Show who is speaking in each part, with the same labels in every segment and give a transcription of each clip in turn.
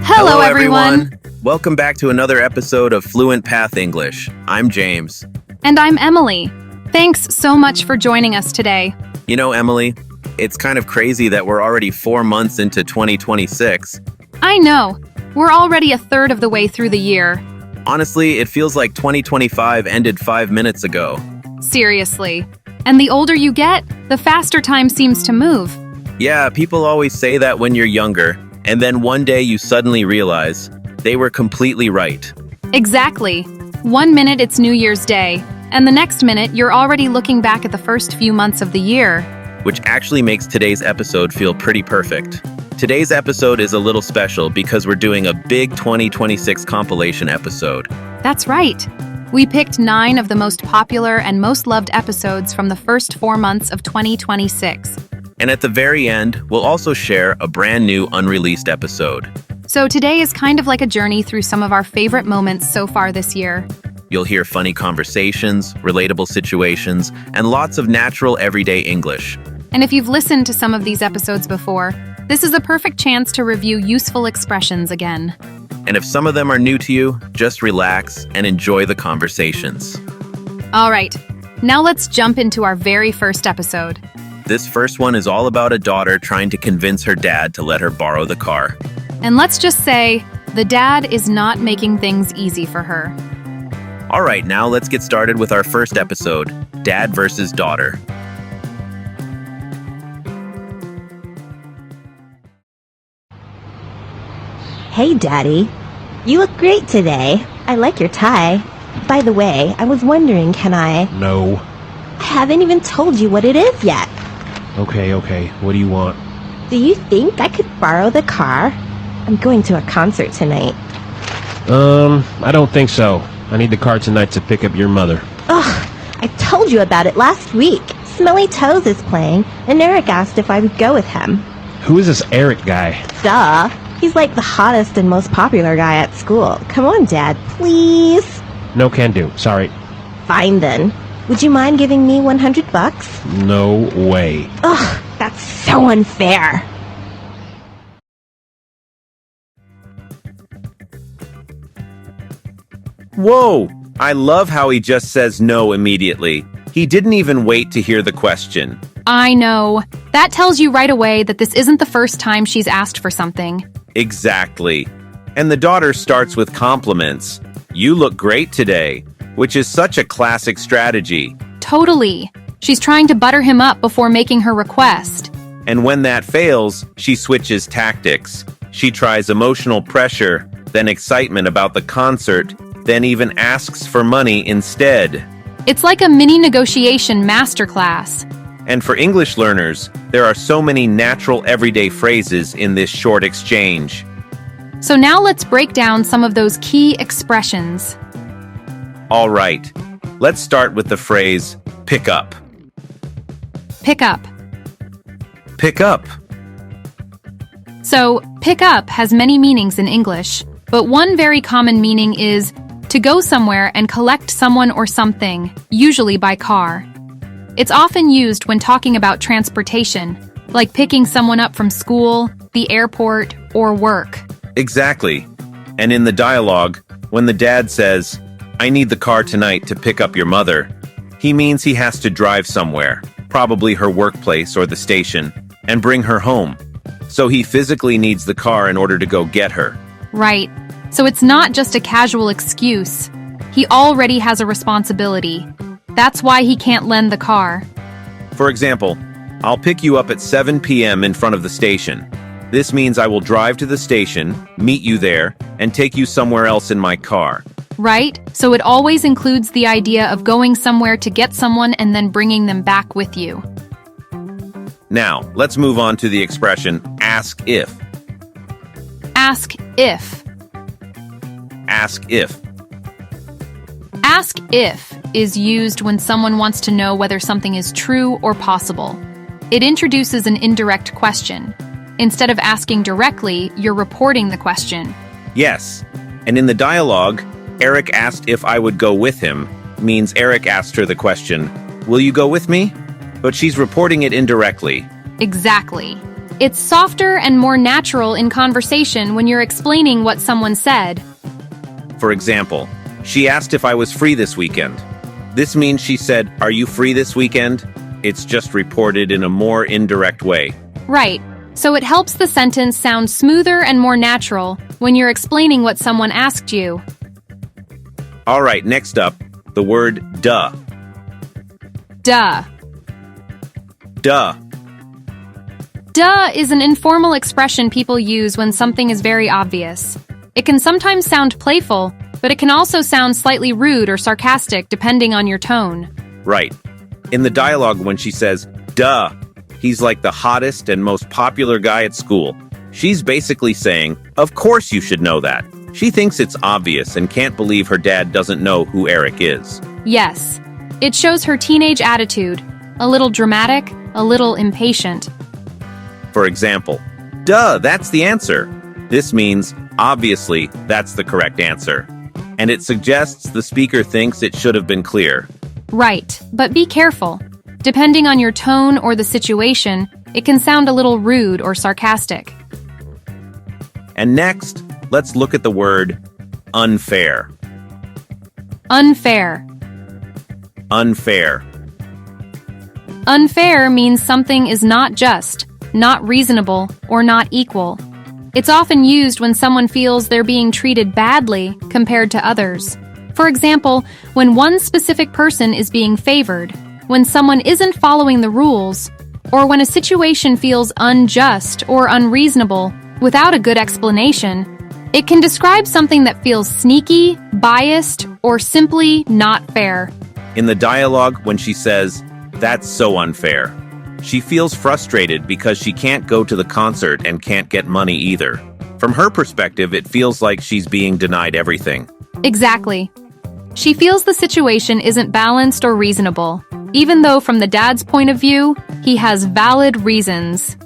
Speaker 1: Hello, everyone! Welcome back to another episode of Fluent Path English. I'm James.
Speaker 2: And I'm Emily. Thanks so much for joining us today.
Speaker 1: You know, Emily, it's kind of crazy that we're already 4 months into 2026.
Speaker 2: I know. We're already a third of the way through the year.
Speaker 1: Honestly, it feels like 2025 ended 5 minutes ago.
Speaker 2: Seriously. And the older you get, the faster time seems to move.
Speaker 1: Yeah, people always say that when you're younger, and then one day you suddenly realize they were completely right.
Speaker 2: Exactly. 1 minute it's New Year's Day, and the next minute you're already looking back at the first few months of the year.
Speaker 1: Which actually makes today's episode feel pretty perfect. Today's episode is a little special because we're doing a big 2026 compilation episode.
Speaker 2: That's right. We picked 9 of the most popular and most loved episodes from the first 4 months of 2026.
Speaker 1: And at the very end, we'll also share a brand new unreleased episode.
Speaker 2: So today is kind of like a journey through some of our favorite moments so far this year.
Speaker 1: You'll hear funny conversations, relatable situations, and lots of natural everyday English.
Speaker 2: And if you've listened to some of these episodes before, this is a perfect chance to review useful expressions again.
Speaker 1: And if some of them are new to you, just relax and enjoy the conversations.
Speaker 2: All right, now let's jump into our very first episode.
Speaker 1: This first one is all about a daughter trying to convince her dad to let her borrow the car.
Speaker 2: And let's just say, the dad is not making things easy for her.
Speaker 1: All right, now let's get started with our first episode, Dad versus Daughter.
Speaker 3: Hey, Daddy. You look great today. I like your tie. By the way, I was wondering, can I...
Speaker 4: No.
Speaker 3: I haven't even told you what it is yet.
Speaker 4: Okay. What do you want?
Speaker 3: Do you think I could borrow the car? I'm going to a concert tonight.
Speaker 4: I don't think so. I need the car tonight to pick up your mother.
Speaker 3: Ugh, I told you about it last week. Smelly Toes is playing, and Eric asked if I would go with him.
Speaker 4: Who is this Eric guy?
Speaker 3: Duh. He's like the hottest and most popular guy at school. Come on, Dad, please.
Speaker 4: No can do. Sorry.
Speaker 3: Fine then. Would you mind giving me $100?
Speaker 4: No way.
Speaker 3: Ugh, that's so unfair.
Speaker 1: Whoa! I love how he just says no immediately. He didn't even wait to hear the question.
Speaker 2: I know. That tells you right away that this isn't the first time she's asked for something.
Speaker 1: Exactly. And the daughter starts with compliments. You look great today, which is such a classic strategy.
Speaker 2: Totally. She's trying to butter him up before making her request.
Speaker 1: And when that fails, she switches tactics. She tries emotional pressure, then excitement about the concert, then even asks for money instead.
Speaker 2: It's like a mini negotiation masterclass.
Speaker 1: And for English learners, there are so many natural everyday phrases in this short exchange.
Speaker 2: So now let's break down some of those key expressions.
Speaker 1: All right, let's start with the phrase, pick up.
Speaker 2: Pick up.
Speaker 1: Pick up.
Speaker 2: So, pick up has many meanings in English, but one very common meaning is to go somewhere and collect someone or something, usually by car. It's often used when talking about transportation, like picking someone up from school, the airport, or work.
Speaker 1: Exactly. And in the dialogue, when the dad says, I need the car tonight to pick up your mother, he means he has to drive somewhere, probably her workplace or the station, and bring her home. So he physically needs the car in order to go get her.
Speaker 2: Right. So it's not just a casual excuse. He already has a responsibility. That's why he can't lend the car.
Speaker 1: For example, I'll pick you up at 7 p.m. in front of the station. This means I will drive to the station, meet you there, and take you somewhere else in my car.
Speaker 2: Right? So it always includes the idea of going somewhere to get someone and then bringing them back with you.
Speaker 1: Now, let's move on to the expression, ask if.
Speaker 2: Ask if.
Speaker 1: Ask if.
Speaker 2: Ask if is used when someone wants to know whether something is true or possible. It introduces an indirect question. Instead of asking directly, you're reporting the question.
Speaker 1: Yes. And in the dialogue, Eric asked if I would go with him, means Eric asked her the question, will you go with me? But she's reporting it indirectly.
Speaker 2: Exactly. It's softer and more natural in conversation when you're explaining what someone said.
Speaker 1: For example, she asked if I was free this weekend. This means she said, "Are you free this weekend?" It's just reported in a more indirect way.
Speaker 2: Right. So it helps the sentence sound smoother and more natural when you're explaining what someone asked you.
Speaker 1: All right, next up, the word duh.
Speaker 2: Duh.
Speaker 1: Duh.
Speaker 2: Duh is an informal expression people use when something is very obvious. It can sometimes sound playful, but it can also sound slightly rude or sarcastic depending on your tone.
Speaker 1: Right. In the dialogue when she says, "Duh, he's like the hottest and most popular guy at school," she's basically saying, of course you should know that. She thinks it's obvious and can't believe her dad doesn't know who Eric is.
Speaker 2: Yes. It shows her teenage attitude. A little dramatic, a little impatient.
Speaker 1: For example, "Duh, that's the answer." This means, obviously, that's the correct answer. And it suggests the speaker thinks it should have been clear.
Speaker 2: Right, but be careful. Depending on your tone or the situation, it can sound a little rude or sarcastic.
Speaker 1: And next, let's look at the word unfair.
Speaker 2: Unfair.
Speaker 1: Unfair.
Speaker 2: Unfair means something is not just, not reasonable, or not equal. It's often used when someone feels they're being treated badly compared to others. For example, when one specific person is being favored, when someone isn't following the rules, or when a situation feels unjust or unreasonable without a good explanation. It can describe something that feels sneaky, biased, or simply not fair.
Speaker 1: In the dialogue when she says, "That's so unfair," she feels frustrated because she can't go to the concert and can't get money either. From her perspective, it feels like she's being denied everything.
Speaker 2: Exactly. She feels the situation isn't balanced or reasonable, even though from the dad's point of view, he has valid reasons.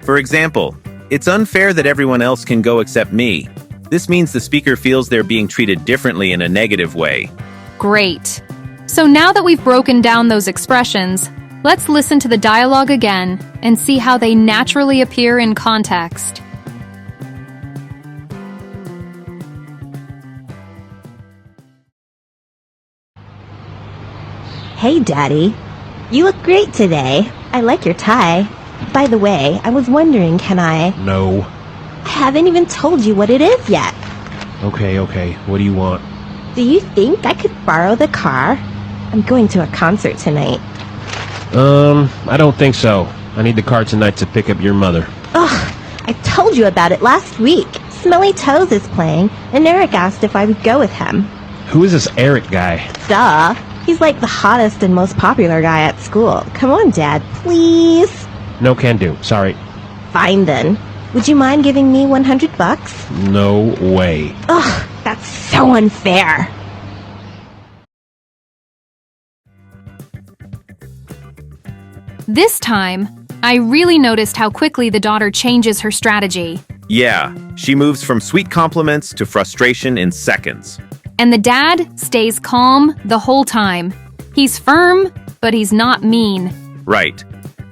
Speaker 1: For example, "It's unfair that everyone else can go except me." This means the speaker feels they're being treated differently in a negative way.
Speaker 2: Great. So now that we've broken down those expressions, let's listen to the dialogue again and see how they naturally appear in context.
Speaker 3: Hey, Daddy. You look great today. I like your tie. By the way, I was wondering, can I...
Speaker 4: No.
Speaker 3: I haven't even told you what it is yet.
Speaker 4: Okay. What do you want?
Speaker 3: Do you think I could borrow the car? I'm going to a concert tonight.
Speaker 4: I don't think so. I need the car tonight to pick up your mother.
Speaker 3: Ugh, I told you about it last week. Smelly Toes is playing, and Eric asked if I would go with him.
Speaker 4: Who is this Eric guy?
Speaker 3: Duh. He's like the hottest and most popular guy at school. Come on, Dad, please.
Speaker 4: No can do. Sorry.
Speaker 3: Fine then. Would you mind giving me $100?
Speaker 4: No way.
Speaker 3: Ugh, that's so unfair.
Speaker 2: This time, I really noticed how quickly the daughter changes her strategy.
Speaker 1: Yeah, she moves from sweet compliments to frustration in seconds.
Speaker 2: And the dad stays calm the whole time. He's firm, but he's not mean.
Speaker 1: Right.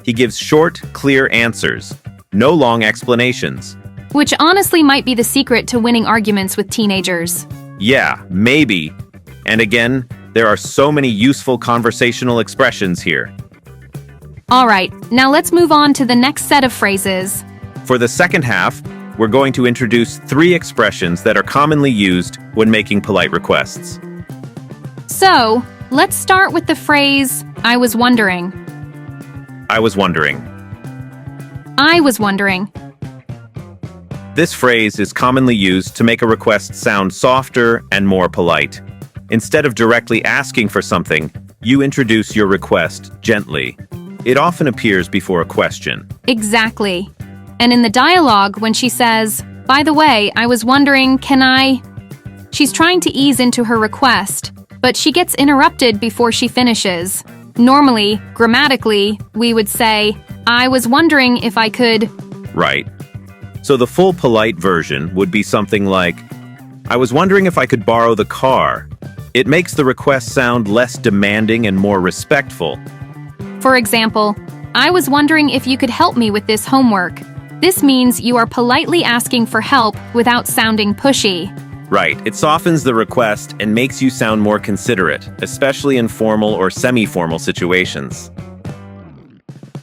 Speaker 1: He gives short, clear answers. No long explanations.
Speaker 2: Which honestly might be the secret to winning arguments with teenagers.
Speaker 1: Yeah, maybe. And again, there are so many useful conversational expressions here.
Speaker 2: Alright, now let's move on to the next set of phrases.
Speaker 1: For the second half, we're going to introduce 3 expressions that are commonly used when making polite requests.
Speaker 2: So, let's start with the phrase, I was wondering.
Speaker 1: I was wondering.
Speaker 2: I was wondering.
Speaker 1: This phrase is commonly used to make a request sound softer and more polite. Instead of directly asking for something, you introduce your request gently. It often appears before a question.
Speaker 2: Exactly. And in the dialogue, when she says, "By the way, I was wondering, can I..." She's trying to ease into her request, but she gets interrupted before she finishes. Normally, grammatically, we would say, "I was wondering if I could..."
Speaker 1: Right. So the full polite version would be something like, "I was wondering if I could borrow the car." It makes the request sound less demanding and more respectful.
Speaker 2: For example, I was wondering if you could help me with this homework. This means you are politely asking for help without sounding pushy.
Speaker 1: Right, it softens the request and makes you sound more considerate, especially in formal or semi-formal situations.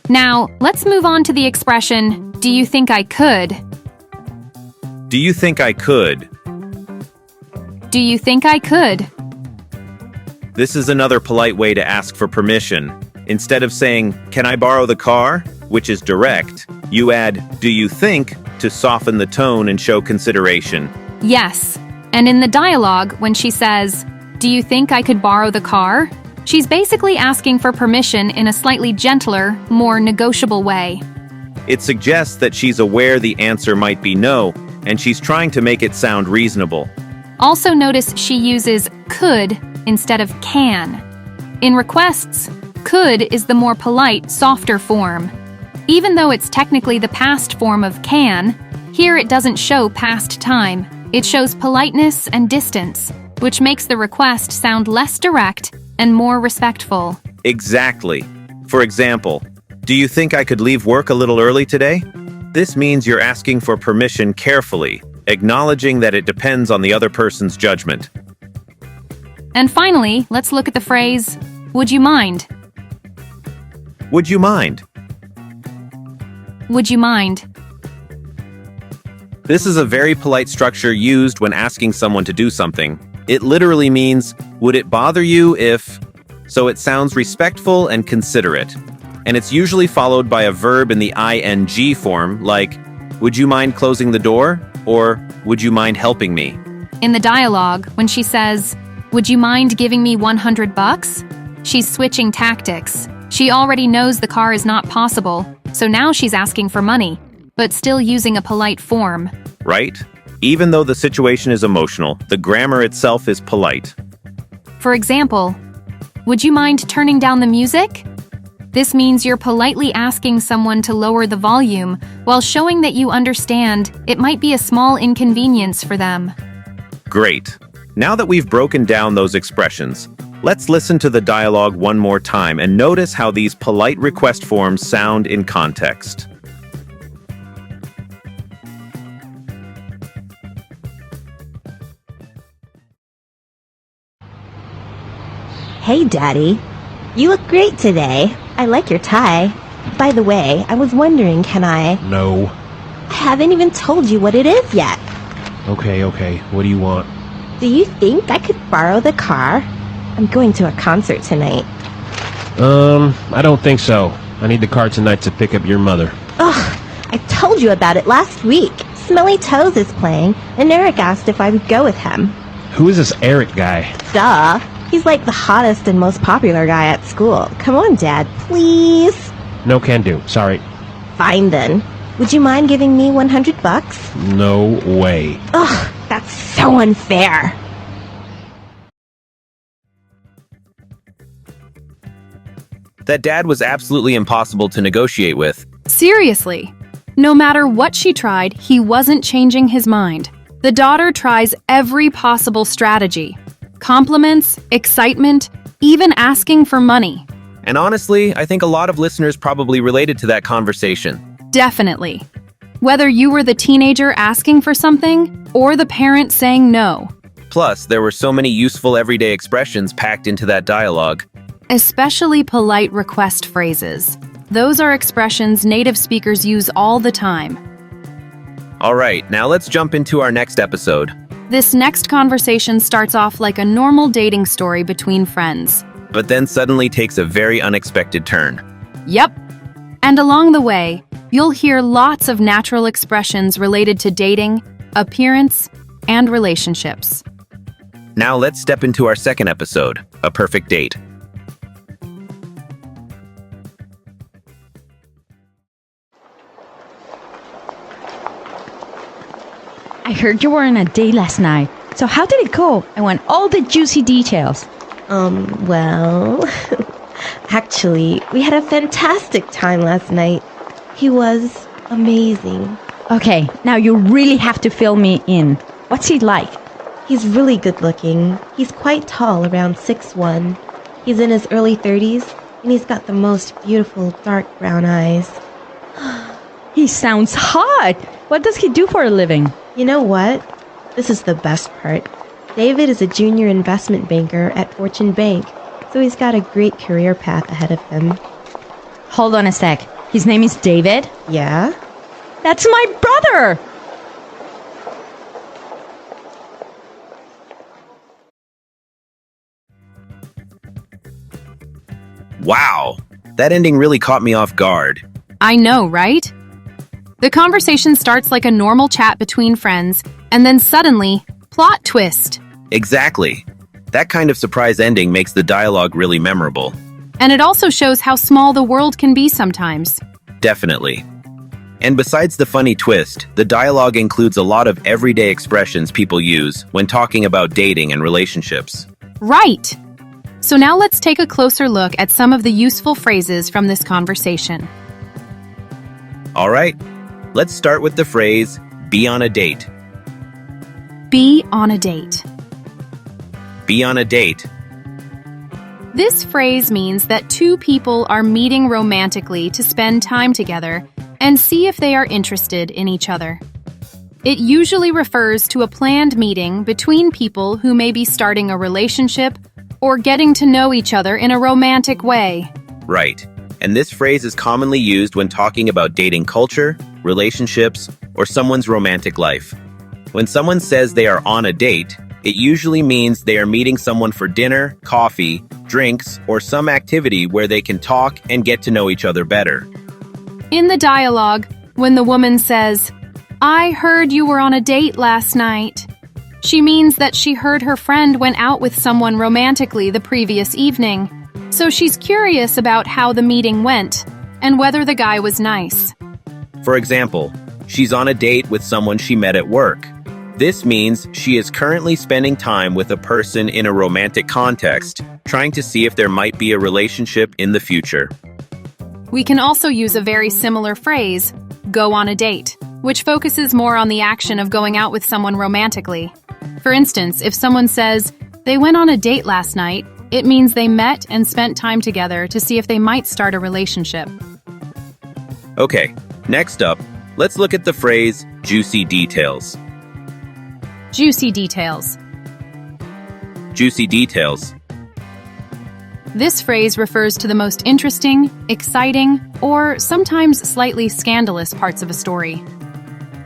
Speaker 2: Now, let's move on to the expression, do you think I could?
Speaker 1: Do you think I could?
Speaker 2: Do you think I could?
Speaker 1: This is another polite way to ask for permission. Instead of saying, can I borrow the car, which is direct, you add, do you think, to soften the tone and show consideration.
Speaker 2: Yes. And in the dialogue, when she says, do you think I could borrow the car? She's basically asking for permission in a slightly gentler, more negotiable way.
Speaker 1: It suggests that she's aware the answer might be no, and she's trying to make it sound reasonable.
Speaker 2: Also notice she uses could instead of can. In requests, could is the more polite, softer form. Even though it's technically the past form of can, here it doesn't show past time. It shows politeness and distance, which makes the request sound less direct and more respectful.
Speaker 1: Exactly. For example, do you think I could leave work a little early today? This means you're asking for permission carefully, acknowledging that it depends on the other person's judgment.
Speaker 2: And finally, let's look at the phrase, would you mind?
Speaker 1: Would you mind?
Speaker 2: Would you mind?
Speaker 1: This is a very polite structure used when asking someone to do something. It literally means, would it bother you if... So it sounds respectful and considerate. And it's usually followed by a verb in the ing form, like, would you mind closing the door? Or, would you mind helping me?
Speaker 2: In the dialogue, when she says, would you mind giving me $100? She's switching tactics. She already knows the car is not possible, so now she's asking for money, but still using a polite form.
Speaker 1: Right? Even though the situation is emotional, the grammar itself is polite.
Speaker 2: For example, would you mind turning down the music? This means you're politely asking someone to lower the volume while showing that you understand it might be a small inconvenience for them.
Speaker 1: Great. Now that we've broken down those expressions, let's listen to the dialogue one more time and notice how these polite request forms sound in context.
Speaker 3: Hey, Daddy. You look great today. I like your tie. By the way, I was wondering, can I...
Speaker 4: No.
Speaker 3: I haven't even told you what it is yet.
Speaker 4: Okay. What do you want?
Speaker 3: Do you think I could borrow the car? I'm going to a concert tonight.
Speaker 4: I don't think so. I need the car tonight to pick up your mother.
Speaker 3: Ugh, I told you about it last week. Smelly Toes is playing, and Eric asked if I would go with him.
Speaker 4: Who is this Eric guy?
Speaker 3: Duh. He's like the hottest and most popular guy at school. Come on, Dad, please.
Speaker 4: No can do. Sorry.
Speaker 3: Fine then. Would you mind giving me $100?
Speaker 4: No way.
Speaker 3: Ugh, that's so unfair.
Speaker 1: That dad was absolutely impossible to negotiate with.
Speaker 2: Seriously. No matter what she tried, he wasn't changing his mind. The daughter tries every possible strategy. Compliments, excitement, even asking for money.
Speaker 1: And honestly, I think a lot of listeners probably related to that conversation.
Speaker 2: Definitely. Whether you were the teenager asking for something or the parent saying no.
Speaker 1: Plus, there were so many useful everyday expressions packed into that dialogue.
Speaker 2: Especially polite request phrases. Those are expressions native speakers use all the time.
Speaker 1: All right, now let's jump into our next episode.
Speaker 2: This next conversation starts off like a normal dating story between friends.
Speaker 1: But then suddenly takes a very unexpected turn.
Speaker 2: Yep. And along the way, you'll hear lots of natural expressions related to dating, appearance, and relationships.
Speaker 1: Now let's step into our second episode, A Perfect Date.
Speaker 5: I heard you were on a date last night. So how did it go? I want all the juicy details.
Speaker 3: Well... Actually, we had a fantastic time last night. He was amazing.
Speaker 5: Okay, now you really have to fill me in. What's he like?
Speaker 3: He's really good looking. He's quite tall, around 6'1". He's in his early 30s. and he's got the most beautiful dark brown eyes.
Speaker 5: He sounds hot. What does he do for a living?
Speaker 3: You know what? This is the best part. David is a junior investment banker at Fortune Bank, so he's got a great career path ahead of him.
Speaker 5: Hold on a sec. His name is David?
Speaker 3: Yeah?
Speaker 5: That's my brother!
Speaker 1: Wow, that ending really caught me off guard.
Speaker 2: I know, right? The conversation starts like a normal chat between friends, and then suddenly, plot twist.
Speaker 1: Exactly. That kind of surprise ending makes the dialogue really memorable.
Speaker 2: And it also shows how small the world can be sometimes.
Speaker 1: Definitely. And besides the funny twist, the dialogue includes a lot of everyday expressions people use when talking about dating and relationships.
Speaker 2: Right! So now let's take a closer look at some of the useful phrases from this conversation.
Speaker 1: All right, let's start with the phrase, be on a date.
Speaker 2: Be on a date.
Speaker 1: Be on a date.
Speaker 2: This phrase means that two people are meeting romantically to spend time together and see if they are interested in each other. It usually refers to a planned meeting between people who may be starting a relationship or getting to know each other in a romantic way.
Speaker 1: Right. And this phrase is commonly used when talking about dating culture, relationships, or someone's romantic life. When someone says they are on a date, it usually means they are meeting someone for dinner, coffee, drinks, or some activity where they can talk and get to know each other better.
Speaker 2: In the dialogue, when the woman says, "I heard you were on a date last night," she means that she heard her friend went out with someone romantically the previous evening, so she's curious about how the meeting went and whether the guy was nice.
Speaker 1: For example, she's on a date with someone she met at work. This means she is currently spending time with a person in a romantic context, trying to see if there might be a relationship in the future.
Speaker 2: We can also use a very similar phrase, go on a date, which focuses more on the action of going out with someone romantically. For instance, if someone says, they went on a date last night, it means they met and spent time together to see if they might start a relationship.
Speaker 1: Okay, next up, let's look at the phrase, juicy details.
Speaker 2: Juicy details.
Speaker 1: Juicy details.
Speaker 2: This phrase refers to the most interesting, exciting, or sometimes slightly scandalous parts of a story.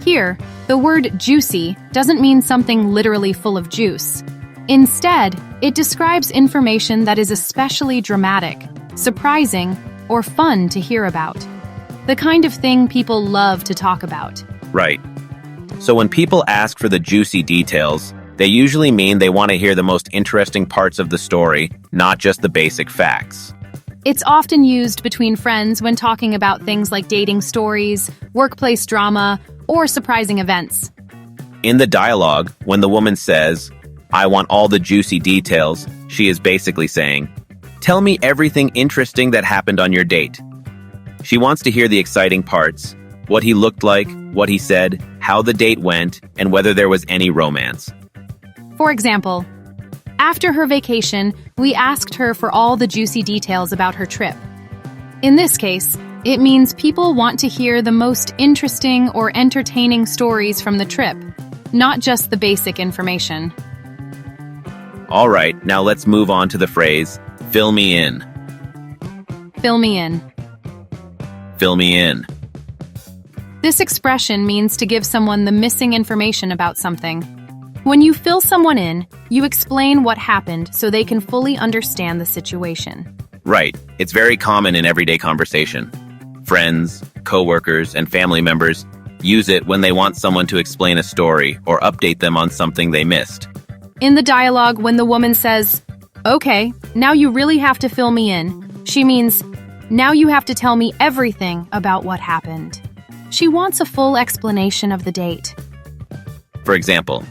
Speaker 2: Here, the word juicy doesn't mean something literally full of juice. Instead, it describes information that is especially dramatic, surprising, or fun to hear about. The kind of thing people love to talk about.
Speaker 1: Right. So when people ask for the juicy details, they usually mean they want to hear the most interesting parts of the story, not just the basic facts.
Speaker 2: It's often used between friends when talking about things like dating stories, workplace drama, or surprising events.
Speaker 1: In the dialogue, when the woman says, I want all the juicy details, she is basically saying, tell me everything interesting that happened on your date. She wants to hear the exciting parts, what he looked like, what he said, how the date went, and whether there was any romance.
Speaker 2: For example, after her vacation, we asked her for all the juicy details about her trip. In this case, it means people want to hear the most interesting or entertaining stories from the trip, not just the basic information.
Speaker 1: All right, now let's move on to the phrase, fill me in.
Speaker 2: Fill me in.
Speaker 1: Fill me in.
Speaker 2: This expression means to give someone the missing information about something. When you fill someone in, you explain what happened so they can fully understand the situation.
Speaker 1: Right. It's very common in everyday conversation. Friends, coworkers, and family members use it when they want someone to explain a story or update them on something they missed.
Speaker 2: In the dialogue, when the woman says, "Okay, now you really have to fill me in," she means, now you have to tell me everything about what happened. She wants a full explanation of the date.
Speaker 1: For example,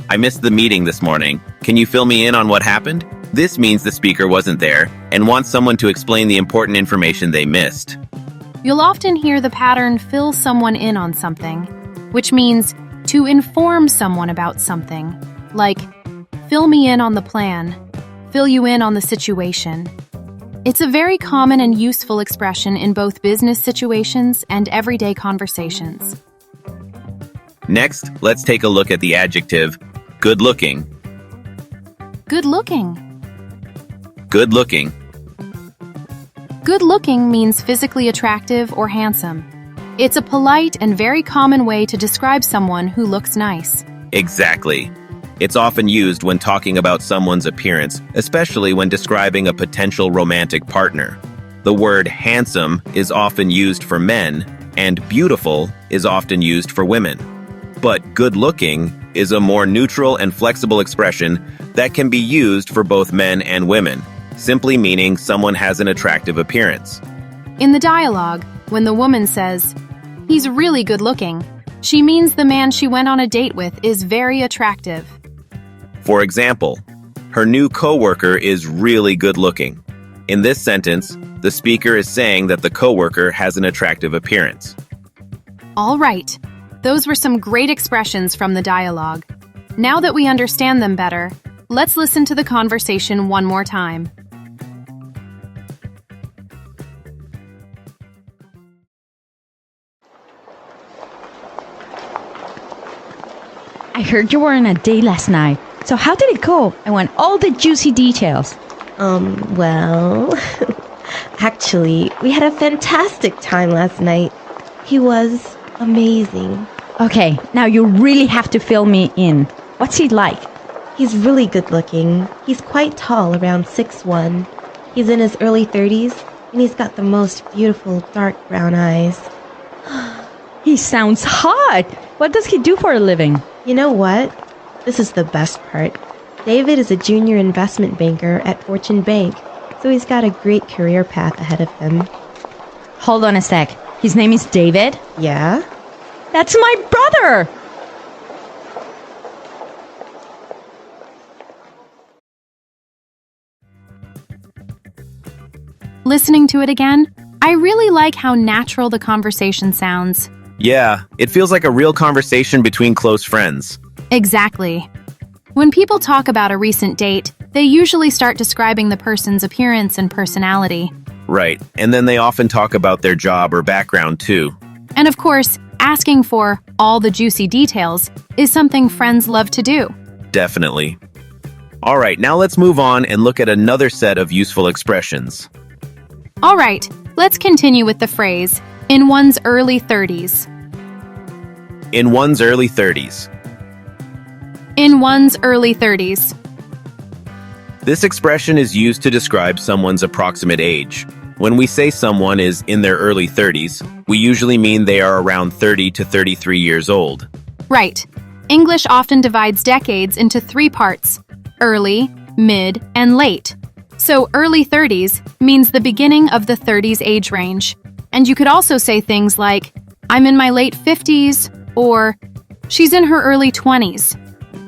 Speaker 1: I missed the meeting this morning. Can you fill me in on what happened? This means the speaker wasn't there and wants someone to explain the important information they missed.
Speaker 2: You'll often hear the pattern fill someone in on something, which means to inform someone about something, like fill me in on the plan, fill you in on the situation. It's a very common and useful expression in both business situations and everyday conversations.
Speaker 1: Next, let's take a look at the adjective good-looking.
Speaker 2: Good-looking.
Speaker 1: Good-looking.
Speaker 2: Good-looking means physically attractive or handsome. It's a polite and very common way to describe someone who looks nice.
Speaker 1: Exactly. It's often used when talking about someone's appearance, especially when describing a potential romantic partner. The word handsome is often used for men, and beautiful is often used for women. But good-looking is a more neutral and flexible expression that can be used for both men and women, simply meaning someone has an attractive appearance.
Speaker 2: In the dialogue, when the woman says, "He's really good-looking," she means the man she went on a date with is very attractive.
Speaker 1: For example, her new coworker is really good-looking. In this sentence, the speaker is saying that the coworker has an attractive appearance.
Speaker 2: All right. Those were some great expressions from the dialogue. Now that we understand them better, let's listen to the conversation one more time.
Speaker 5: I heard you were on a date last night. So how did it go? I want all the juicy details.
Speaker 3: Well, actually, we had a fantastic time last night. He was amazing.
Speaker 5: Okay, now you really have to fill me in. What's he like?
Speaker 3: He's really good looking. He's quite tall, around 6'1". He's in his early 30s, and he's got the most beautiful dark brown eyes.
Speaker 5: He sounds hot. What does he do for a living?
Speaker 3: You know what? This is the best part. David is a junior investment banker at Fortune Bank, so he's got a great career path ahead of him.
Speaker 5: Hold on a sec. His name is David?
Speaker 3: Yeah?
Speaker 5: That's my brother!
Speaker 2: Listening to it again, I really like how natural the conversation sounds.
Speaker 1: Yeah, it feels like a real conversation between close friends.
Speaker 2: Exactly. When people talk about a recent date, they usually start describing the person's appearance and personality.
Speaker 1: Right, and then they often talk about their job or background too.
Speaker 2: And of course, asking for all the juicy details is something friends love to do.
Speaker 1: Definitely. All right, now let's move on and look at another set of useful expressions.
Speaker 2: All right, let's continue with the phrase, in one's early 30s.
Speaker 1: In one's early 30s.
Speaker 2: In one's early 30s.
Speaker 1: This expression is used to describe someone's approximate age. When we say someone is in their early 30s, we usually mean they are around 30 to 33 years old.
Speaker 2: Right. English often divides decades into 3 parts: early, mid, and late. So early 30s means the beginning of the 30s age range. And you could also say things like, I'm in my late 50s, or she's in her early 20s.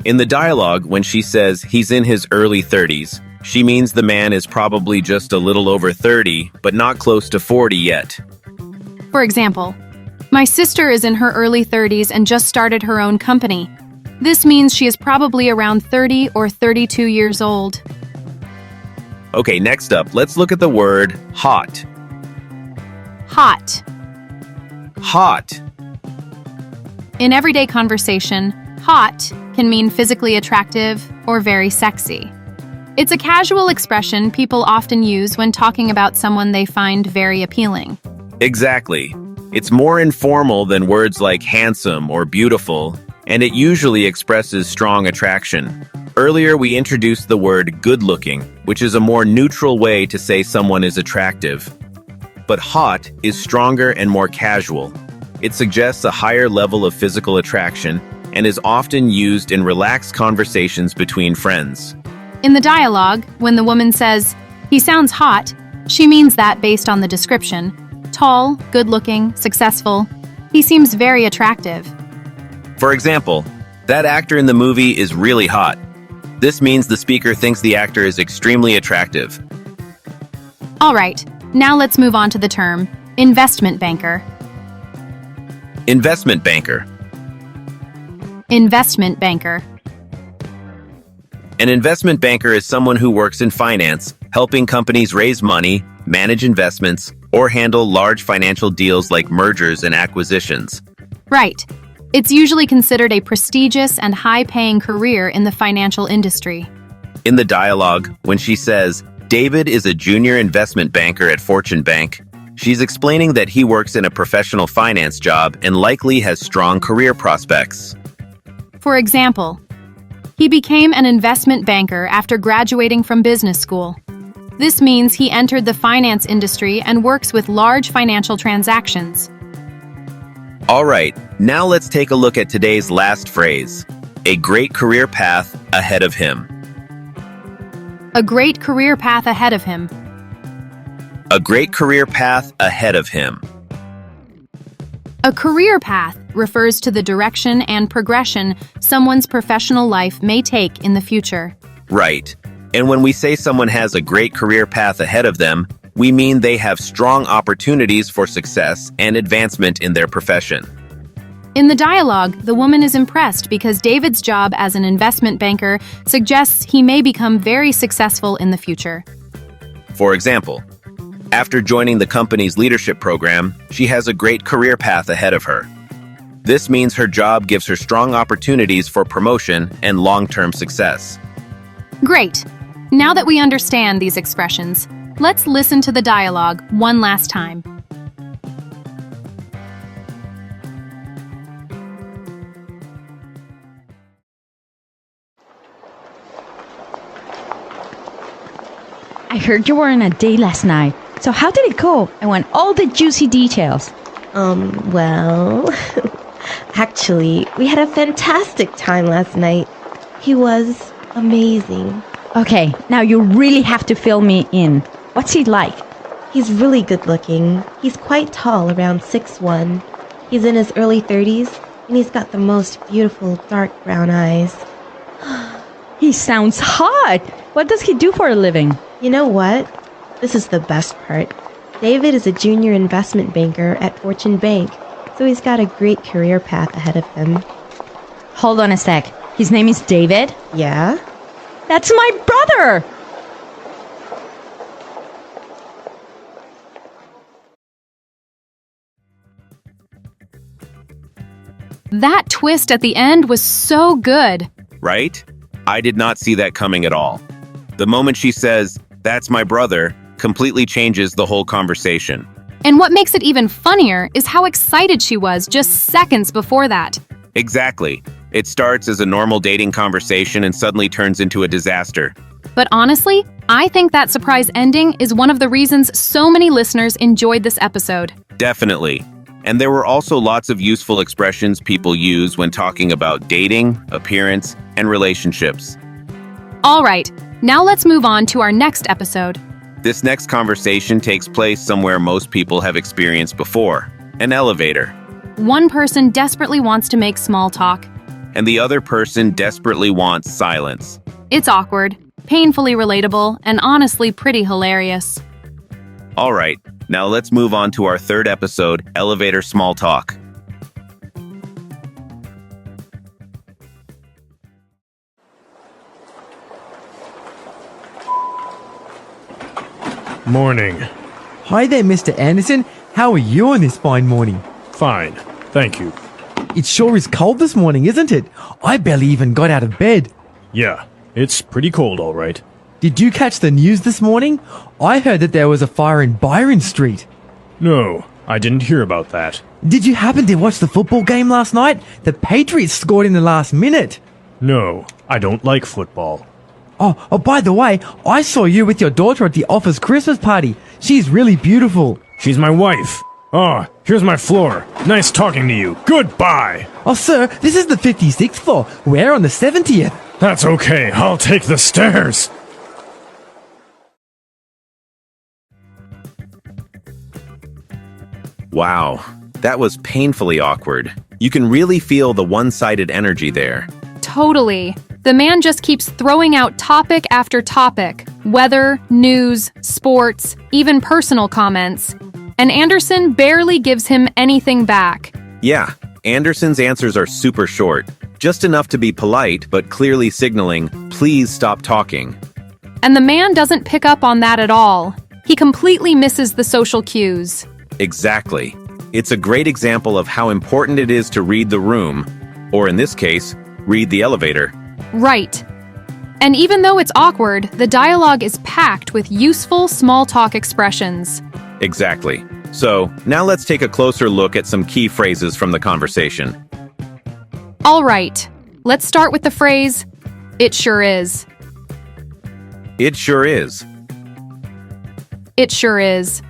Speaker 1: In the dialogue, when she says he's in his early 30s, she means the man is probably just a little over 30, but not close to 40 yet.
Speaker 2: For example, my sister is in her early 30s and just started her own company. This means she is probably around 30 or 32 years old.
Speaker 1: Okay, next up, let's look at the word hot.
Speaker 2: Hot.
Speaker 1: Hot.
Speaker 2: In everyday conversation, hot can mean physically attractive or very sexy. It's a casual expression people often use when talking about someone they find very appealing.
Speaker 1: Exactly. It's more informal than words like handsome or beautiful, and it usually expresses strong attraction. Earlier, we introduced the word good-looking, which is a more neutral way to say someone is attractive. But hot is stronger and more casual. It suggests a higher level of physical attraction and is often used in relaxed conversations between friends.
Speaker 2: In the dialogue, when the woman says, "He sounds hot," she means that based on the description. Tall, good-looking, successful. He seems very attractive.
Speaker 1: For example, that actor in the movie is really hot. This means the speaker thinks the actor is extremely attractive.
Speaker 2: All right, now let's move on to the term investment banker.
Speaker 1: Investment banker.
Speaker 2: Investment banker.
Speaker 1: An investment banker is someone who works in finance, helping companies raise money, manage investments, or handle large financial deals like mergers and acquisitions.
Speaker 2: Right. It's usually considered a prestigious and high-paying career in the financial industry.
Speaker 1: In the dialogue, when she says, David is a junior investment banker at Fortune Bank, she's explaining that he works in a professional finance job and likely has strong career prospects.
Speaker 2: For example, he became an investment banker after graduating from business school. This means he entered the finance industry and works with large financial transactions.
Speaker 1: All right, now let's take a look at today's last phrase. A great career path ahead of him.
Speaker 2: A great career path ahead of him.
Speaker 1: A great career path ahead of him.
Speaker 2: A career path refers to the direction and progression someone's professional life may take in the future.
Speaker 1: Right. And when we say someone has a great career path ahead of them, we mean they have strong opportunities for success and advancement in their profession.
Speaker 2: In the dialogue, the woman is impressed because David's job as an investment banker suggests he may become very successful in the future.
Speaker 1: For example, after joining the company's leadership program, she has a great career path ahead of her. This means her job gives her strong opportunities for promotion and long-term success.
Speaker 2: Great! Now that we understand these expressions, let's listen to the dialogue one last time.
Speaker 5: I heard you were on a date last night. So how did it go? I want all the juicy details.
Speaker 3: Well, actually, we had a fantastic time last night. He was amazing.
Speaker 5: Okay, now you really have to fill me in. What's he like?
Speaker 3: He's really good looking. He's quite tall, around 6'1". He's in his early 30s, and he's got the most beautiful dark brown eyes.
Speaker 5: He sounds hot. What does he do for a living?
Speaker 3: You know what? This is the best part. David is a junior investment banker at Fortune Bank, so he's got a great career path ahead of him.
Speaker 5: Hold on a sec. His name is David?
Speaker 3: Yeah?
Speaker 5: That's my brother!
Speaker 2: That twist at the end was so good.
Speaker 1: Right? I did not see that coming at all. The moment she says, "That's my brother," completely changes the whole conversation.
Speaker 2: And what makes it even funnier is how excited she was just seconds before that.
Speaker 1: Exactly. It starts as a normal dating conversation and suddenly turns into a disaster.
Speaker 2: But honestly, I think that surprise ending is one of the reasons so many listeners enjoyed this episode.
Speaker 1: Definitely. And there were also lots of useful expressions people use when talking about dating, appearance, and relationships.
Speaker 2: All right, now let's move on to our next episode.
Speaker 1: This next conversation takes place somewhere most people have experienced before, an elevator.
Speaker 2: One person desperately wants to make small talk.
Speaker 1: And the other person desperately wants silence.
Speaker 2: It's awkward, painfully relatable, and honestly pretty hilarious.
Speaker 1: All right, now let's move on to our third episode, Elevator Small Talk.
Speaker 6: Morning.
Speaker 7: Hi there, Mr. Anderson. How are you on this fine morning?
Speaker 6: Fine, thank you.
Speaker 7: It sure is cold this morning, isn't it? I barely even got out of bed.
Speaker 6: Yeah, it's pretty cold, all right.
Speaker 7: Did you catch the news this morning? I heard that there was a fire in Byron Street.
Speaker 6: No, I didn't hear about that.
Speaker 7: Did you happen to watch the football game last night? The Patriots scored in the last minute.
Speaker 6: No, I don't like football.
Speaker 7: Oh, by the way, I saw you with your daughter at the office Christmas party. She's really beautiful.
Speaker 6: She's my wife. Oh, here's my floor. Nice talking to you. Goodbye.
Speaker 7: Oh, sir, this is the 56th floor. We're on the 70th.
Speaker 6: That's okay. I'll take the stairs.
Speaker 1: Wow, that was painfully awkward. You can really feel the one-sided energy there.
Speaker 2: Totally. The man just keeps throwing out topic after topic. Weather, news, sports, even personal comments. And Anderson barely gives him anything back.
Speaker 1: Yeah, Anderson's answers are super short. Just enough to be polite, but clearly signaling, please stop talking.
Speaker 2: And the man doesn't pick up on that at all. He completely misses the social cues.
Speaker 1: Exactly. It's a great example of how important it is to read the room, or in this case, read the elevator.
Speaker 2: Right. And even though it's awkward, the dialogue is packed with useful small talk expressions.
Speaker 1: Exactly. So, now let's take a closer look at some key phrases from the conversation.
Speaker 2: All right. Let's start with the phrase, "It sure is."
Speaker 1: It sure is.
Speaker 2: It sure is.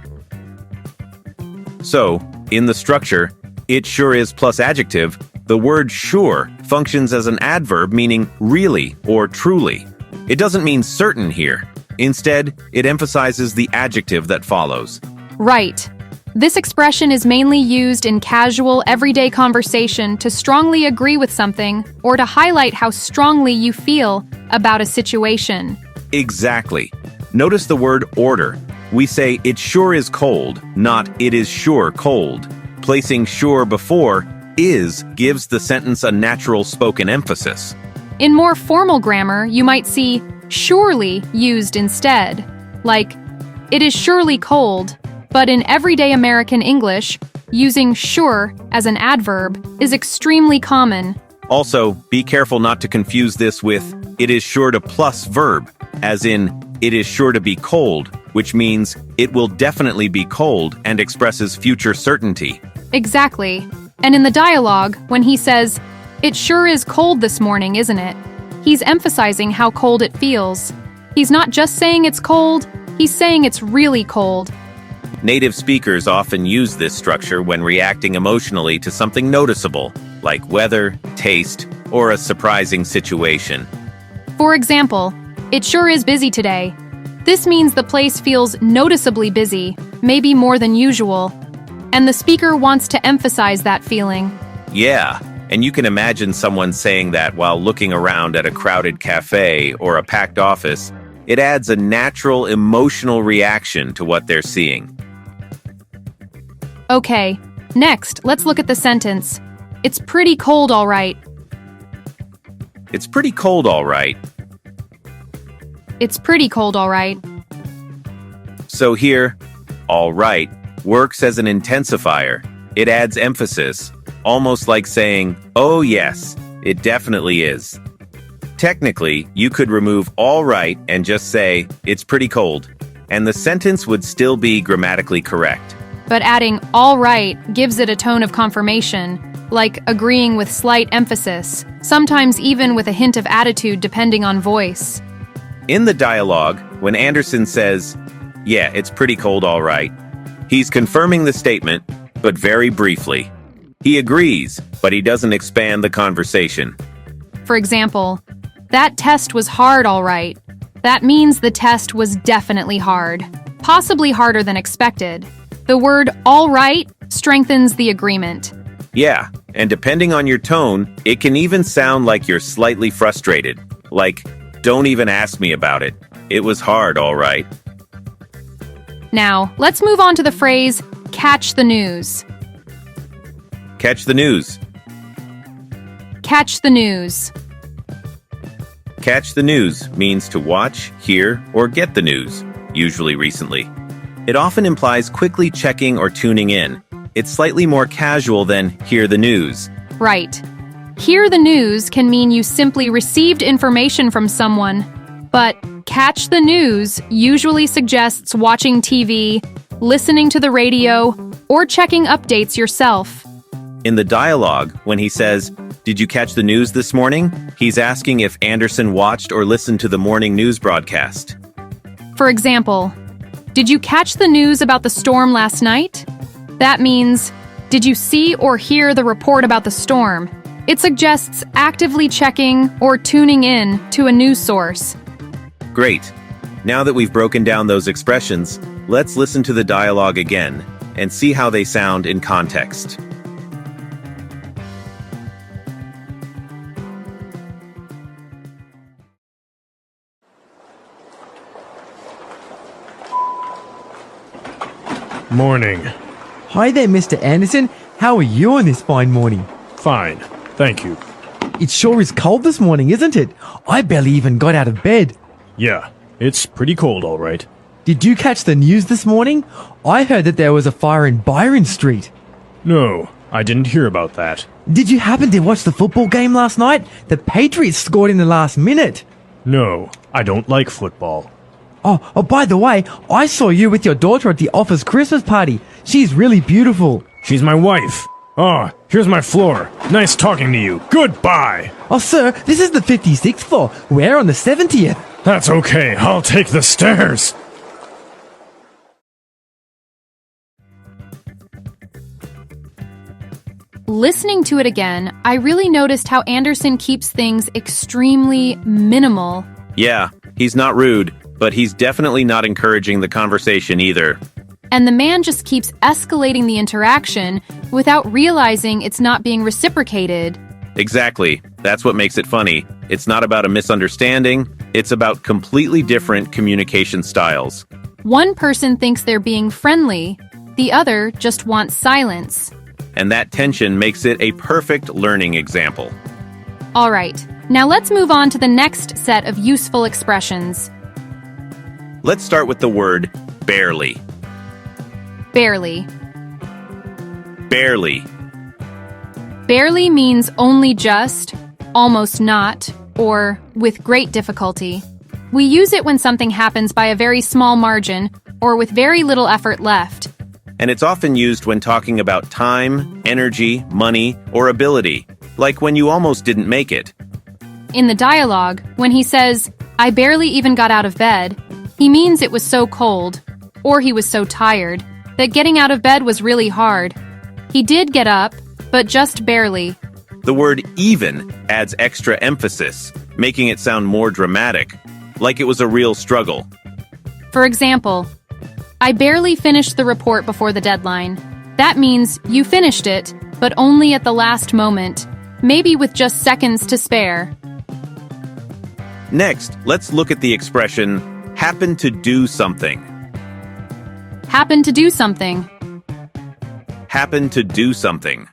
Speaker 1: So, in the structure, it sure is plus adjective, the word sure functions as an adverb meaning really or truly. It doesn't mean certain here. Instead, it emphasizes the adjective that follows.
Speaker 2: Right. This expression is mainly used in casual, everyday conversation to strongly agree with something or to highlight how strongly you feel about a situation.
Speaker 1: Exactly. Notice the word order. We say it sure is cold, not it is sure cold. Placing sure before is gives the sentence a natural spoken emphasis.
Speaker 2: In more formal grammar, you might see surely used instead, like, it is surely cold, but in everyday American English, using sure as an adverb is extremely common.
Speaker 1: Also, be careful not to confuse this with it is sure to plus verb, as in it is sure to be cold, which means it will definitely be cold and expresses future certainty.
Speaker 2: Exactly. And in the dialogue, when he says, "It sure is cold this morning, isn't it?" he's emphasizing how cold it feels. He's not just saying it's cold, he's saying it's really cold.
Speaker 1: Native speakers often use this structure when reacting emotionally to something noticeable, like weather, taste, or a surprising situation.
Speaker 2: For example, "It sure is busy today." This means the place feels noticeably busy, maybe more than usual, and the speaker wants to emphasize that feeling.
Speaker 1: Yeah, and you can imagine someone saying that while looking around at a crowded cafe or a packed office. It adds a natural emotional reaction to what they're seeing.
Speaker 2: Okay, next, let's look at the sentence. "It's pretty cold, all right."
Speaker 1: It's pretty cold, all right.
Speaker 2: It's pretty cold, all right.
Speaker 1: So here, all right works as an intensifier. It adds emphasis, almost like saying, oh yes, it definitely is. Technically, you could remove all right and just say, it's pretty cold, and the sentence would still be grammatically correct.
Speaker 2: But adding all right gives it a tone of confirmation, like agreeing with slight emphasis, sometimes even with a hint of attitude depending on voice.
Speaker 1: In the dialogue, when Anderson says, yeah, it's pretty cold all right, he's confirming the statement, but very briefly. He agrees, but he doesn't expand the conversation.
Speaker 2: For example, that test was hard all right. That means the test was definitely hard, possibly harder than expected. The word all right strengthens the agreement.
Speaker 1: Yeah, and depending on your tone, it can even sound like you're slightly frustrated. Like, don't even ask me about it. It was hard, all right.
Speaker 2: Now, let's move on to the phrase, catch the news.
Speaker 1: Catch the news.
Speaker 2: Catch the news.
Speaker 1: Catch the news means to watch, hear, or get the news, usually recently. It often implies quickly checking or tuning in. It's slightly more casual than hear the news.
Speaker 2: Right. Hear the news can mean you simply received information from someone, but catch the news usually suggests watching TV, listening to the radio, or checking updates yourself.
Speaker 1: In the dialogue, when he says, did you catch the news this morning? He's asking if Anderson watched or listened to the morning news broadcast.
Speaker 2: For example, did you catch the news about the storm last night? That means, did you see or hear the report about the storm? It suggests actively checking or tuning in to a news source.
Speaker 1: Great. Now that we've broken down those expressions, let's listen to the dialogue again and see how they sound in context.
Speaker 6: Morning.
Speaker 7: Hi there, Mr. Anderson. How are you on this fine morning?
Speaker 6: Fine. Thank you.
Speaker 7: It sure is cold this morning, isn't it? I barely even got out of bed.
Speaker 6: Yeah, It's pretty cold, all right.
Speaker 7: Did you catch the news this morning? I heard that there was a fire in Byron Street.
Speaker 6: No, I didn't hear about that.
Speaker 7: Did you happen to watch the football game last night? The Patriots scored in the last minute.
Speaker 6: No, I don't like football.
Speaker 7: Oh, by the way, I saw you with your daughter at the office Christmas party. She's really beautiful.
Speaker 6: She's my wife. Oh, here's my floor. Nice talking to you. Goodbye.
Speaker 7: Oh, sir, this is the 56th floor. We're on the 70th.
Speaker 6: That's okay. I'll take the stairs.
Speaker 2: Listening to it again, I really noticed how Anderson keeps things extremely minimal.
Speaker 1: Yeah, he's not rude, but he's definitely not encouraging the conversation either.
Speaker 2: And the man just keeps escalating the interaction without realizing it's not being reciprocated.
Speaker 1: Exactly. That's what makes it funny. It's not about a misunderstanding, it's about completely different communication styles.
Speaker 2: One person thinks they're being friendly, the other just wants silence.
Speaker 1: And that tension makes it a perfect learning example.
Speaker 2: All right, now let's move on to the next set of useful expressions.
Speaker 1: Let's start with the word barely.
Speaker 2: Barely.
Speaker 1: Barely.
Speaker 2: Barely means only just, almost not, or with great difficulty. We use it when something happens by a very small margin or with very little effort left.
Speaker 1: And it's often used when talking about time, energy, money, or ability, like when you almost didn't make it.
Speaker 2: In the dialogue, when he says, "I barely even got out of bed," he means it was so cold, or he was so tired, that getting out of bed was really hard. He did get up, but just barely.
Speaker 1: The word even adds extra emphasis, making it sound more dramatic, like it was a real struggle.
Speaker 2: For example, "I barely finished the report before the deadline." That means you finished it, but only at the last moment, maybe with just seconds to spare.
Speaker 1: Next, let's look at the expression, happen to do something.
Speaker 2: Happen to do something.
Speaker 1: Happen to do something.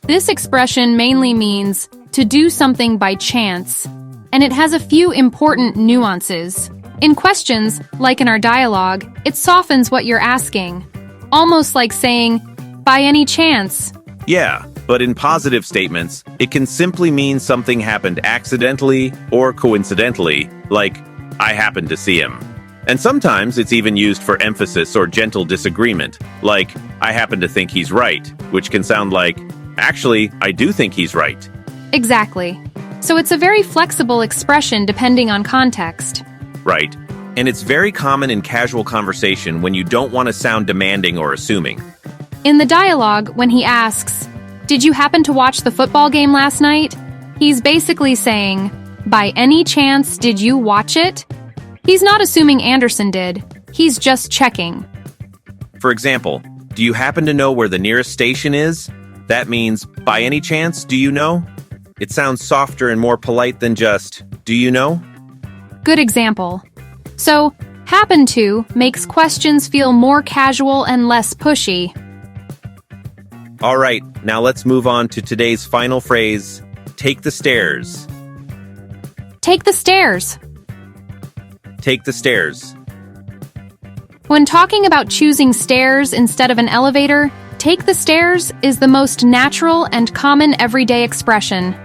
Speaker 2: This expression mainly means to do something by chance, and it has a few important nuances. In questions, like in our dialogue, it softens what you're asking, almost like saying, "By any chance."
Speaker 1: Yeah, but in positive statements, it can simply mean something happened accidentally or coincidentally, like, "I happened to see him." And sometimes it's even used for emphasis or gentle disagreement, like, "I happen to think he's right," which can sound like, "Actually, I do think he's right."
Speaker 2: Exactly. So it's a very flexible expression depending on context.
Speaker 1: Right. And it's very common in casual conversation when you don't want to sound demanding or assuming.
Speaker 2: In the dialogue, when he asks, "Did you happen to watch the football game last night?" he's basically saying, "By any chance, did you watch it?" He's not assuming Anderson did. He's just checking.
Speaker 1: For example, "Do you happen to know where the nearest station is?" That means, "By any chance, do you know?" It sounds softer and more polite than just, "Do you know?"
Speaker 2: Good example. So, happen to makes questions feel more casual and less pushy.
Speaker 1: All right, now let's move on to today's final phrase, take the stairs.
Speaker 2: Take the stairs.
Speaker 1: Take the stairs.
Speaker 2: When talking about choosing stairs instead of an elevator, take the stairs is the most natural and common everyday expression.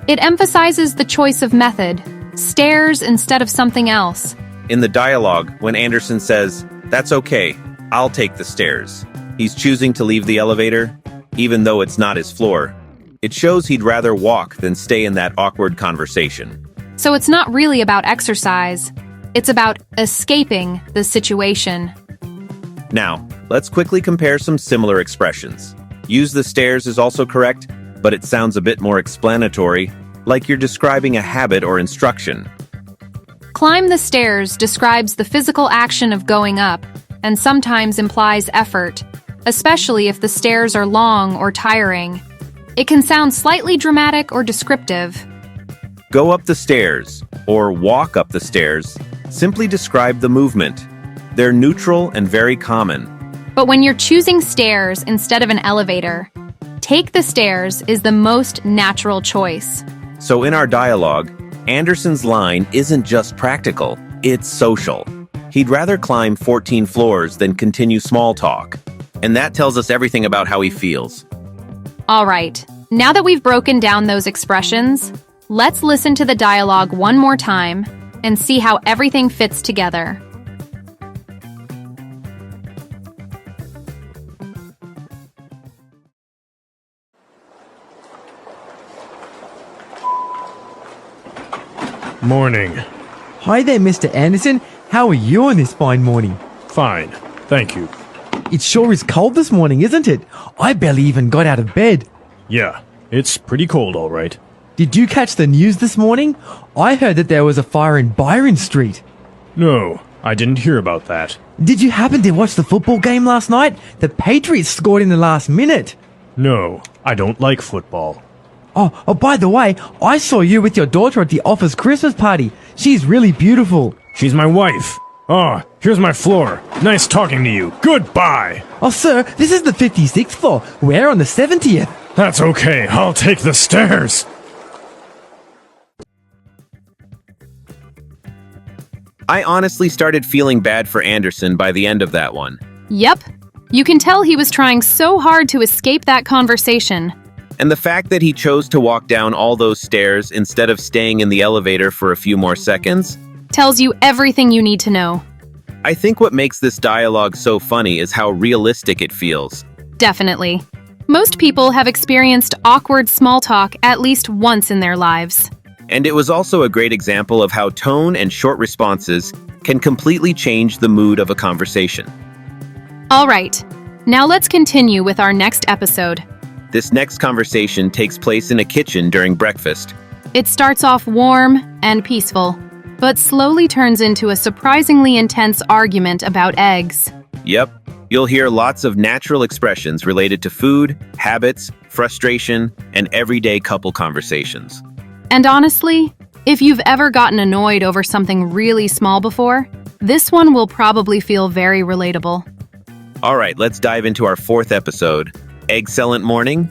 Speaker 2: It emphasizes the choice of method, stairs instead of something else.
Speaker 1: In the dialogue, when Anderson says, "That's okay, I'll take the stairs," he's choosing to leave the elevator, even though it's not his floor. It shows he'd rather walk than stay in that awkward conversation.
Speaker 2: So it's not really about exercise. It's about escaping the situation.
Speaker 1: Now, let's quickly compare some similar expressions. Use the stairs is also correct, but it sounds a bit more explanatory, like you're describing a habit or instruction.
Speaker 2: Climb the stairs describes the physical action of going up, and sometimes implies effort, especially if the stairs are long or tiring. It can sound slightly dramatic or descriptive.
Speaker 1: Go up the stairs, or walk up the stairs, simply describe the movement. They're neutral and very common.
Speaker 2: But when you're choosing stairs instead of an elevator, take the stairs is the most natural choice.
Speaker 1: So in our dialogue, Anderson's line isn't just practical, It's social. He'd rather climb 14 floors than continue small talk. And that tells us everything about how he feels.
Speaker 2: All right, now that we've broken down those expressions, let's listen to the dialogue one more time and see how everything fits together.
Speaker 6: Morning.
Speaker 7: Hi there, Mr. Anderson. How are you on this fine morning?
Speaker 6: Fine. Thank you.
Speaker 7: It sure is cold this morning, isn't it? I barely even got out of bed.
Speaker 6: Yeah, it's pretty cold, all right.
Speaker 7: Did you catch the news this morning? I heard that there was a fire in Byron Street.
Speaker 6: No, I didn't hear about that.
Speaker 7: Did you happen to watch the football game last night? The Patriots scored in the last minute.
Speaker 6: No, I don't like football.
Speaker 7: Oh, by the way, I saw you with your daughter at the office Christmas party. She's really beautiful.
Speaker 6: She's my wife. Oh, here's my floor. Nice talking to you. Goodbye.
Speaker 7: Oh, sir, this is the 56th floor. We're on the 70th.
Speaker 6: That's okay. I'll take the stairs.
Speaker 1: I honestly started feeling bad for Anderson by the end of that one.
Speaker 2: Yep, you can tell he was trying so hard to escape that conversation.
Speaker 1: And the fact that he chose to walk down all those stairs instead of staying in the elevator for a few more seconds
Speaker 2: Tells you everything you need to know.
Speaker 1: I think what makes this dialogue so funny is how realistic it feels.
Speaker 2: Definitely. Most people have experienced awkward small talk at least once in their lives.
Speaker 1: And it was also a great example of how tone and short responses can completely change the mood of a conversation.
Speaker 2: All right, now let's continue with our next episode.
Speaker 1: This next conversation takes place in a kitchen during breakfast.
Speaker 2: It starts off warm and peaceful, but slowly turns into a surprisingly intense argument about eggs.
Speaker 1: Yep, you'll hear lots of natural expressions related to food, habits, frustration, and everyday couple conversations.
Speaker 2: And honestly, if you've ever gotten annoyed over something really small before, this one will probably feel very relatable.
Speaker 1: All right, let's dive into our fourth episode, Eggcellent Morning.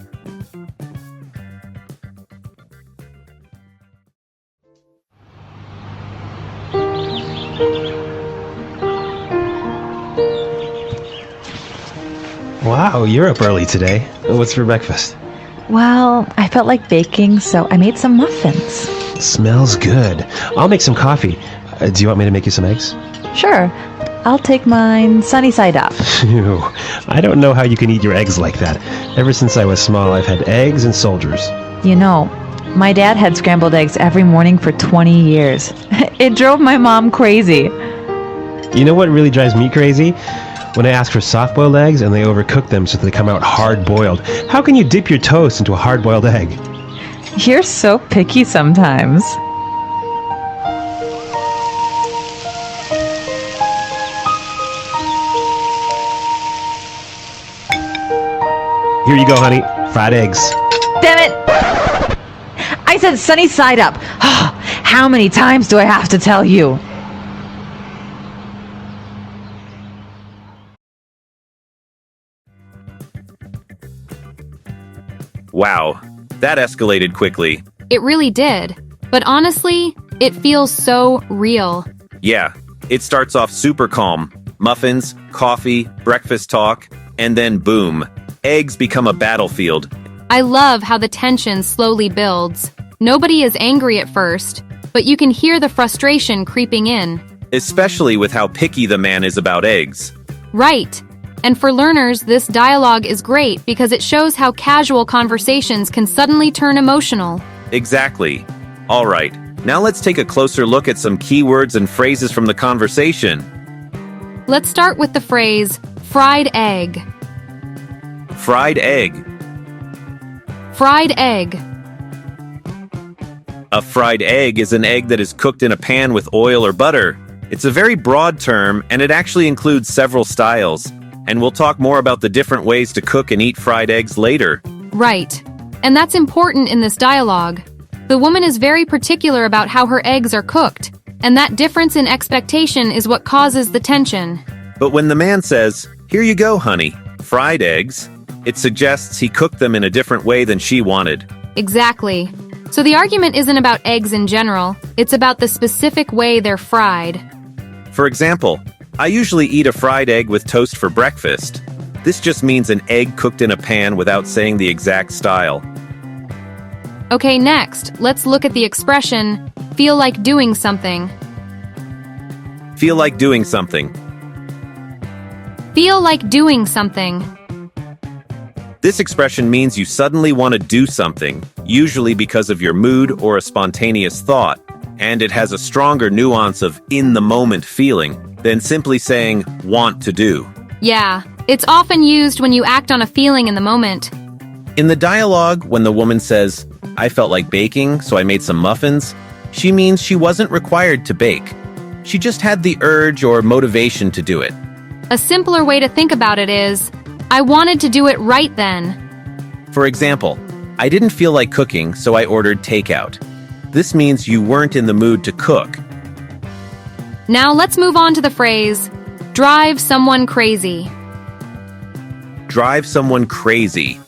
Speaker 4: Wow, you're up early today. What's for breakfast?
Speaker 5: Well, I felt like baking, so I made some muffins.
Speaker 4: Smells good. I'll make some coffee. Do you want me to make you some eggs?
Speaker 5: Sure. I'll take mine sunny side up.
Speaker 4: Ew. I don't know how you can eat your eggs like that. Ever since I was small, I've had eggs and soldiers.
Speaker 5: You know, my dad had scrambled eggs every morning for 20 years. It drove my mom crazy.
Speaker 4: You know what really drives me crazy? When I ask for soft-boiled eggs and they overcook them so that they come out hard-boiled. How can you dip your toast into a hard-boiled egg?
Speaker 5: You're so picky sometimes.
Speaker 4: Here you go, honey. Fried eggs.
Speaker 5: Damn it! I said sunny side up. How many times do I have to tell you?
Speaker 1: Wow, that escalated quickly.
Speaker 2: It really did. But honestly, it feels so real.
Speaker 1: Yeah, it starts off super calm. Muffins, coffee, breakfast talk, and then boom, eggs become a battlefield.
Speaker 2: I love how the tension slowly builds. Nobody is angry at first, but you can hear the frustration creeping in.
Speaker 1: Especially with how picky the man is about eggs.
Speaker 2: Right. And for learners, this dialogue is great because it shows how casual conversations can suddenly turn emotional.
Speaker 1: Exactly. All right, now let's take a closer look at some key words and phrases from the conversation.
Speaker 2: Let's start with the phrase, fried egg.
Speaker 1: Fried egg.
Speaker 2: Fried egg.
Speaker 1: A fried egg is an egg that is cooked in a pan with oil or butter. It's a very broad term, and it actually includes several styles. And we'll talk more about the different ways to cook and eat fried eggs later.
Speaker 2: Right. And that's important in this dialogue. The woman is very particular about how her eggs are cooked, and that difference in expectation is what causes the tension.
Speaker 1: But when the man says, "Here you go, honey, fried eggs," it suggests he cooked them in a different way than she wanted.
Speaker 2: Exactly. So the argument isn't about eggs in general, it's about the specific way they're fried.
Speaker 1: For example, I usually eat a fried egg with toast for breakfast. This just means an egg cooked in a pan without saying the exact style.
Speaker 2: Okay, next, let's look at the expression, feel like doing something.
Speaker 1: Feel like doing something.
Speaker 2: Feel like doing something.
Speaker 1: This expression means you suddenly want to do something, usually because of your mood or a spontaneous thought, and it has a stronger nuance of in-the-moment feeling than simply saying want to do.
Speaker 2: Yeah, it's often used when you act on a feeling in the moment.
Speaker 1: In the dialogue, when the woman says, I felt like baking, so I made some muffins, she means she wasn't required to bake. She just had the urge or motivation to do it.
Speaker 2: A simpler way to think about it is, I wanted to do it right then.
Speaker 1: For example, I didn't feel like cooking, so I ordered takeout. This means you weren't in the mood to cook.
Speaker 2: Now let's move on to the phrase, drive someone crazy.
Speaker 1: Drive someone crazy.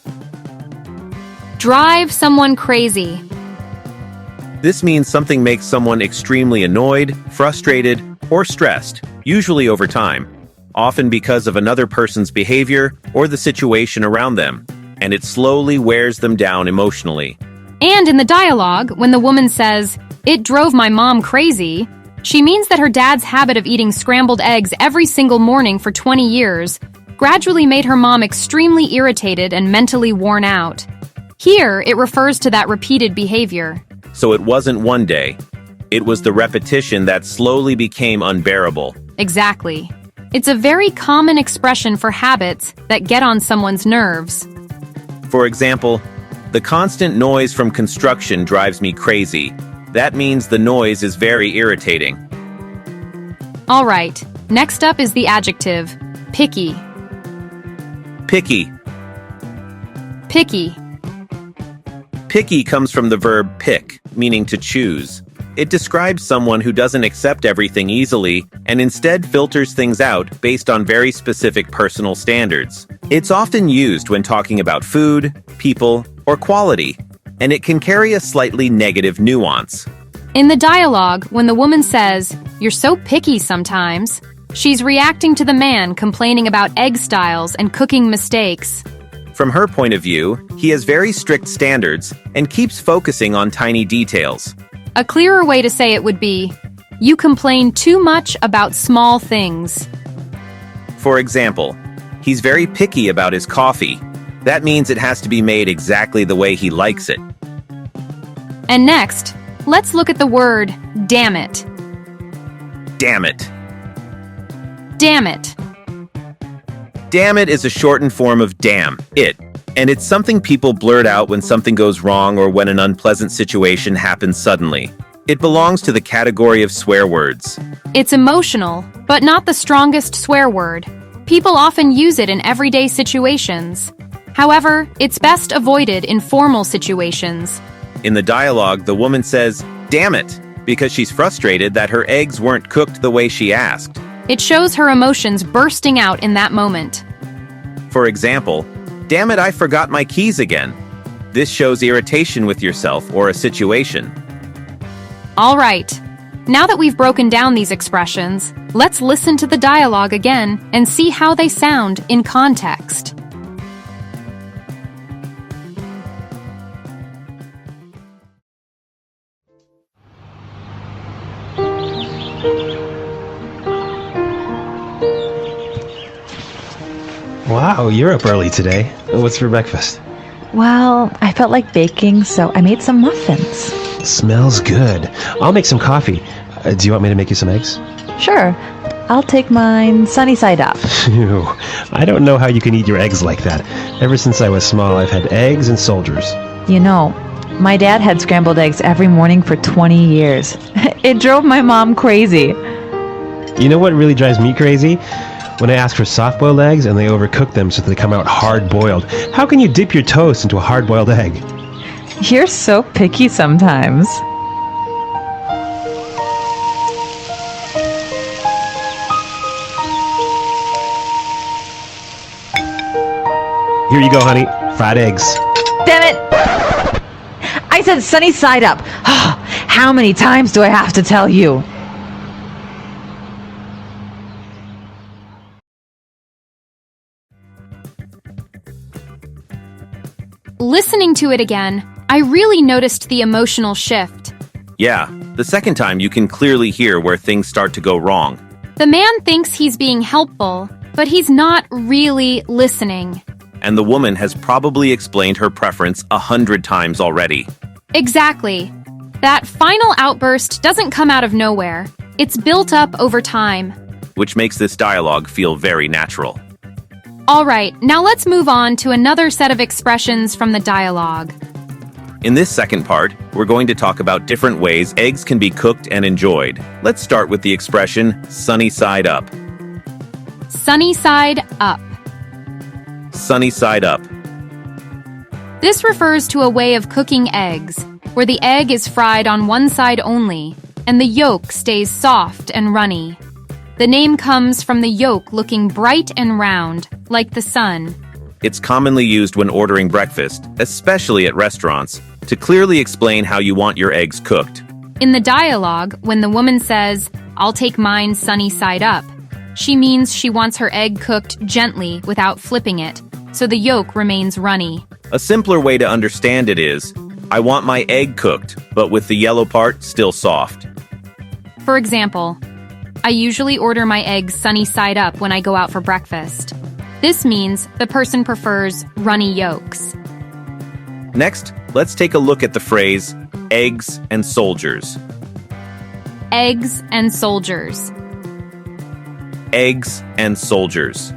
Speaker 2: Drive someone crazy.
Speaker 1: This means something makes someone extremely annoyed, frustrated, or stressed, usually over time, often because of another person's behavior or the situation around them, and it slowly wears them down emotionally.
Speaker 2: And in the dialogue, when the woman says, it drove my mom crazy, she means that her dad's habit of eating scrambled eggs every single morning for 20 years gradually made her mom extremely irritated and mentally worn out. Here, it refers to that repeated behavior.
Speaker 1: So it wasn't one day. It was the repetition that slowly became unbearable.
Speaker 2: Exactly. It's a very common expression for habits that get on someone's nerves.
Speaker 1: For example, the constant noise from construction drives me crazy. That means the noise is very irritating.
Speaker 2: All right, next up is the adjective, picky.
Speaker 1: Picky.
Speaker 2: Picky.
Speaker 1: Picky comes from the verb pick, meaning to choose. It describes someone who doesn't accept everything easily and instead filters things out based on very specific personal standards. It's often used when talking about food, people, or quality, and it can carry a slightly negative nuance.
Speaker 2: In the dialogue, when the woman says, "You're so picky sometimes," she's reacting to the man complaining about egg styles and cooking mistakes.
Speaker 1: From her point of view, he has very strict standards and keeps focusing on tiny details.
Speaker 2: A clearer way to say it would be, "You complain too much about small things."
Speaker 1: For example, he's very picky about his coffee. That means it has to be made exactly the way he likes it.
Speaker 2: And next, let's look at the word, damn it.
Speaker 1: Damn it.
Speaker 2: Damn it.
Speaker 1: Damn it is a shortened form of damn it, and it's something people blurt out when something goes wrong or when an unpleasant situation happens suddenly. It belongs to the category of swear words.
Speaker 2: It's emotional, but not the strongest swear word. People often use it in everyday situations. However, it's best avoided in formal situations.
Speaker 1: In the dialogue, the woman says, "Damn it," because she's frustrated that her eggs weren't cooked the way she asked.
Speaker 2: It shows her emotions bursting out in that moment.
Speaker 1: For example, "Damn it, I forgot my keys again." This shows irritation with yourself or a situation.
Speaker 2: All right. Now that we've broken down these expressions, let's listen to the dialogue again and see how they sound in context.
Speaker 4: Wow, you're up early today. What's for breakfast?
Speaker 5: Well, I felt like baking, so I made some muffins.
Speaker 4: Smells good. I'll make some coffee. Do you want me to make you some eggs?
Speaker 5: Sure. I'll take mine sunny side up.
Speaker 4: Phew. I don't know how you can eat your eggs like that. Ever since I was small, I've had eggs and soldiers.
Speaker 5: You know, my dad had scrambled eggs every morning for 20 years. It drove my mom crazy.
Speaker 4: You know what really drives me crazy? When I ask for soft-boiled eggs and they overcook them so that they come out hard-boiled. How can you dip your toast into a hard-boiled egg?
Speaker 5: You're so picky sometimes.
Speaker 4: Here you go, honey. Fried eggs.
Speaker 5: Damn it! I said sunny side up. How many times do I have to tell you?
Speaker 2: Listening to it again, I really noticed the emotional shift.
Speaker 1: Yeah, the second time you can clearly hear where things start to go wrong.
Speaker 2: The man thinks he's being helpful, but he's not really listening.
Speaker 1: And the woman has probably explained her preference 100 times already.
Speaker 2: Exactly. That final outburst doesn't come out of nowhere. It's built up over time.
Speaker 1: Which makes this dialogue feel very natural.
Speaker 2: All right, now let's move on to another set of expressions from the dialogue.
Speaker 1: In this second part, we're going to talk about different ways eggs can be cooked and enjoyed. Let's start with the expression sunny side up.
Speaker 2: Sunny side up.
Speaker 1: Sunny side up.
Speaker 2: This refers to a way of cooking eggs, where the egg is fried on one side only, and the yolk stays soft and runny. The name comes from the yolk looking bright and round, like the sun.
Speaker 1: It's commonly used when ordering breakfast, especially at restaurants, to clearly explain how you want your eggs cooked.
Speaker 2: In the dialogue, when the woman says, "I'll take mine sunny side up," she means she wants her egg cooked gently without flipping it, so the yolk remains runny.
Speaker 1: A simpler way to understand it is, I want my egg cooked, but with the yellow part still soft.
Speaker 2: For example, I usually order my eggs sunny side up when I go out for breakfast. This means the person prefers runny yolks.
Speaker 1: Next, let's take a look at the phrase, eggs and soldiers.
Speaker 2: Eggs and soldiers.
Speaker 1: Eggs and soldiers.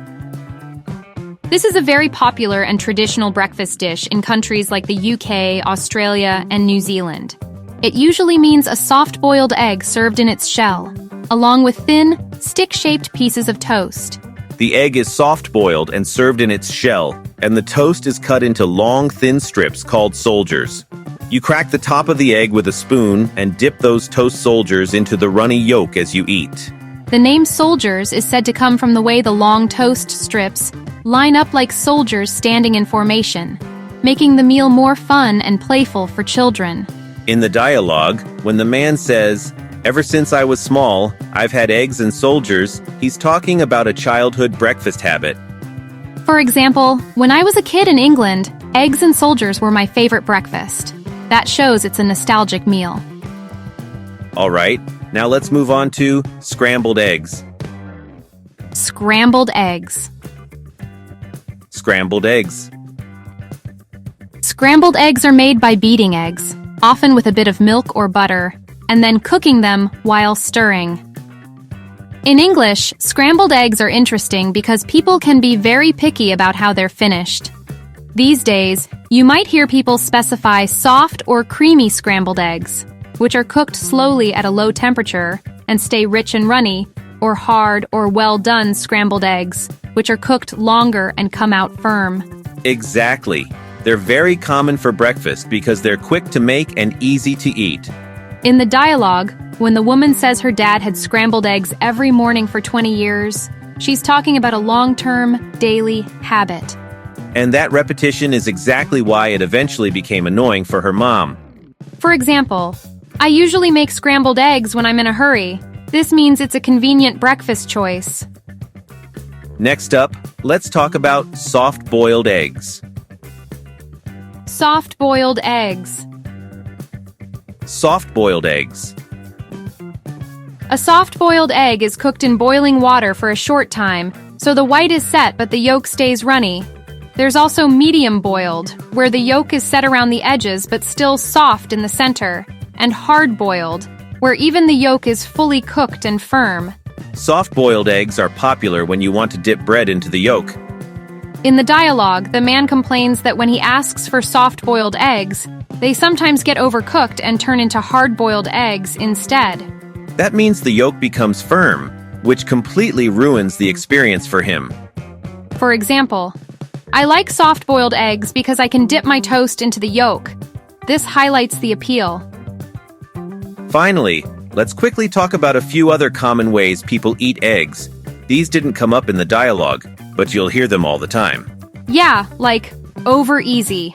Speaker 2: This is a very popular and traditional breakfast dish in countries like the UK, Australia, and New Zealand. It usually means a soft-boiled egg served in its shell, along with thin, stick-shaped pieces of toast.
Speaker 1: The egg is soft-boiled and served in its shell, and the toast is cut into long, thin strips called soldiers. You crack the top of the egg with a spoon and dip those toast soldiers into the runny yolk as you eat.
Speaker 2: The name soldiers is said to come from the way the long toast strips line up like soldiers standing in formation, making the meal more fun and playful for children.
Speaker 1: In the dialogue, when the man says, "Ever since I was small, I've had eggs and soldiers," he's talking about a childhood breakfast habit.
Speaker 2: For example, when I was a kid in England, eggs and soldiers were my favorite breakfast. That shows it's a nostalgic meal.
Speaker 1: All right, now let's move on to scrambled eggs.
Speaker 2: Scrambled eggs.
Speaker 1: Scrambled eggs.
Speaker 2: Scrambled eggs are made by beating eggs, often with a bit of milk or butter, and then cooking them while stirring. In English, scrambled eggs are interesting because people can be very picky about how they're finished. These days, you might hear people specify soft or creamy scrambled eggs, which are cooked slowly at a low temperature and stay rich and runny, or hard or well-done scrambled eggs, which are cooked longer and come out firm.
Speaker 1: Exactly. They're very common for breakfast because they're quick to make and easy to eat.
Speaker 2: In the dialogue, when the woman says her dad had scrambled eggs every morning for 20 years, she's talking about a long-term, daily habit.
Speaker 1: And that repetition is exactly why it eventually became annoying for her mom.
Speaker 2: For example, I usually make scrambled eggs when I'm in a hurry. This means it's a convenient breakfast choice.
Speaker 1: Next up, let's talk about soft-boiled eggs.
Speaker 2: Soft-boiled eggs.
Speaker 1: Soft-boiled eggs.
Speaker 2: A soft-boiled egg is cooked in boiling water for a short time, so the white is set but the yolk stays runny. There's also medium-boiled, where the yolk is set around the edges but still soft in the center, and hard-boiled, where even the yolk is fully cooked and firm.
Speaker 1: Soft-boiled eggs are popular when you want to dip bread into the yolk.
Speaker 2: In the dialogue, the man complains that when he asks for soft-boiled eggs, they sometimes get overcooked and turn into hard-boiled eggs instead.
Speaker 1: That means the yolk becomes firm, which completely ruins the experience for him.
Speaker 2: For example, I like soft-boiled eggs because I can dip my toast into the yolk. This highlights the appeal.
Speaker 1: Finally, let's quickly talk about a few other common ways people eat eggs. These didn't come up in the dialogue, but you'll hear them all the time.
Speaker 2: Yeah, like over easy.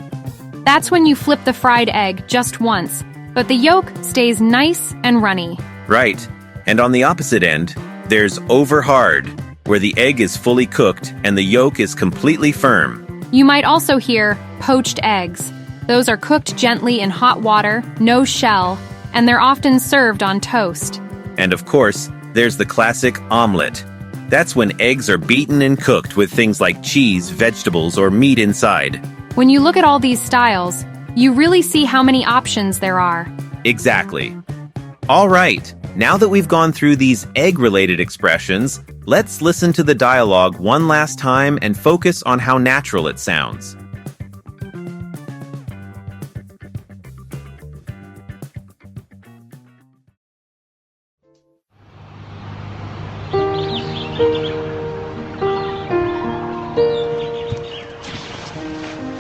Speaker 2: That's when you flip the fried egg just once, but the yolk stays nice and runny.
Speaker 1: Right. And on the opposite end, there's over hard, where the egg is fully cooked and the yolk is completely firm.
Speaker 2: You might also hear poached eggs. Those are cooked gently in hot water, no shell, and they're often served on toast.
Speaker 1: And of course, there's the classic omelet. That's when eggs are beaten and cooked with things like cheese, vegetables, or meat inside.
Speaker 2: When you look at all these styles, you really see how many options there are.
Speaker 1: Exactly. All right, now that we've gone through these egg-related expressions, let's listen to the dialogue one last time and focus on how natural it sounds.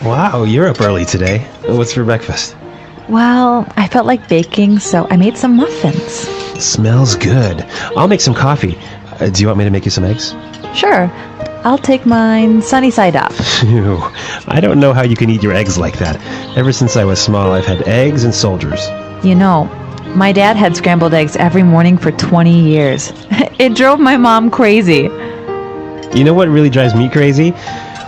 Speaker 4: Wow, you're up early today. What's for breakfast?
Speaker 5: Well, I felt like baking, so I made some muffins.
Speaker 4: Smells good. I'll make some coffee. Do you want me to make you some eggs?
Speaker 5: Sure. I'll take mine sunny side up.
Speaker 4: Ew. I don't know how you can eat your eggs like that. Ever since I was small, I've had eggs and soldiers.
Speaker 5: You know, my dad had scrambled eggs every morning for 20 years. It drove my mom crazy.
Speaker 4: You know what really drives me crazy?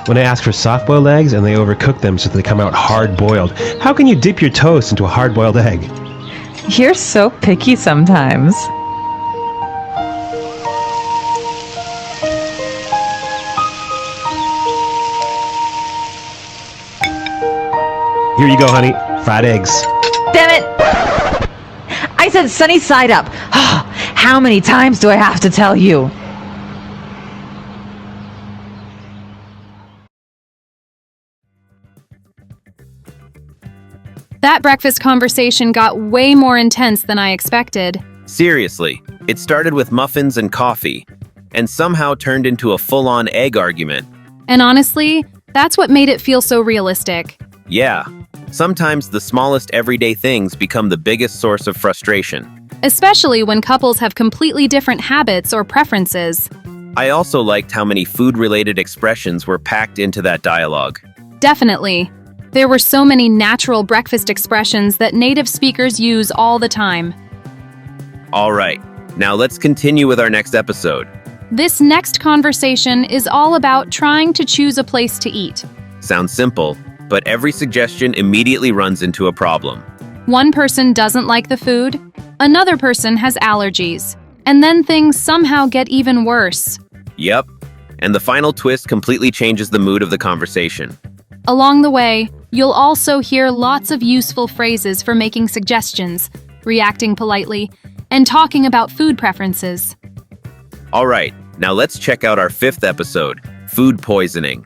Speaker 4: When I ask for soft-boiled eggs and they overcook them so that they come out hard-boiled. How can you dip your toast into a hard-boiled egg?
Speaker 5: You're so picky sometimes.
Speaker 4: Here you go, honey. Fried eggs.
Speaker 5: Damn it! I said sunny side up. How many times do I have to tell you?
Speaker 2: That breakfast conversation got way more intense than I expected.
Speaker 1: Seriously, it started with muffins and coffee, and somehow turned into a full-on egg argument.
Speaker 2: And honestly, that's what made it feel so realistic.
Speaker 1: Yeah, sometimes the smallest everyday things become the biggest source of frustration.
Speaker 2: Especially when couples have completely different habits or preferences.
Speaker 1: I also liked how many food-related expressions were packed into that dialogue.
Speaker 2: Definitely. There were so many natural breakfast expressions that native speakers use all the time.
Speaker 1: All right, now let's continue with our next episode.
Speaker 2: This next conversation is all about trying to choose a place to eat.
Speaker 1: Sounds simple, but every suggestion immediately runs into a problem.
Speaker 2: One person doesn't like the food, another person has allergies, and then things somehow get even worse.
Speaker 1: Yep, and the final twist completely changes the mood of the conversation.
Speaker 2: Along the way, you'll also hear lots of useful phrases for making suggestions, reacting politely, and talking about food preferences.
Speaker 1: All right, now let's check out our 5th episode, Food Poisoning.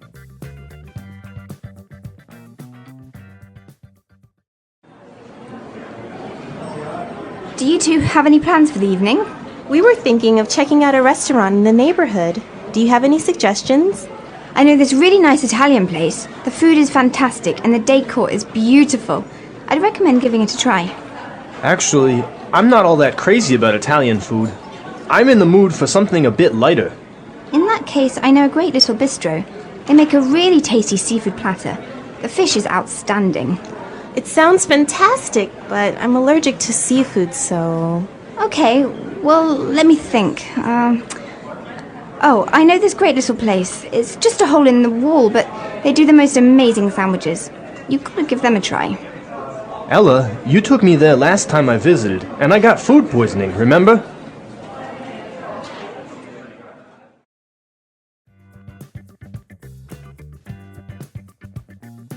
Speaker 8: Do you two have any plans for the evening?
Speaker 3: We were thinking of checking out a restaurant in the neighborhood. Do you have any suggestions?
Speaker 8: I know this really nice Italian place. The food is fantastic and the decor is beautiful. I'd recommend giving it a try.
Speaker 9: Actually, I'm not all that crazy about Italian food. I'm in the mood for something a bit lighter.
Speaker 8: In that case, I know a great little bistro. They make a really tasty seafood platter. The fish is outstanding.
Speaker 3: It sounds fantastic, but I'm allergic to seafood, so...
Speaker 8: Okay, well, let me think. Oh, I know this great little place. It's just a hole in the wall, but they do the most amazing sandwiches. You've got to give them a try.
Speaker 9: Ella, you took me there last time I visited, and I got food poisoning, remember?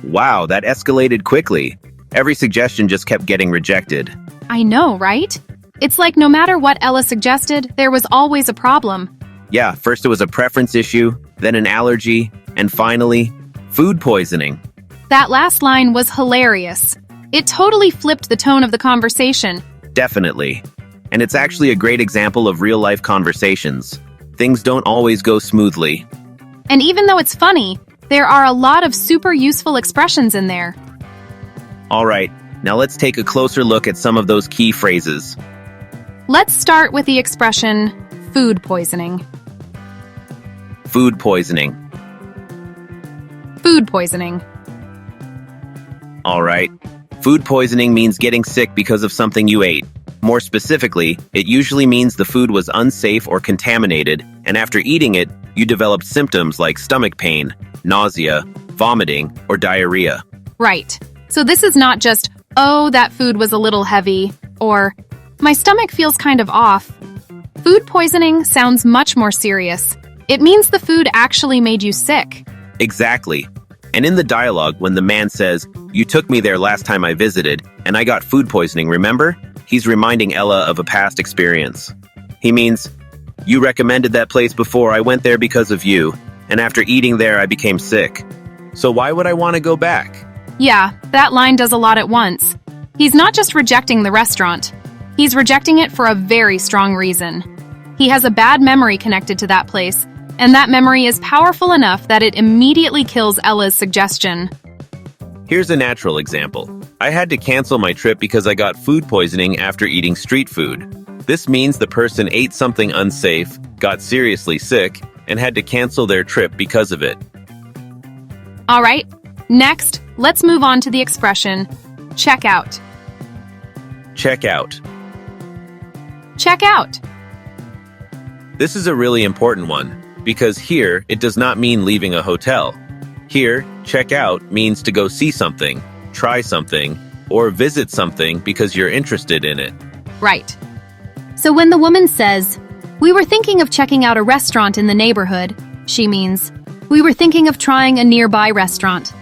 Speaker 1: Wow, that escalated quickly. Every suggestion just kept getting rejected.
Speaker 2: I know, right? It's like no matter what Ella suggested, there was always a problem.
Speaker 1: Yeah, first it was a preference issue, then an allergy, and finally, food poisoning.
Speaker 2: That last line was hilarious. It totally flipped the tone of the conversation.
Speaker 1: Definitely. And it's actually a great example of real-life conversations. Things don't always go smoothly.
Speaker 2: And even though it's funny, there are a lot of super useful expressions in there.
Speaker 1: All right, now let's take a closer look at some of those key phrases.
Speaker 2: Let's start with the expression food poisoning.
Speaker 1: Food poisoning.
Speaker 2: Food poisoning.
Speaker 1: All right. Food poisoning means getting sick because of something you ate. More specifically, it usually means the food was unsafe or contaminated, and after eating it, you developed symptoms like stomach pain, nausea, vomiting, or diarrhea.
Speaker 2: Right. So this is not just, oh, that food was a little heavy, or my stomach feels kind of off. Food poisoning sounds much more serious. It means the food actually made you sick.
Speaker 1: Exactly. And in the dialogue, when the man says, "You took me there last time I visited, and I got food poisoning, remember?" He's reminding Ella of a past experience. He means, "You recommended that place before, I went there because of you, and after eating there I became sick. So why would I want to go back?"
Speaker 2: Yeah, that line does a lot at once. He's not just rejecting the restaurant. He's rejecting it for a very strong reason. He has a bad memory connected to that place, and that memory is powerful enough that it immediately kills Ella's suggestion.
Speaker 1: Here's a natural example. I had to cancel my trip because I got food poisoning after eating street food. This means the person ate something unsafe, got seriously sick, and had to cancel their trip because of it.
Speaker 2: All right, next, let's move on to the expression, check out.
Speaker 1: Check out.
Speaker 2: Check out.
Speaker 1: This is a really important one, because here it does not mean leaving a hotel. Here, check out means to go see something, try something, or visit something because you're interested in it.
Speaker 2: Right. So when the woman says, "We were thinking of checking out a restaurant in the neighborhood," she means, "We were thinking of trying a nearby restaurant."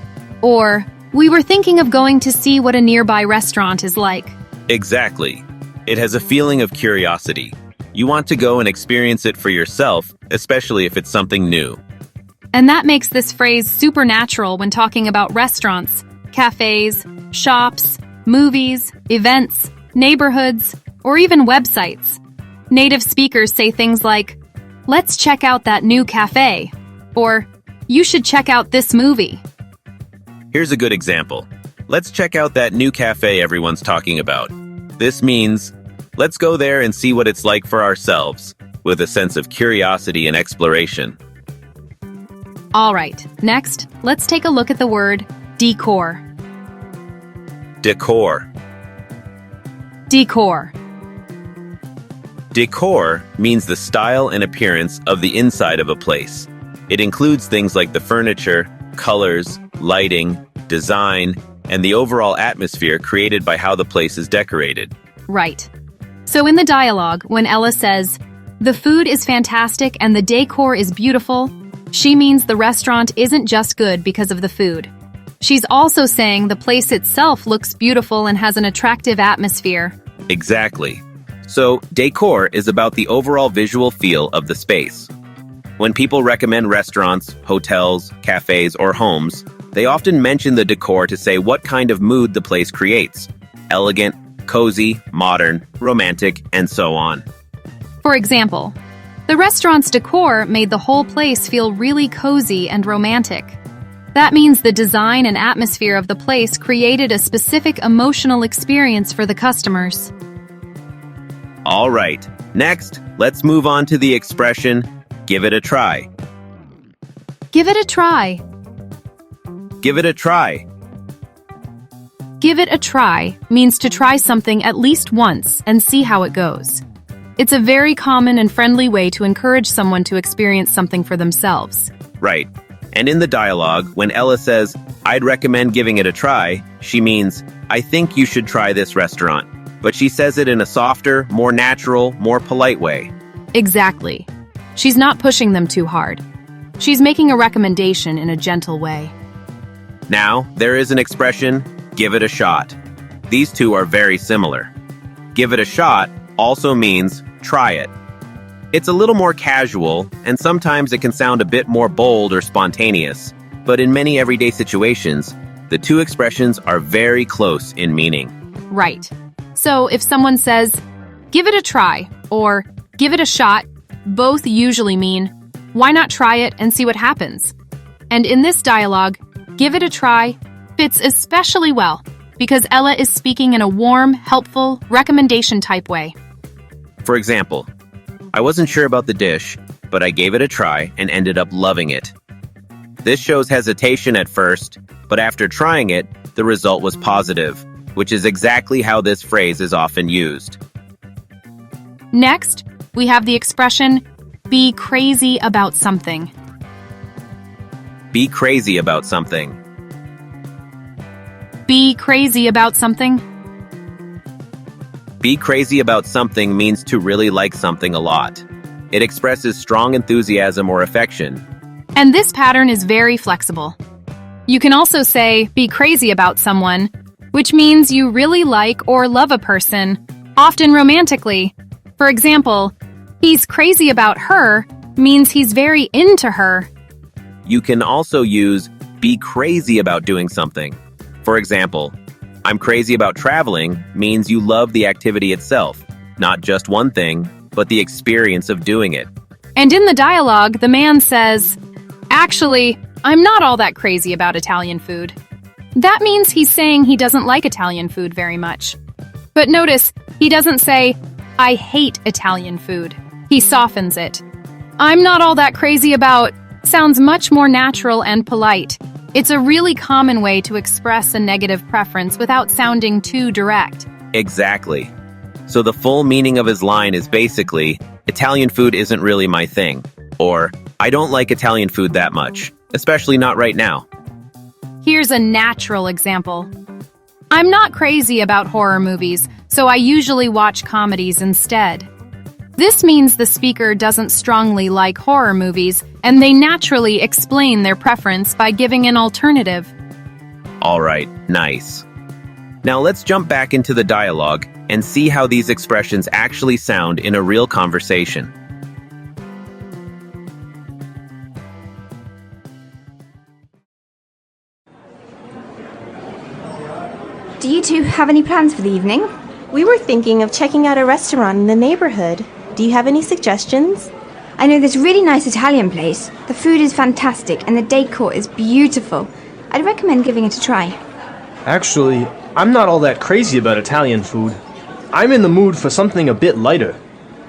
Speaker 2: Or, "We were thinking of going to see what a nearby restaurant is like."
Speaker 1: Exactly. It has a feeling of curiosity. You want to go and experience it for yourself, especially if it's something new.
Speaker 2: And that makes this phrase supernatural when talking about restaurants, cafes, shops, movies, events, neighborhoods, or even websites. Native speakers say things like, "Let's check out that new cafe," or "You should check out this movie."
Speaker 1: Here's a good example. Let's check out that new cafe everyone's talking about. This means, let's go there and see what it's like for ourselves, with a sense of curiosity and exploration.
Speaker 2: All right, next, let's take a look at the word decor.
Speaker 1: Decor.
Speaker 2: Decor.
Speaker 1: Decor means the style and appearance of the inside of a place. It includes things like the furniture, colors, lighting, design, and the overall atmosphere created by how the place is decorated.
Speaker 2: Right. So in the dialogue, when Ella says, "The food is fantastic and the decor is beautiful," she means the restaurant isn't just good because of the food. She's also saying the place itself looks beautiful and has an attractive atmosphere.
Speaker 1: Exactly. So, decor is about the overall visual feel of the space. When people recommend restaurants, hotels, cafes, or homes, they often mention the decor to say what kind of mood the place creates. Elegant, cozy, modern, romantic, and so on.
Speaker 2: For example, the restaurant's decor made the whole place feel really cozy and romantic. That means the design and atmosphere of the place created a specific emotional experience for the customers.
Speaker 1: All right, next, let's move on to the expression, give it a try.
Speaker 2: Give it a try.
Speaker 1: Give it a try.
Speaker 2: Give it a try means to try something at least once and see how it goes. It's a very common and friendly way to encourage someone to experience something for themselves.
Speaker 1: Right. And in the dialogue, when Ella says, "I'd recommend giving it a try," she means, "I think you should try this restaurant." But she says it in a softer, more natural, more polite way.
Speaker 2: Exactly. She's not pushing them too hard. She's making a recommendation in a gentle way.
Speaker 1: Now, there is an expression, give it a shot. These two are very similar. Give it a shot also means try it. It's a little more casual, and sometimes it can sound a bit more bold or spontaneous, but in many everyday situations, the two expressions are very close in meaning.
Speaker 2: Right. So if someone says, "Give it a try," or "Give it a shot," both usually mean, why not try it and see what happens? And in this dialogue, "give it a try" fits especially well because Ella is speaking in a warm, helpful, recommendation-type way.
Speaker 1: For example, I wasn't sure about the dish, but I gave it a try and ended up loving it. This shows hesitation at first, but after trying it, the result was positive, which is exactly how this phrase is often used.
Speaker 2: Next, we have the expression, be crazy about something.
Speaker 1: Be crazy about something.
Speaker 2: Be crazy about something.
Speaker 1: Be crazy about something means to really like something a lot. It expresses strong enthusiasm or affection.
Speaker 2: And this pattern is very flexible. You can also say, be crazy about someone, which means you really like or love a person, often romantically. For example, he's crazy about her means he's very into her.
Speaker 1: You can also use be crazy about doing something. For example, I'm crazy about traveling means you love the activity itself, not just one thing, but the experience of doing it.
Speaker 2: And in the dialogue, the man says, actually, I'm not all that crazy about Italian food. That means he's saying he doesn't like Italian food very much. But notice, he doesn't say, I hate Italian food. He softens it. I'm not all that crazy about sounds much more natural and polite. It's a really common way to express a negative preference without sounding too direct.
Speaker 1: Exactly. So the full meaning of his line is basically, Italian food isn't really my thing, or I don't like Italian food that much, especially not right now.
Speaker 2: Here's a natural example. I'm not crazy about horror movies, so I usually watch comedies instead. This means the speaker doesn't strongly like horror movies, and they naturally explain their preference by giving an alternative.
Speaker 1: All right, nice. Now let's jump back into the dialogue and see how these expressions actually sound in a real conversation.
Speaker 8: Do you two have any plans for the evening?
Speaker 3: We were thinking of checking out a restaurant in the neighborhood. Do you have any suggestions?
Speaker 8: I know this really nice Italian place. The food is fantastic and the decor is beautiful. I'd recommend giving it a try.
Speaker 9: Actually, I'm not all that crazy about Italian food. I'm in the mood for something a bit lighter.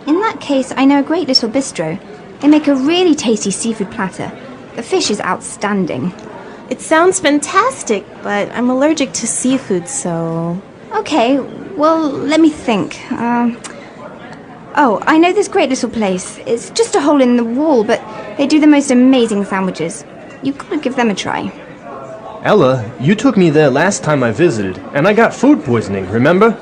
Speaker 8: In that case, I know a great little bistro. They make a really tasty seafood platter. The fish is outstanding.
Speaker 3: It sounds fantastic, but I'm allergic to seafood, so...
Speaker 8: Okay, well, let me think. I know this great little place. It's just a hole in the wall, but they do the most amazing sandwiches. You've got to give them a try.
Speaker 9: Ella, you took me there last time I visited, and I got food poisoning, remember?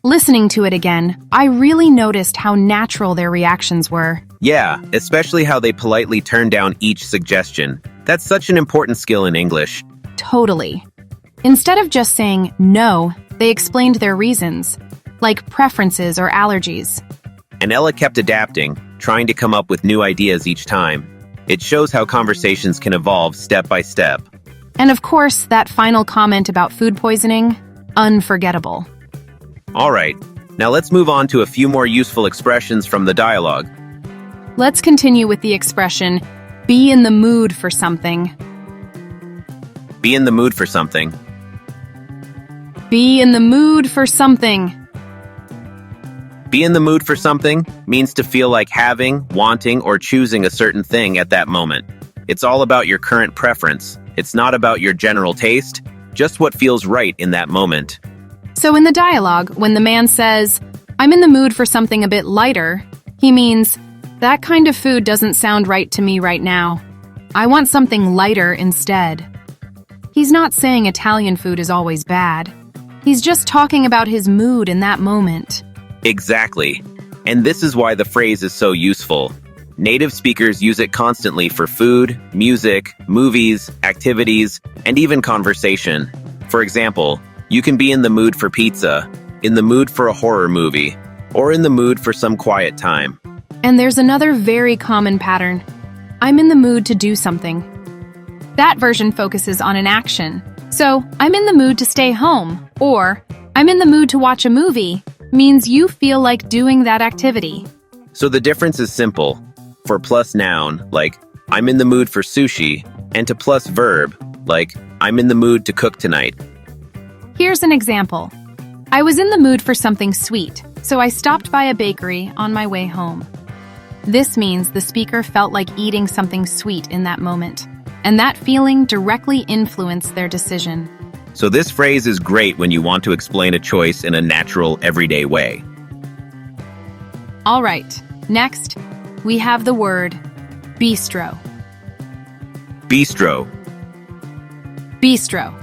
Speaker 2: Listening to it again, I really noticed how natural their reactions were.
Speaker 1: Yeah, especially how they politely turn down each suggestion. That's such an important skill in English.
Speaker 2: Totally. Instead of just saying no, they explained their reasons, like preferences or allergies.
Speaker 1: And Ella kept adapting, trying to come up with new ideas each time. It shows how conversations can evolve step by step.
Speaker 2: And of course, that final comment about food poisoning, unforgettable.
Speaker 1: All right, now let's move on to a few more useful expressions from the dialogue.
Speaker 2: Let's continue with the expression, be in the mood for something.
Speaker 1: Be in the mood for something.
Speaker 2: Be in the mood for something.
Speaker 1: Be in the mood for something means to feel like having, wanting, or choosing a certain thing at that moment. It's all about your current preference. It's not about your general taste, just what feels right in that moment.
Speaker 2: So in the dialogue, when the man says, I'm in the mood for something a bit lighter, he means, that kind of food doesn't sound right to me right now. I want something lighter instead. He's not saying Italian food is always bad. He's just talking about his mood in that moment.
Speaker 1: Exactly. And this is why the phrase is so useful. Native speakers use it constantly for food, music, movies, activities, and even conversation. For example, you can be in the mood for pizza, in the mood for a horror movie, or in the mood for some quiet time.
Speaker 2: And there's another very common pattern. I'm in the mood to do something. That version focuses on an action. So, I'm in the mood to stay home, or I'm in the mood to watch a movie, means you feel like doing that activity.
Speaker 1: So the difference is simple. For plus noun, like, I'm in the mood for sushi, and to plus verb, like, I'm in the mood to cook tonight.
Speaker 2: Here's an example. I was in the mood for something sweet, so I stopped by a bakery on my way home. This means the speaker felt like eating something sweet in that moment, and that feeling directly influences their decision.
Speaker 1: So this phrase is great when you want to explain a choice in a natural, everyday way.
Speaker 2: All right, next, we have the word bistro.
Speaker 1: Bistro.
Speaker 2: Bistro.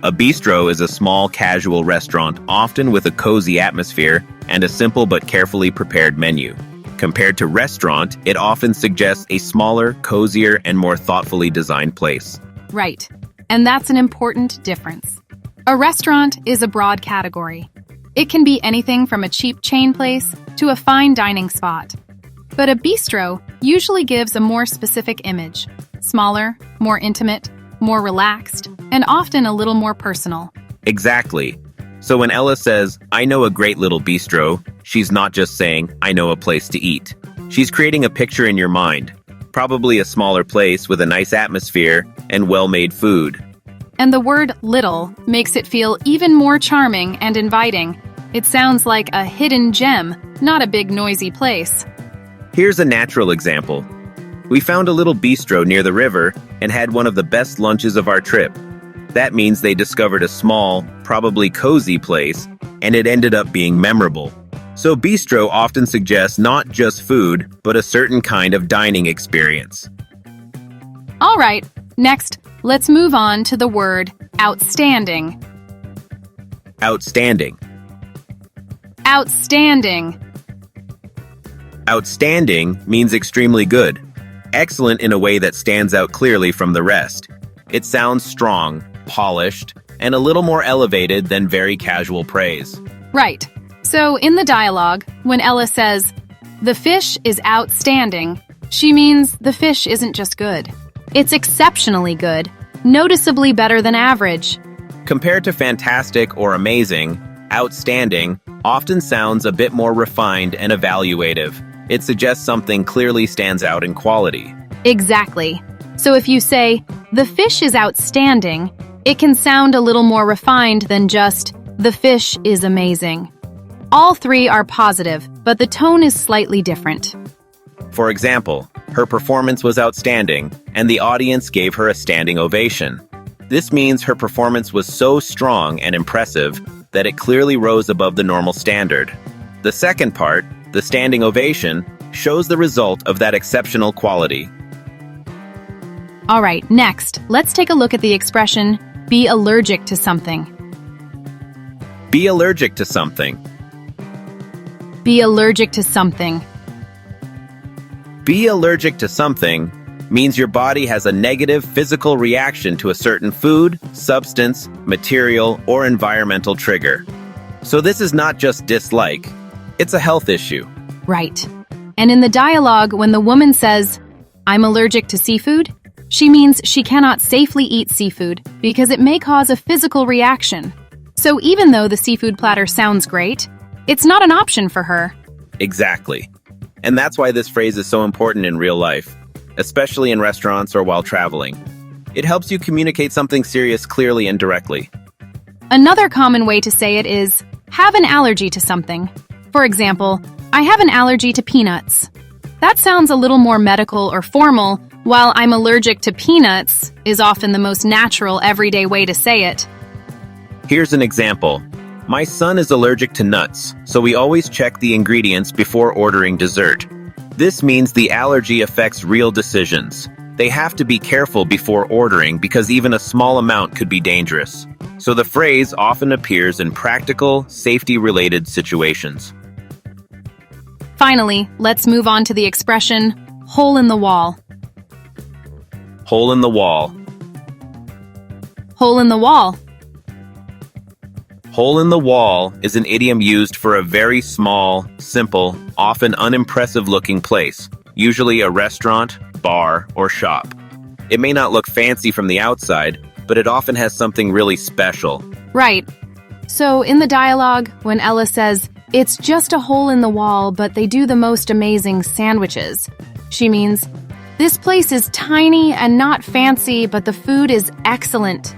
Speaker 1: A bistro is a small, casual restaurant, often with a cozy atmosphere and a simple but carefully prepared menu. Compared to restaurant, it often suggests a smaller, cozier, and more thoughtfully designed place.
Speaker 2: Right, and that's an important difference. A restaurant is a broad category. It can be anything from a cheap chain place to a fine dining spot. But a bistro usually gives a more specific image. Smaller, more intimate, more relaxed, and often a little more personal.
Speaker 1: Exactly. So when Ella says, "I know a great little bistro," she's not just saying, "I know a place to eat." She's creating a picture in your mind. Probably a smaller place with a nice atmosphere and well-made food.
Speaker 2: And the word little makes it feel even more charming and inviting. It sounds like a hidden gem, not a big noisy place.
Speaker 1: Here's a natural example. We found a little bistro near the river and had one of the best lunches of our trip. That means they discovered a small, probably cozy place, and it ended up being memorable. So bistro often suggests not just food, but a certain kind of dining experience.
Speaker 2: All right, next, let's move on to the word outstanding.
Speaker 1: Outstanding.
Speaker 2: Outstanding.
Speaker 1: Outstanding means extremely good. Excellent in a way that stands out clearly from the rest. It sounds strong, polished, and a little more elevated than very casual praise.
Speaker 2: Right. So in the dialogue, when Ella says, "The fish is outstanding," she means the fish isn't just good. It's exceptionally good, noticeably better than average.
Speaker 1: Compared to fantastic or amazing, outstanding often sounds a bit more refined and evaluative. It suggests something clearly stands out in quality.
Speaker 2: Exactly. So if you say, "The fish is outstanding," it can sound a little more refined than just, "The fish is amazing." All three are positive, but the tone is slightly different.
Speaker 1: For example, her performance was outstanding, and the audience gave her a standing ovation. This means her performance was so strong and impressive that it clearly rose above the normal standard. The second part, the standing ovation, shows the result of that exceptional quality.
Speaker 2: All right, next, let's take a look at the expression, be allergic to something.
Speaker 1: Be allergic to something.
Speaker 2: Be allergic to something.
Speaker 1: Be allergic to something means your body has a negative physical reaction to a certain food, substance, material, or environmental trigger. So this is not just dislike, it's a health issue.
Speaker 2: Right. And in the dialogue, when the woman says, "I'm allergic to seafood," she means she cannot safely eat seafood because it may cause a physical reaction. So even though the seafood platter sounds great, it's not an option for her.
Speaker 1: Exactly. And that's why this phrase is so important in real life, especially in restaurants or while traveling. It helps you communicate something serious clearly and directly.
Speaker 2: Another common way to say it is, have an allergy to something. For example, I have an allergy to peanuts. That sounds a little more medical or formal, while I'm allergic to peanuts is often the most natural, everyday way to say it.
Speaker 1: Here's an example. My son is allergic to nuts, so we always check the ingredients before ordering dessert. This means the allergy affects real decisions. They have to be careful before ordering because even a small amount could be dangerous. So the phrase often appears in practical, safety-related situations.
Speaker 2: Finally, let's move on to the expression, hole in the wall.
Speaker 1: Hole in the wall.
Speaker 2: Hole in the wall.
Speaker 1: Hole in the wall is an idiom used for a very small, simple, often unimpressive-looking place, usually a restaurant, bar, or shop. It may not look fancy from the outside, but it often has something really special.
Speaker 2: Right. So in the dialogue, when Ella says, "It's just a hole in the wall, but they do the most amazing sandwiches," she means, this place is tiny and not fancy, but the food is excellent.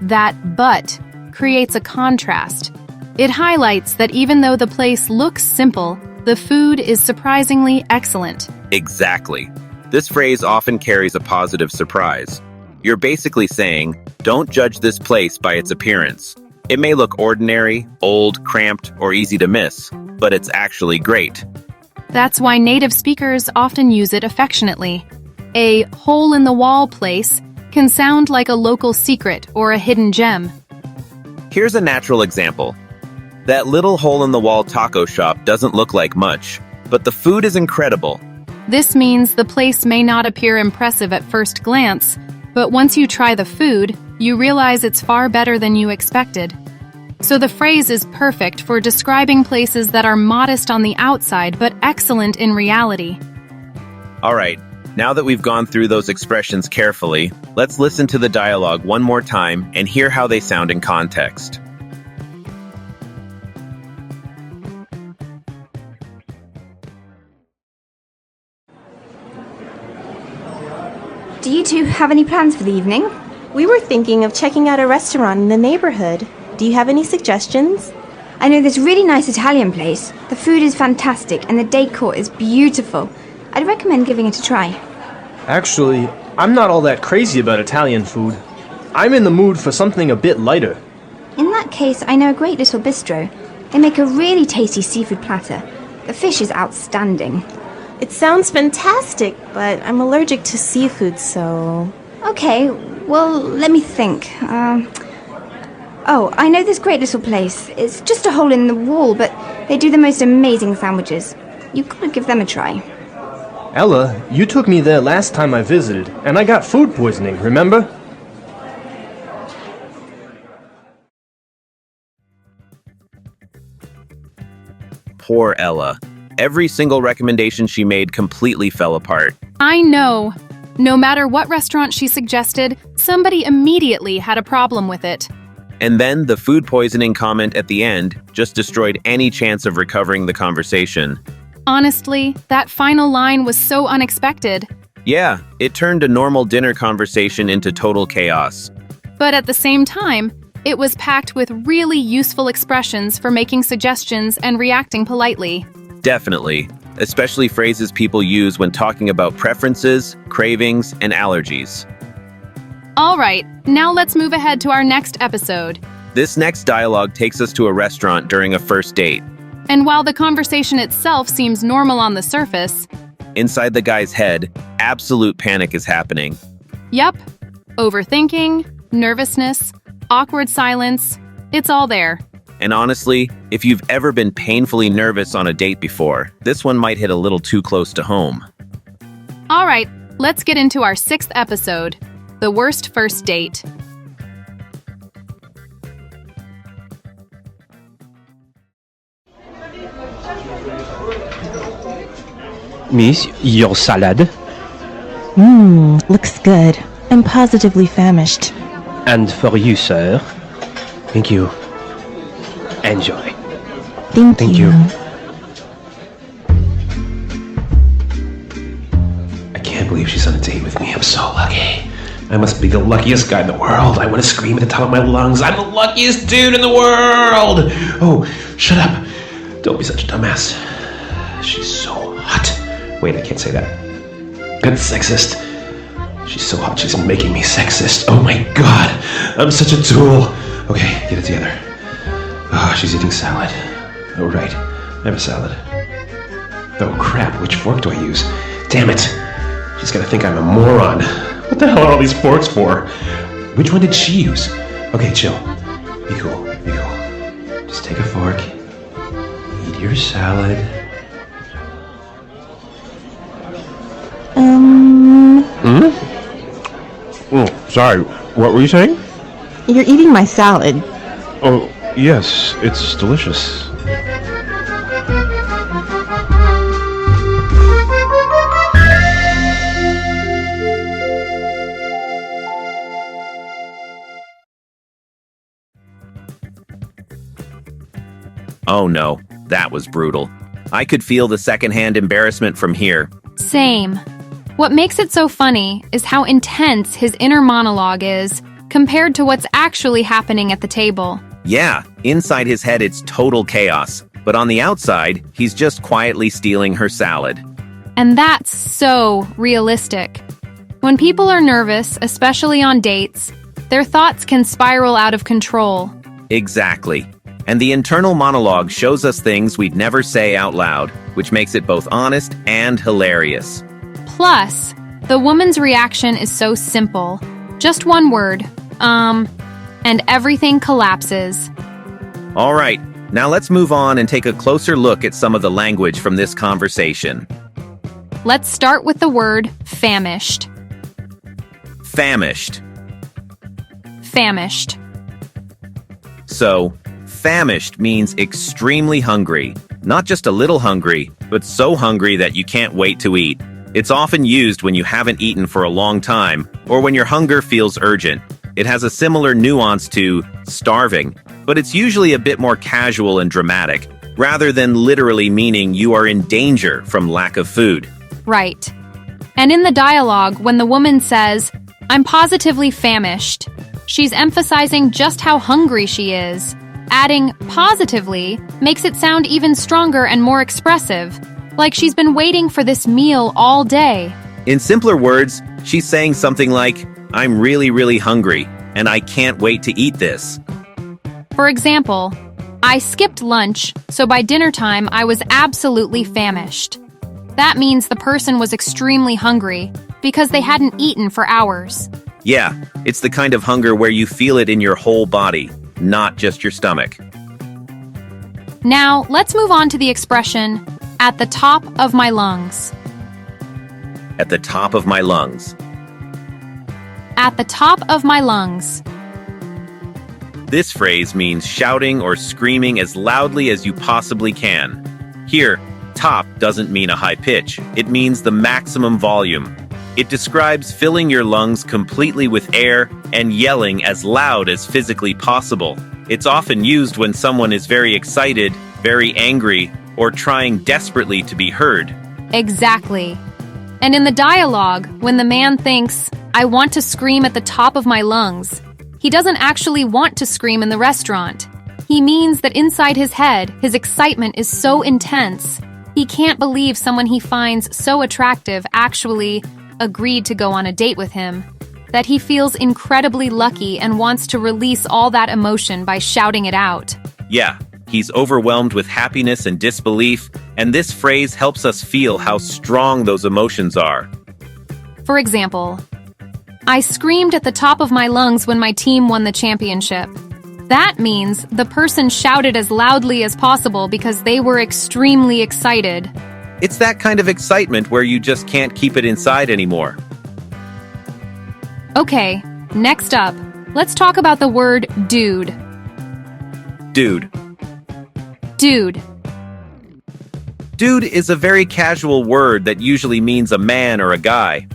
Speaker 2: That "but" creates a contrast. It highlights that even though the place looks simple, the food is surprisingly excellent.
Speaker 1: Exactly. This phrase often carries a positive surprise. You're basically saying, don't judge this place by its appearance. It may look ordinary, old, cramped, or easy to miss, but it's actually great.
Speaker 2: That's why native speakers often use it affectionately. A hole-in-the-wall place can sound like a local secret or a hidden gem.
Speaker 1: Here's a natural example. That little hole-in-the-wall taco shop doesn't look like much, but the food is incredible.
Speaker 2: This means the place may not appear impressive at first glance, but once you try the food, you realize it's far better than you expected. So the phrase is perfect for describing places that are modest on the outside but excellent in reality.
Speaker 1: All right, now that we've gone through those expressions carefully, let's listen to the dialogue one more time and hear how they sound in context.
Speaker 8: Do you two have any plans for the evening?
Speaker 3: We were thinking of checking out a restaurant in the neighborhood. Do you have any suggestions?
Speaker 8: I know this really nice Italian place. The food is fantastic and the decor is beautiful. I'd recommend giving it a try.
Speaker 9: Actually, I'm not all that crazy about Italian food. I'm in the mood for something a bit lighter.
Speaker 8: In that case, I know a great little bistro. They make a really tasty seafood platter. The fish is outstanding.
Speaker 3: It sounds fantastic, but I'm allergic to seafood, so...
Speaker 8: Okay, well, let me think. I know this great little place. It's just a hole in the wall, but they do the most amazing sandwiches. You've got to give them a try.
Speaker 9: Ella, you took me there last time I visited, and I got food poisoning, remember?
Speaker 1: Poor Ella. Every single recommendation she made completely fell apart.
Speaker 2: I know. No matter what restaurant she suggested, somebody immediately had a problem with it.
Speaker 1: And then the food poisoning comment at the end just destroyed any chance of recovering the conversation.
Speaker 2: Honestly, that final line was so unexpected.
Speaker 1: Yeah, it turned a normal dinner conversation into total chaos.
Speaker 2: But at the same time, it was packed with really useful expressions for making suggestions and reacting politely.
Speaker 1: Definitely, especially phrases people use when talking about preferences, cravings, and allergies.
Speaker 2: All right, now let's move ahead to our next episode.
Speaker 1: This next dialogue takes us to a restaurant during a first date.
Speaker 2: And while the conversation itself seems normal on the surface,
Speaker 1: inside the guy's head, absolute panic is happening.
Speaker 2: Yep, overthinking, nervousness, awkward silence, it's all there.
Speaker 1: And honestly, if you've ever been painfully nervous on a date before, this one might hit a little too close to home.
Speaker 2: All right, let's get into our 6th episode, The Worst First Date.
Speaker 4: Miss, your salad.
Speaker 3: Looks good. I'm positively famished.
Speaker 4: And for you, sir. Thank you. Enjoy.
Speaker 3: Thank you.
Speaker 4: I can't believe she's on a date with me. I'm so lucky. I must be the luckiest guy in the world. I want to scream at the top of my lungs. I'm the luckiest dude in the world. Oh, shut up. Don't be such a dumbass. She's so hot. Wait, I can't say that. That's sexist. She's so hot, she's making me sexist. Oh my god. I'm such a tool. Okay, get it together. Oh, she's eating salad. Oh, right. I have a salad. Oh, crap. Which fork do I use? Damn it. She's gonna think I'm a moron. What the hell are all these forks for? Which one did she use? Okay, chill. Be cool. Be cool. Just take a fork. Eat your salad. Oh, sorry. What were you saying?
Speaker 3: You're eating my salad.
Speaker 4: Oh, yes. It's delicious.
Speaker 1: Oh no, that was brutal. I could feel the secondhand embarrassment from here.
Speaker 2: Same. What makes it so funny is how intense his inner monologue is compared to what's actually happening at the table.
Speaker 1: Yeah, inside his head it's total chaos, but on the outside, he's just quietly stealing her salad.
Speaker 2: And that's so realistic. When people are nervous, especially on dates, their thoughts can spiral out of control.
Speaker 1: Exactly. And the internal monologue shows us things we'd never say out loud, which makes it both honest and hilarious.
Speaker 2: Plus, the woman's reaction is so simple. Just one word, and everything collapses.
Speaker 1: All right, now let's move on and take a closer look at some of the language from this conversation.
Speaker 2: Let's start with the word famished.
Speaker 1: Famished.
Speaker 2: Famished.
Speaker 1: So, famished means extremely hungry. Not just a little hungry, but so hungry that you can't wait to eat. It's often used when you haven't eaten for a long time, or when your hunger feels urgent. It has a similar nuance to starving, but it's usually a bit more casual and dramatic, rather than literally meaning you are in danger from lack of food.
Speaker 2: Right. And in the dialogue, when the woman says, "I'm positively famished," she's emphasizing just how hungry she is. Adding positively makes it sound even stronger and more expressive, like she's been waiting for this meal all day.
Speaker 1: In simpler words, she's saying something like, "I'm really, really hungry, and I can't wait to eat this."
Speaker 2: For example, "I skipped lunch, so by dinner time I was absolutely famished." That means the person was extremely hungry because they hadn't eaten for hours.
Speaker 1: Yeah, it's the kind of hunger where you feel it in your whole body, not just your stomach.
Speaker 2: Now, let's move on to the expression, "at the top of my lungs."
Speaker 1: At the top of my lungs.
Speaker 2: At the top of my lungs.
Speaker 1: This phrase means shouting or screaming as loudly as you possibly can. Here, top doesn't mean a high pitch. It means the maximum volume. It describes filling your lungs completely with air and yelling as loud as physically possible. It's often used when someone is very excited, very angry, or trying desperately to be heard.
Speaker 2: Exactly. And in the dialogue, when the man thinks, "I want to scream at the top of my lungs," he doesn't actually want to scream in the restaurant. He means that inside his head, his excitement is so intense, he can't believe someone he finds so attractive actually agreed to go on a date with him, that he feels incredibly lucky and wants to release all that emotion by shouting it out.
Speaker 1: Yeah, he's overwhelmed with happiness and disbelief, and this phrase helps us feel how strong those emotions are.
Speaker 2: For example, "I screamed at the top of my lungs when my team won the championship." That means the person shouted as loudly as possible because they were extremely excited.
Speaker 1: It's that kind of excitement where you just can't keep it inside anymore.
Speaker 2: Okay, next up, let's talk about the word dude.
Speaker 1: Dude.
Speaker 2: Dude.
Speaker 1: Dude is a very casual word that usually means a man or a guy.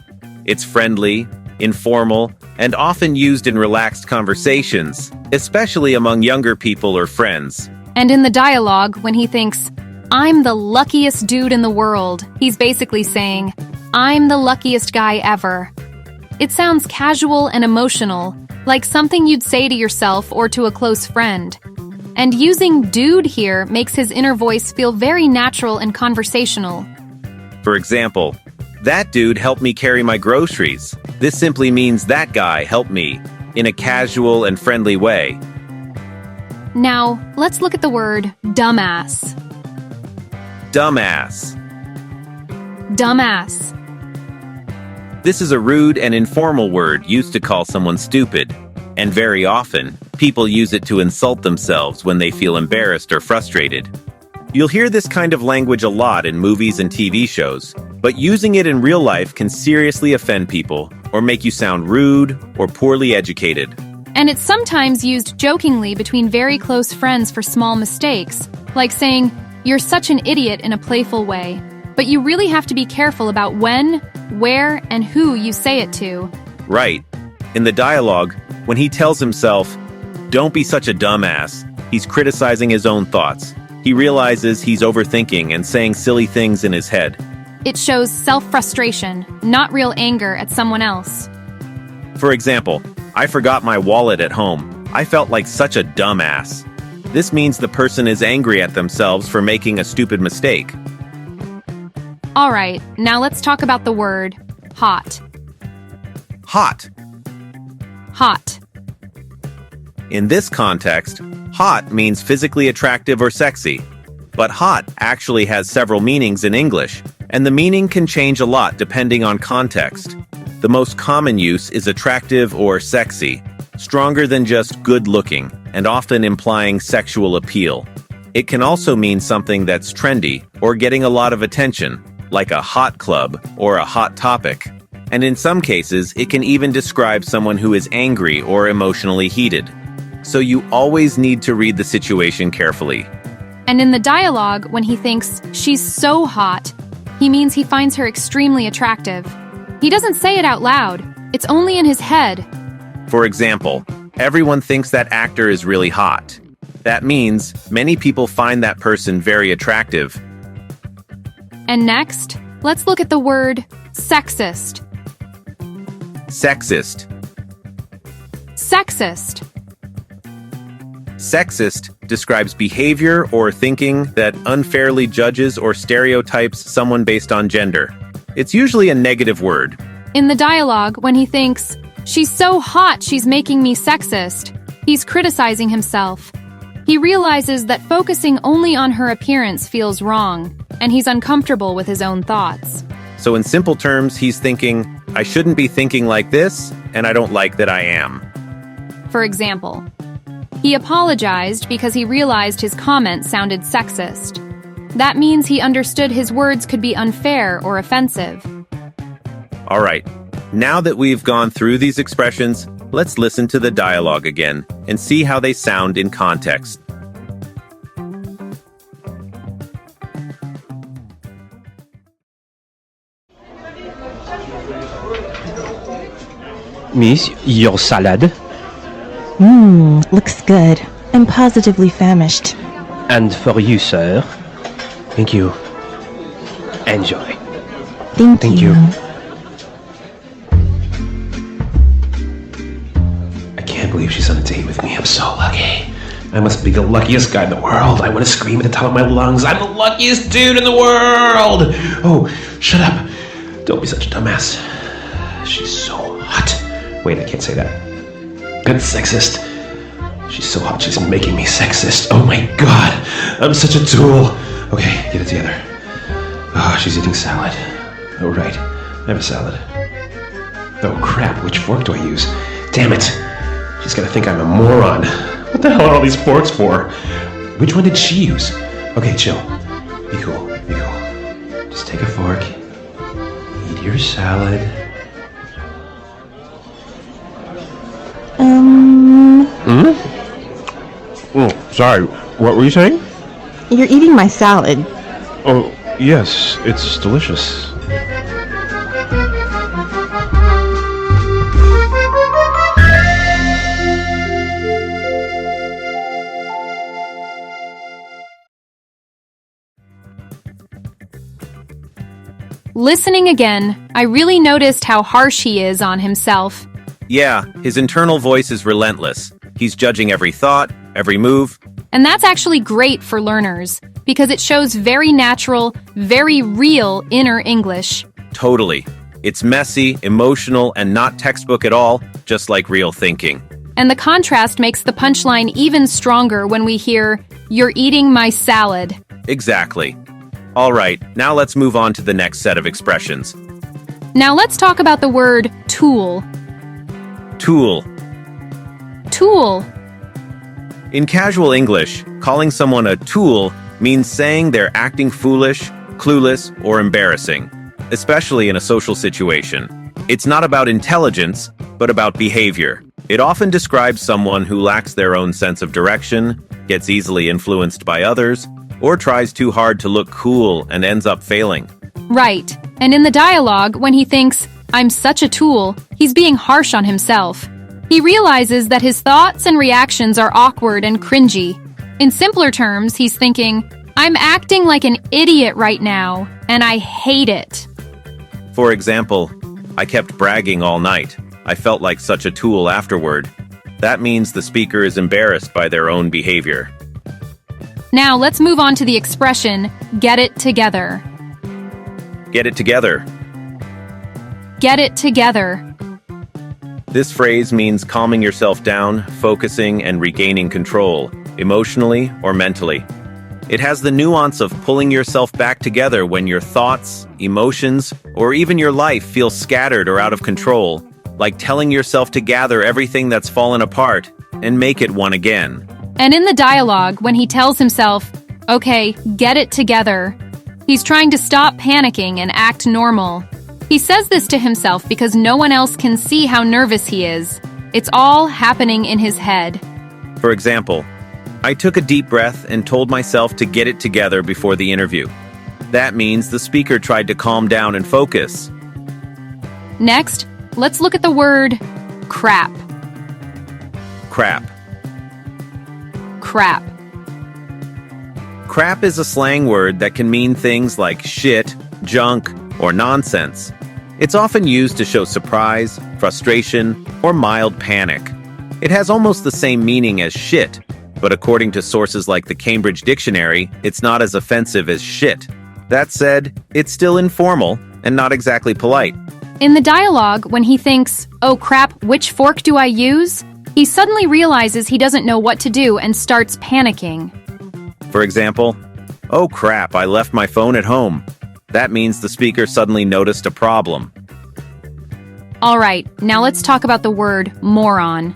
Speaker 1: It's friendly, informal, and often used in relaxed conversations, especially among younger people or friends.
Speaker 2: And in the dialogue, when he thinks, "I'm the luckiest dude in the world," he's basically saying, "I'm the luckiest guy ever." It sounds casual and emotional, like something you'd say to yourself or to a close friend. And using dude here makes his inner voice feel very natural and conversational.
Speaker 1: For example, "That dude helped me carry my groceries." This simply means that guy helped me, in a casual and friendly way.
Speaker 2: Now, let's look at the word dumbass.
Speaker 1: Dumbass.
Speaker 2: Dumbass.
Speaker 1: This is a rude and informal word used to call someone stupid, and very often, people use it to insult themselves when they feel embarrassed or frustrated. You'll hear this kind of language a lot in movies and TV shows, but using it in real life can seriously offend people or make you sound rude or poorly educated.
Speaker 2: And it's sometimes used jokingly between very close friends for small mistakes, like saying, "You're such an idiot," in a playful way. But you really have to be careful about when, where, and who you say it to.
Speaker 1: Right. In the dialogue, when he tells himself, "Don't be such a dumbass," he's criticizing his own thoughts. He realizes he's overthinking and saying silly things in his head.
Speaker 2: It shows self-frustration, not real anger at someone else.
Speaker 1: For example, "I forgot my wallet at home. I felt like such a dumbass." This means the person is angry at themselves for making a stupid mistake.
Speaker 2: Alright, now let's talk about the word hot.
Speaker 1: Hot.
Speaker 2: Hot.
Speaker 1: In this context, hot means physically attractive or sexy. But hot actually has several meanings in English, and the meaning can change a lot depending on context. The most common use is attractive or sexy, stronger than just good-looking, and often implying sexual appeal. It can also mean something that's trendy or getting a lot of attention, like a hot club or a hot topic. And in some cases, it can even describe someone who is angry or emotionally heated. So you always need to read the situation carefully.
Speaker 2: And in the dialogue, when he thinks, she's so hot, he means he finds her extremely attractive. He doesn't say it out loud. It's only in his head.
Speaker 1: For example, everyone thinks that actor is really hot. That means many people find that person very attractive.
Speaker 2: And next, let's look at the word sexist.
Speaker 1: Sexist.
Speaker 2: Sexist.
Speaker 1: Sexist describes behavior or thinking that unfairly judges or stereotypes someone based on gender. It's usually a negative word.
Speaker 2: In the dialogue, when he thinks, she's so hot she's making me sexist, he's criticizing himself. He realizes that focusing only on her appearance feels wrong, and he's uncomfortable with his own thoughts.
Speaker 1: So in simple terms, he's thinking, I shouldn't be thinking like this, and I don't like that I am.
Speaker 2: For example, he apologized because he realized his comment sounded sexist. That means he understood his words could be unfair or offensive.
Speaker 1: All right, now that we've gone through these expressions, let's listen to the dialogue again and see how they sound in context.
Speaker 4: Miss, your salad?
Speaker 3: Looks good. I'm positively famished.
Speaker 4: And for you, sir? Thank you. Enjoy.
Speaker 3: Thank you.
Speaker 4: I can't believe she's on a date with me. I'm so lucky. I must be the luckiest guy in the world. I want to scream at the top of my lungs. I'm the luckiest dude in the world! Oh, shut up. Don't be such a dumbass. She's so hot. Wait, I can't say that. That's sexist. She's so hot, she's making me sexist. Oh my god, I'm such a tool. Okay, get it together. Oh, she's eating salad. Oh, right, I have a salad. Oh crap, which fork do I use? Damn it. She's gonna think I'm a moron. What the hell are all these forks for? Which one did she use? Okay, chill. Be cool, be cool. Just take a fork. Eat your salad. Oh, sorry. What were you saying?
Speaker 3: You're eating my salad.
Speaker 4: Oh, yes. It's delicious.
Speaker 2: Listening again, I really noticed how harsh he is on himself.
Speaker 1: Yeah, his internal voice is relentless. He's judging every thought, every move.
Speaker 2: And that's actually great for learners, because it shows very natural, very real inner English.
Speaker 1: Totally. It's messy, emotional, and not textbook at all, just like real thinking.
Speaker 2: And the contrast makes the punchline even stronger when we hear, "You're eating my salad."
Speaker 1: Exactly. All right, now let's move on to the next set of expressions.
Speaker 2: Now let's talk about the word tool.
Speaker 1: Tool.
Speaker 2: Tool.
Speaker 1: In casual English, calling someone a tool means saying they're acting foolish, clueless, or embarrassing, especially in a social situation. It's not about intelligence, but about behavior. It often describes someone who lacks their own sense of direction, gets easily influenced by others, or tries too hard to look cool and ends up failing.
Speaker 2: Right. And in the dialogue, when he thinks, "I'm such a tool," he's being harsh on himself. He realizes that his thoughts and reactions are awkward and cringy. In simpler terms, he's thinking, "I'm acting like an idiot right now, and I hate it."
Speaker 1: For example, I kept bragging all night. I felt like such a tool afterward. That means the speaker is embarrassed by their own behavior.
Speaker 2: Now let's move on to the expression, "get it together."
Speaker 1: Get it together.
Speaker 2: Get it together.
Speaker 1: This phrase means calming yourself down, focusing, and regaining control, emotionally or mentally. It has the nuance of pulling yourself back together when your thoughts, emotions, or even your life feel scattered or out of control, like telling yourself to gather everything that's fallen apart and make it one again.
Speaker 2: And in the dialogue, when he tells himself, okay, get it together, he's trying to stop panicking and act normal. He says this to himself because no one else can see how nervous he is. It's all happening in his head.
Speaker 1: For example, I took a deep breath and told myself to get it together before the interview. That means the speaker tried to calm down and focus.
Speaker 2: Next, let's look at the word crap.
Speaker 1: Crap.
Speaker 2: Crap.
Speaker 1: Crap is a slang word that can mean things like shit, junk, or nonsense. It's often used to show surprise, frustration, or mild panic. It has almost the same meaning as shit, but according to sources like the Cambridge Dictionary, it's not as offensive as shit. That said, it's still informal and not exactly polite.
Speaker 2: In the dialogue, when he thinks, oh crap, which fork do I use? He suddenly realizes he doesn't know what to do and starts panicking.
Speaker 1: For example, oh crap, I left my phone at home. That means the speaker suddenly noticed a problem.
Speaker 2: All right, now let's talk about the word moron.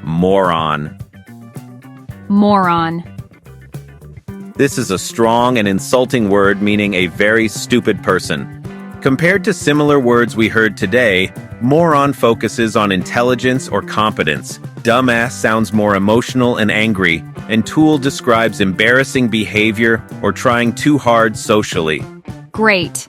Speaker 1: Moron.
Speaker 2: Moron.
Speaker 1: This is a strong and insulting word meaning a very stupid person. Compared to similar words we heard today, moron focuses on intelligence or competence. Dumbass sounds more emotional and angry, and tool describes embarrassing behavior or trying too hard socially.
Speaker 2: Great.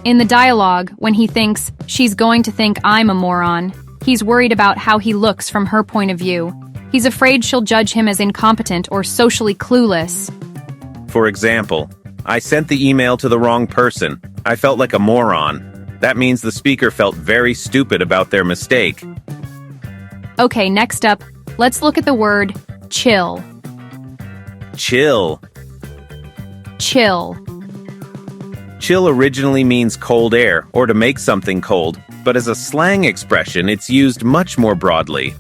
Speaker 2: In the dialogue, when he thinks, she's going to think I'm a moron, he's worried about how he looks from her point of view. He's afraid she'll judge him as incompetent or socially clueless.
Speaker 1: For example, I sent the email to the wrong person. I felt like a moron. That means the speaker felt very stupid about their mistake.
Speaker 2: Okay, next up, let's look at the word chill.
Speaker 1: Chill.
Speaker 2: Chill.
Speaker 1: Chill originally means cold air, or to make something cold, but as a slang expression, it's used much more broadly.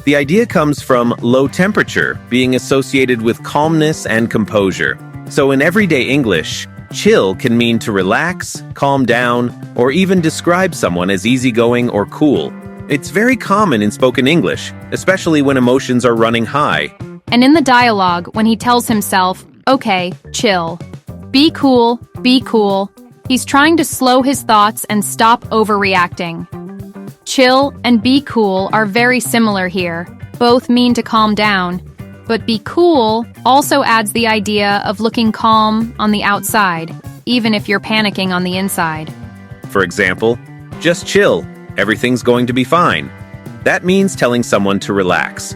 Speaker 1: The idea comes from low temperature being associated with calmness and composure. So in everyday English, chill can mean to relax, calm down, or even describe someone as easygoing or cool. It's very common in spoken English, especially when emotions are running high.
Speaker 2: And in the dialogue, when he tells himself, okay, chill. Be cool, he's trying to slow his thoughts and stop overreacting. Chill and be cool are very similar here. Both mean to calm down. But be cool also adds the idea of looking calm on the outside, even if you're panicking on the inside.
Speaker 1: For example, just chill. Everything's going to be fine. That means telling someone to relax.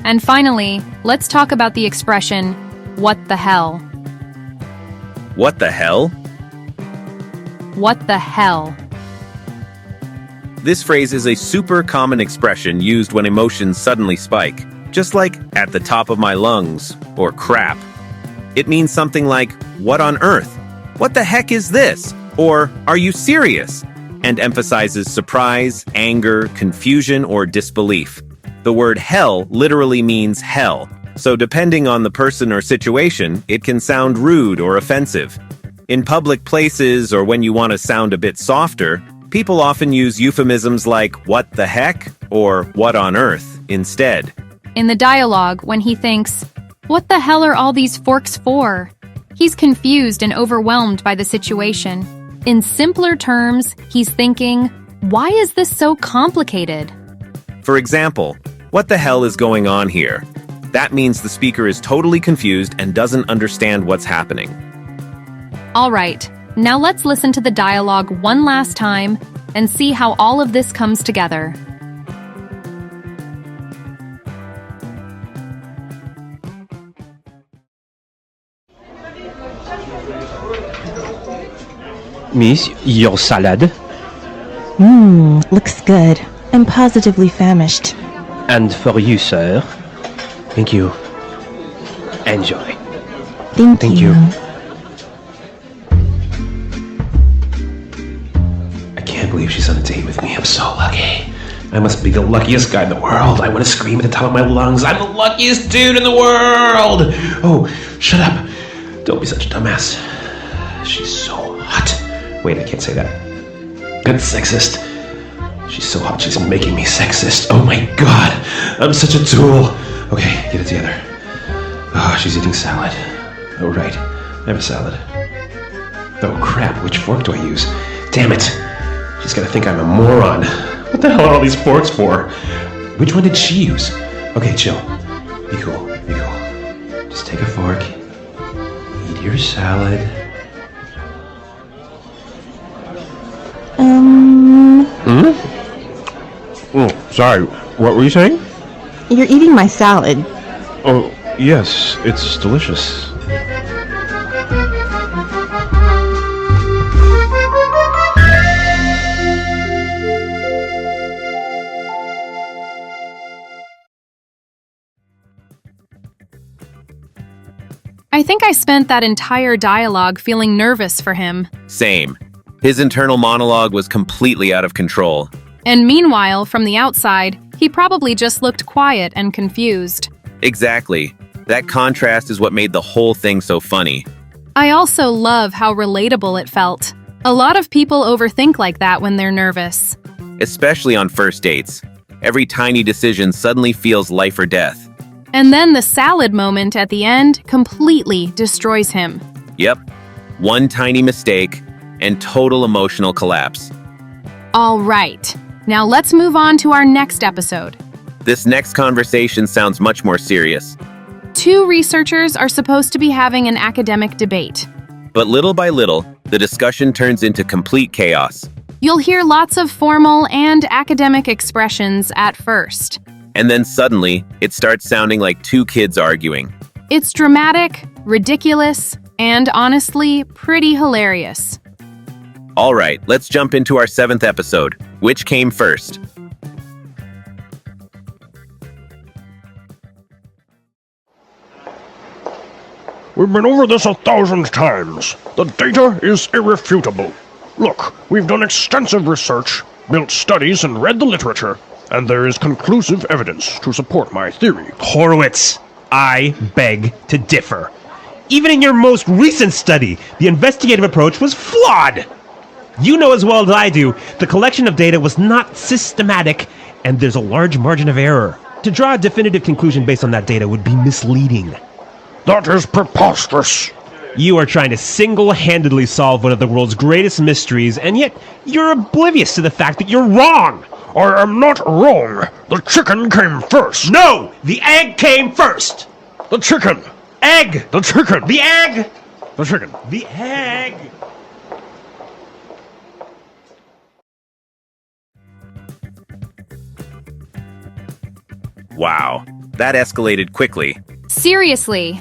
Speaker 2: And finally, let's talk about the expression, what the hell?
Speaker 1: What the hell?
Speaker 2: What the hell?
Speaker 1: This phrase is a super common expression used when emotions suddenly spike, just like at the top of my lungs or crap. It means something like, what on earth? What the heck is this? Or, are you serious? And emphasizes surprise, anger, confusion, or disbelief. The word hell literally means hell, so depending on the person or situation, it can sound rude or offensive. In public places or when you want to sound a bit softer, people often use euphemisms like what the heck or what on earth instead.
Speaker 2: In the dialogue, when he thinks, what the hell are all these forks for? He's confused and overwhelmed by the situation. In simpler terms, he's thinking, why is this so complicated?
Speaker 1: For example, what the hell is going on here? That means the speaker is totally confused and doesn't understand what's happening.
Speaker 2: All right, now let's listen to the dialogue one last time and see how all of this comes together.
Speaker 4: Miss, your salad?
Speaker 3: Looks good. I'm positively famished.
Speaker 4: And for you, sir? Thank you. Enjoy.
Speaker 3: Thank you.
Speaker 4: believe she's on a date with me. I'm so lucky. I must be the luckiest guy in the world. I want to scream at the top of my lungs. I'm the luckiest dude in the world. Oh, shut up. Don't be such a dumbass. She's so hot. Wait, I can't say that. That's sexist. She's so hot, she's making me sexist. Oh my god. I'm such a tool. Okay, get it together. Oh, she's eating salad. Oh, right. I have a salad. Oh, crap. Which fork do I use? Damn it. She's gonna think I'm a moron. What the hell are all these forks for? Which one did she use? Okay, chill. Be cool. Be cool. Just take a fork. Eat your salad.
Speaker 10: Sorry, what were you saying?
Speaker 3: You're eating my salad.
Speaker 10: Oh, yes, it's delicious.
Speaker 2: I think I spent that entire dialogue feeling nervous for him.
Speaker 1: Same. His internal monologue was completely out of control.
Speaker 2: And meanwhile, from the outside, he probably just looked quiet and confused.
Speaker 1: Exactly. That contrast is what made the whole thing so funny.
Speaker 2: I also love how relatable it felt. A lot of people overthink like that when they're nervous.
Speaker 1: Especially on first dates. Every tiny decision suddenly feels life or death.
Speaker 2: And then the salad moment at the end completely destroys him.
Speaker 1: Yep. One tiny mistake and total emotional collapse.
Speaker 2: All right. Now let's move on to our next episode.
Speaker 1: This next conversation sounds much more serious.
Speaker 2: Two researchers are supposed to be having an academic debate.
Speaker 1: But little by little, the discussion turns into complete chaos.
Speaker 2: You'll hear lots of formal and academic expressions at first.
Speaker 1: And then suddenly, it starts sounding like two kids arguing.
Speaker 2: It's dramatic, ridiculous, and honestly, pretty hilarious.
Speaker 1: All right, let's jump into our 7th episode. Which came first?
Speaker 6: We've been over this 1,000 times. The data is irrefutable. Look, we've done extensive research, built studies, and read the literature, and there is conclusive evidence to support my theory.
Speaker 4: Horowitz, I beg to differ. Even in your most recent study, the investigative approach was flawed. You know as well as I do, the collection of data was not systematic, and there's a large margin of error. To draw a definitive conclusion based on that data would be misleading.
Speaker 6: That is preposterous.
Speaker 4: You are trying to single-handedly solve one of the world's greatest mysteries, and yet you're oblivious to the fact that you're wrong.
Speaker 6: I am not wrong. The chicken came first.
Speaker 4: No! The egg came first!
Speaker 6: The chicken.
Speaker 4: Egg!
Speaker 6: The chicken.
Speaker 4: The egg!
Speaker 6: The chicken.
Speaker 4: The egg!
Speaker 1: Wow, that escalated quickly.
Speaker 2: Seriously,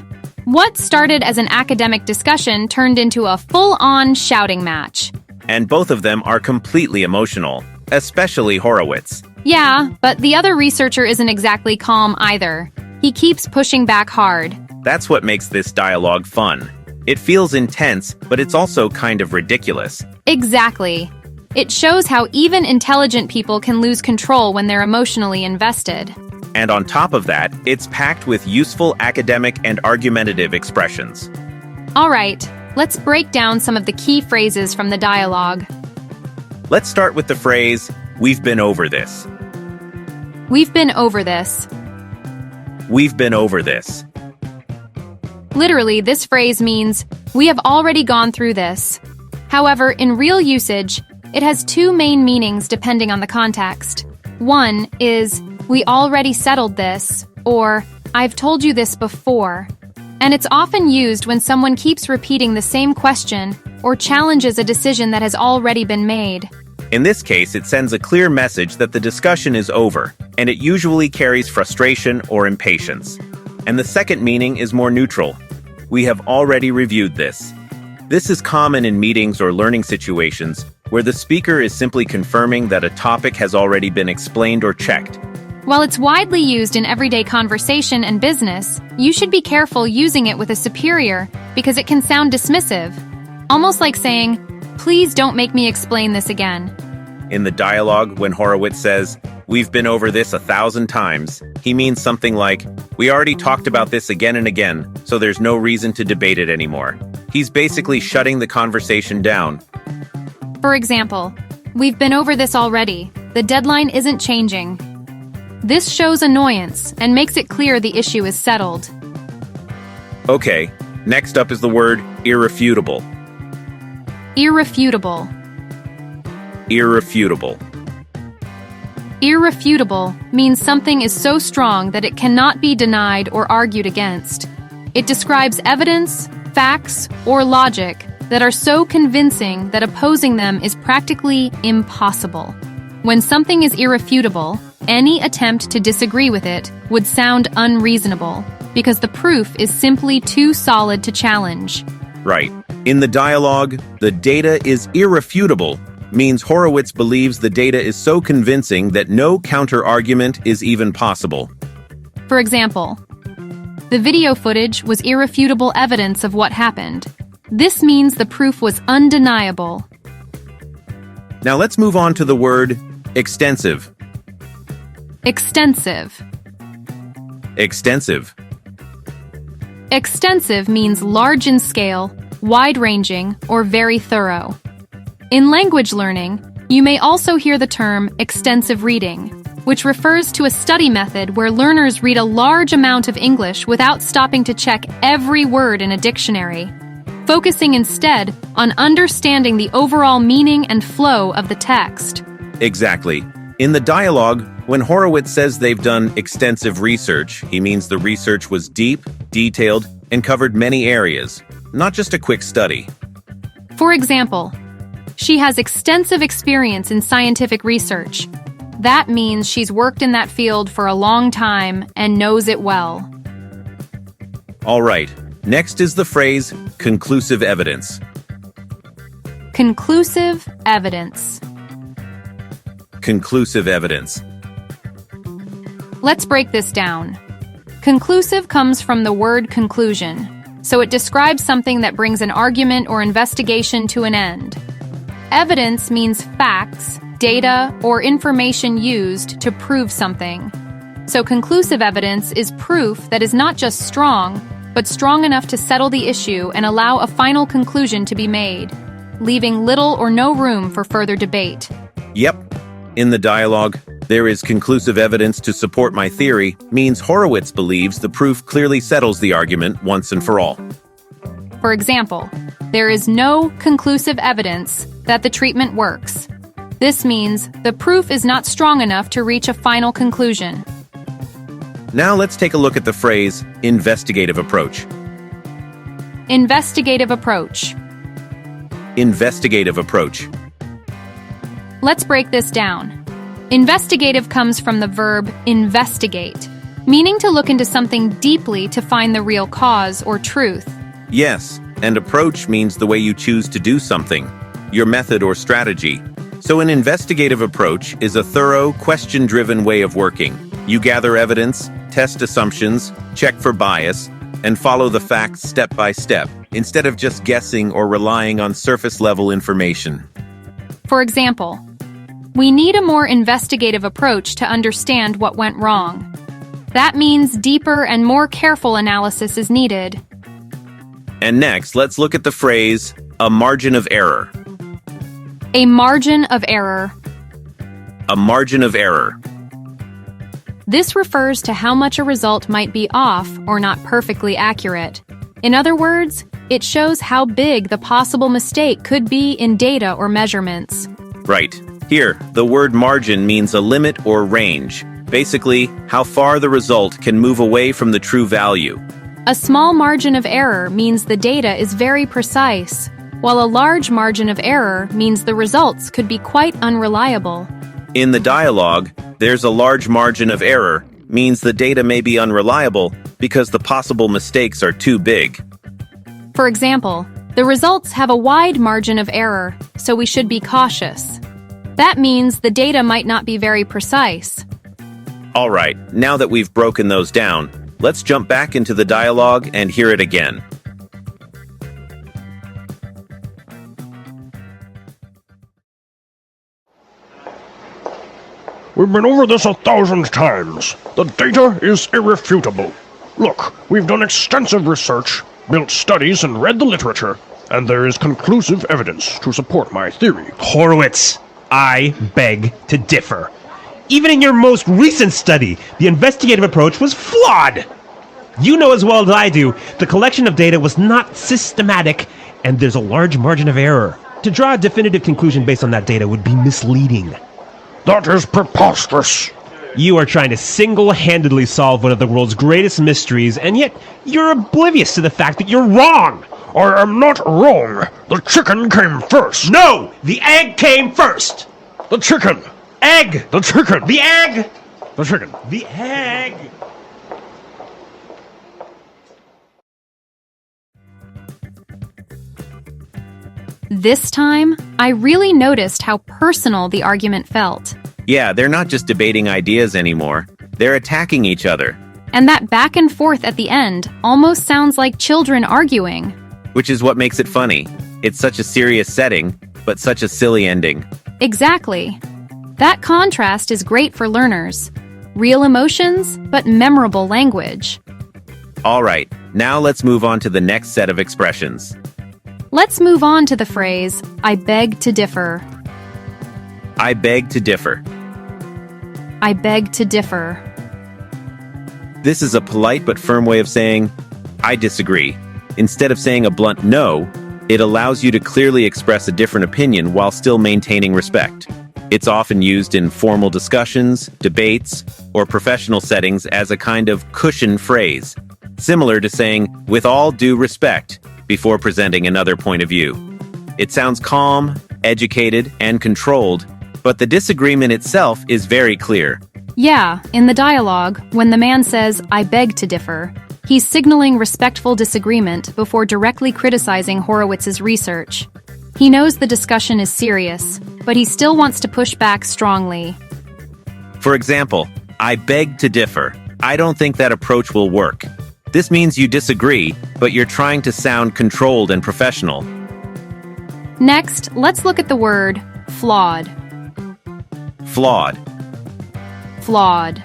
Speaker 2: what started as an academic discussion turned into a full-on shouting match.
Speaker 1: And both of them are completely emotional, especially Horowitz.
Speaker 2: Yeah, but the other researcher isn't exactly calm either. He keeps pushing back hard.
Speaker 1: That's what makes this dialogue fun. It feels intense, but it's also kind of ridiculous.
Speaker 2: Exactly. It shows how even intelligent people can lose control when they're emotionally invested.
Speaker 1: And on top of that, it's packed with useful academic and argumentative expressions.
Speaker 2: All right, let's break down some of the key phrases from the dialogue.
Speaker 1: Let's start with the phrase, "We've been over this."
Speaker 2: We've been over this.
Speaker 1: We've been over this.
Speaker 2: Literally, this phrase means, we have already gone through this. However, in real usage, it has two main meanings depending on the context. One is, we already settled this, or I've told you this before. And it's often used when someone keeps repeating the same question or challenges a decision that has already been made.
Speaker 1: In this case, it sends a clear message that the discussion is over, and it usually carries frustration or impatience. And the second meaning is more neutral. We have already reviewed this. This is common in meetings or learning situations where the speaker is simply confirming that a topic has already been explained or checked.
Speaker 2: While it's widely used in everyday conversation and business, you should be careful using it with a superior because it can sound dismissive. Almost like saying, please don't make me explain this again.
Speaker 1: In the dialogue, when Horowitz says, "We've been over this 1,000 times," he means something like, "We already talked about this again and again, so there's no reason to debate it anymore." He's basically shutting the conversation down.
Speaker 2: For example, "We've been over this already. The deadline isn't changing." This shows annoyance and makes it clear the issue is settled.
Speaker 1: Okay, next up is the word irrefutable.
Speaker 2: Irrefutable.
Speaker 1: Irrefutable.
Speaker 2: Irrefutable means something is so strong that it cannot be denied or argued against. It describes evidence, facts, or logic that are so convincing that opposing them is practically impossible. When something is irrefutable, any attempt to disagree with it would sound unreasonable, because the proof is simply too solid to challenge.
Speaker 1: Right. In the dialogue, the data is irrefutable means Horowitz believes the data is so convincing that no counter-argument is even possible.
Speaker 2: For example, "The video footage was irrefutable evidence of what happened." This means the proof was undeniable.
Speaker 1: Now let's move on to the word extensive.
Speaker 2: Extensive.
Speaker 1: Extensive.
Speaker 2: Extensive means large in scale, wide-ranging, or very thorough. In language learning, you may also hear the term extensive reading, which refers to a study method where learners read a large amount of English without stopping to check every word in a dictionary, focusing instead on understanding the overall meaning and flow of the text.
Speaker 1: Exactly. In the dialogue, when Horowitz says they've done extensive research, he means the research was deep, detailed, and covered many areas, not just a quick study.
Speaker 2: For example, "She has extensive experience in scientific research." That means she's worked in that field for a long time and knows it well.
Speaker 1: All right, next is the phrase conclusive evidence.
Speaker 2: Conclusive evidence.
Speaker 1: Conclusive evidence.
Speaker 2: Let's break this down. Conclusive comes from the word conclusion, so it describes something that brings an argument or investigation to an end. Evidence means facts, data, or information used to prove something. So conclusive evidence is proof that is not just strong, but strong enough to settle the issue and allow a final conclusion to be made, leaving little or no room for further debate.
Speaker 1: Yep. In the dialogue, "There is conclusive evidence to support my theory," means Horowitz believes the proof clearly settles the argument once and for all.
Speaker 2: For example, "There is no conclusive evidence that the treatment works." This means the proof is not strong enough to reach a final conclusion.
Speaker 1: Now let's take a look at the phrase investigative approach.
Speaker 2: Investigative approach.
Speaker 1: Investigative approach.
Speaker 2: Let's break this down. Investigative comes from the verb investigate, meaning to look into something deeply to find the real cause or truth.
Speaker 1: Yes, and approach means the way you choose to do something, your method or strategy. So an investigative approach is a thorough, question-driven way of working. You gather evidence, test assumptions, check for bias, and follow the facts step by step, instead of just guessing or relying on surface-level information.
Speaker 2: For example, "We need a more investigative approach to understand what went wrong." That means deeper and more careful analysis is needed.
Speaker 1: And next, let's look at the phrase, a margin of error.
Speaker 2: A margin of error.
Speaker 1: A margin of error.
Speaker 2: This refers to how much a result might be off or not perfectly accurate. In other words, it shows how big the possible mistake could be in data or measurements.
Speaker 1: Right. Here, the word margin means a limit or range. Basically, how far the result can move away from the true value.
Speaker 2: A small margin of error means the data is very precise, while a large margin of error means the results could be quite unreliable.
Speaker 1: In the dialogue, "There's a large margin of error" means the data may be unreliable because the possible mistakes are too big.
Speaker 2: For example, "The results have a wide margin of error, so we should be cautious." That means the data might not be very precise.
Speaker 1: All right, now that we've broken those down, let's jump back into the dialogue and hear it again.
Speaker 6: we've been over this 1,000 times. The data is irrefutable. Look, we've done extensive research, built studies, and read the literature, and there is conclusive evidence to support my theory.
Speaker 4: Horowitz, I beg to differ. Even in your most recent study, the investigative approach was flawed. You know as well as I do, the collection of data was not systematic, and there's a large margin of error. To draw a definitive conclusion based on that data would be misleading.
Speaker 6: That is preposterous.
Speaker 4: You are trying to single-handedly solve one of the world's greatest mysteries, and yet you're oblivious to the fact that you're wrong.
Speaker 6: I am not wrong. The chicken came first.
Speaker 4: No! The egg came first!
Speaker 6: The chicken.
Speaker 4: Egg!
Speaker 6: The chicken.
Speaker 4: The egg!
Speaker 6: The chicken.
Speaker 4: The egg!
Speaker 2: This time, I really noticed how personal the argument felt.
Speaker 1: Yeah, they're not just debating ideas anymore. They're attacking each other.
Speaker 2: And that back and forth at the end almost sounds like children arguing.
Speaker 1: Which is what makes it funny. It's such a serious setting, but such a silly ending.
Speaker 2: Exactly. That contrast is great for learners. Real emotions, but memorable language.
Speaker 1: All right, now let's move on to the next set of expressions.
Speaker 2: Let's move on to the phrase, I beg to differ.
Speaker 1: I beg to differ.
Speaker 2: I beg to differ.
Speaker 1: This is a polite but firm way of saying, I disagree. Instead of saying a blunt no, it allows you to clearly express a different opinion while still maintaining respect. It's often used in formal discussions, debates, or professional settings as a kind of cushion phrase, similar to saying, with all due respect, before presenting another point of view. It sounds calm, educated, and controlled, but the disagreement itself is very clear.
Speaker 2: Yeah, in the dialogue, when the man says, I beg to differ, he's signaling respectful disagreement before directly criticizing Horowitz's research. He knows the discussion is serious, but he still wants to push back strongly.
Speaker 1: For example, I beg to differ. I don't think that approach will work. This means you disagree, but you're trying to sound controlled and professional.
Speaker 2: Next, let's look at the word flawed.
Speaker 1: Flawed.
Speaker 2: Flawed.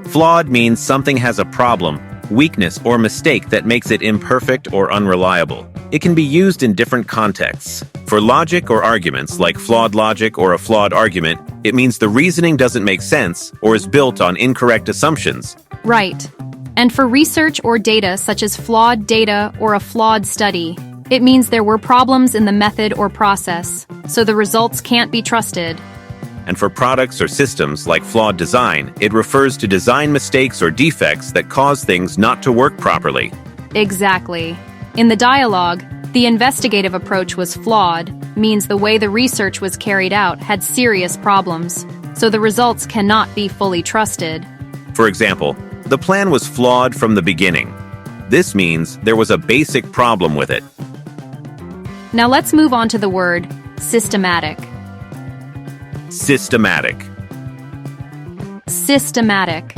Speaker 1: Flawed means something has a problem, weakness, or mistake that makes it imperfect or unreliable. It can be used in different contexts. For logic or arguments, like flawed logic or a flawed argument, it means the reasoning doesn't make sense or is built on incorrect assumptions.
Speaker 2: Right. And for research or data such as flawed data or a flawed study, it means there were problems in the method or process, so the results can't be trusted.
Speaker 1: And for products or systems like flawed design, it refers to design mistakes or defects that cause things not to work properly.
Speaker 2: Exactly. In the dialogue, the investigative approach was flawed, means the way the research was carried out had serious problems, so the results cannot be fully trusted.
Speaker 1: For example, the plan was flawed from the beginning. This means there was a basic problem with it.
Speaker 2: Now let's move on to the word systematic.
Speaker 1: Systematic.
Speaker 2: Systematic.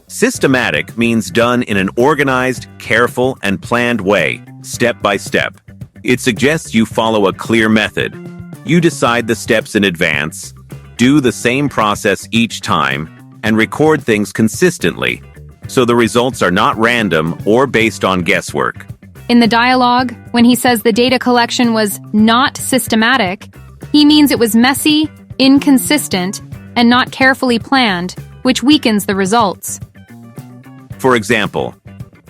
Speaker 1: Systematic means done in an organized, careful, and planned way, step by step. It suggests you follow a clear method. You decide the steps in advance, do the same process each time, and record things consistently, so the results are not random or based on guesswork.
Speaker 2: In the dialogue, when he says the data collection was not systematic, he means it was messy, inconsistent, and not carefully planned, which weakens the results.
Speaker 1: For example,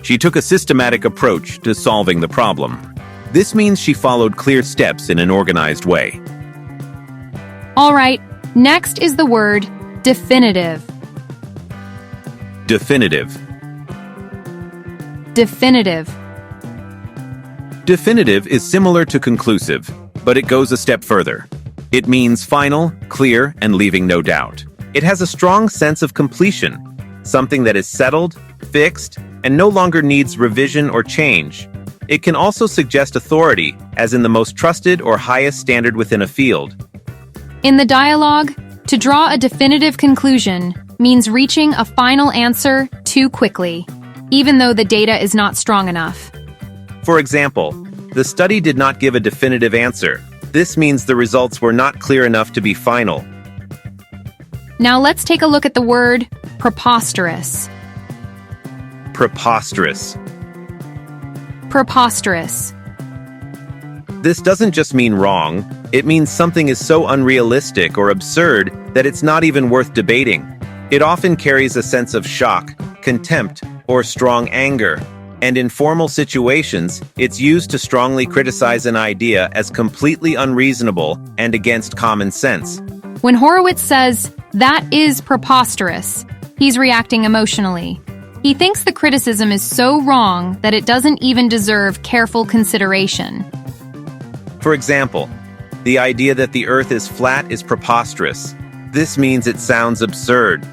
Speaker 1: she took a systematic approach to solving the problem. This means she followed clear steps in an organized way.
Speaker 2: All right, next is the word definitive.
Speaker 1: Definitive.
Speaker 2: Definitive.
Speaker 1: Definitive is similar to conclusive, but it goes a step further. It means final, clear, and leaving no doubt. It has a strong sense of completion, something that is settled, fixed, and no longer needs revision or change. It can also suggest authority, as in the most trusted or highest standard within a field.
Speaker 2: In the dialogue, to draw a definitive conclusion means reaching a final answer too quickly, even though the data is not strong enough.
Speaker 1: For example, the study did not give a definitive answer. This means the results were not clear enough to be final.
Speaker 2: Now let's take a look at the word preposterous.
Speaker 1: Preposterous.
Speaker 2: Preposterous.
Speaker 1: This doesn't just mean wrong, it means something is so unrealistic or absurd that it's not even worth debating. It often carries a sense of shock, contempt, or strong anger, and in formal situations, it's used to strongly criticize an idea as completely unreasonable and against common sense.
Speaker 2: When Horowitz says, "That is preposterous," he's reacting emotionally. He thinks the criticism is so wrong that it doesn't even deserve careful consideration.
Speaker 1: For example, the idea that the Earth is flat is preposterous. This means it sounds absurd.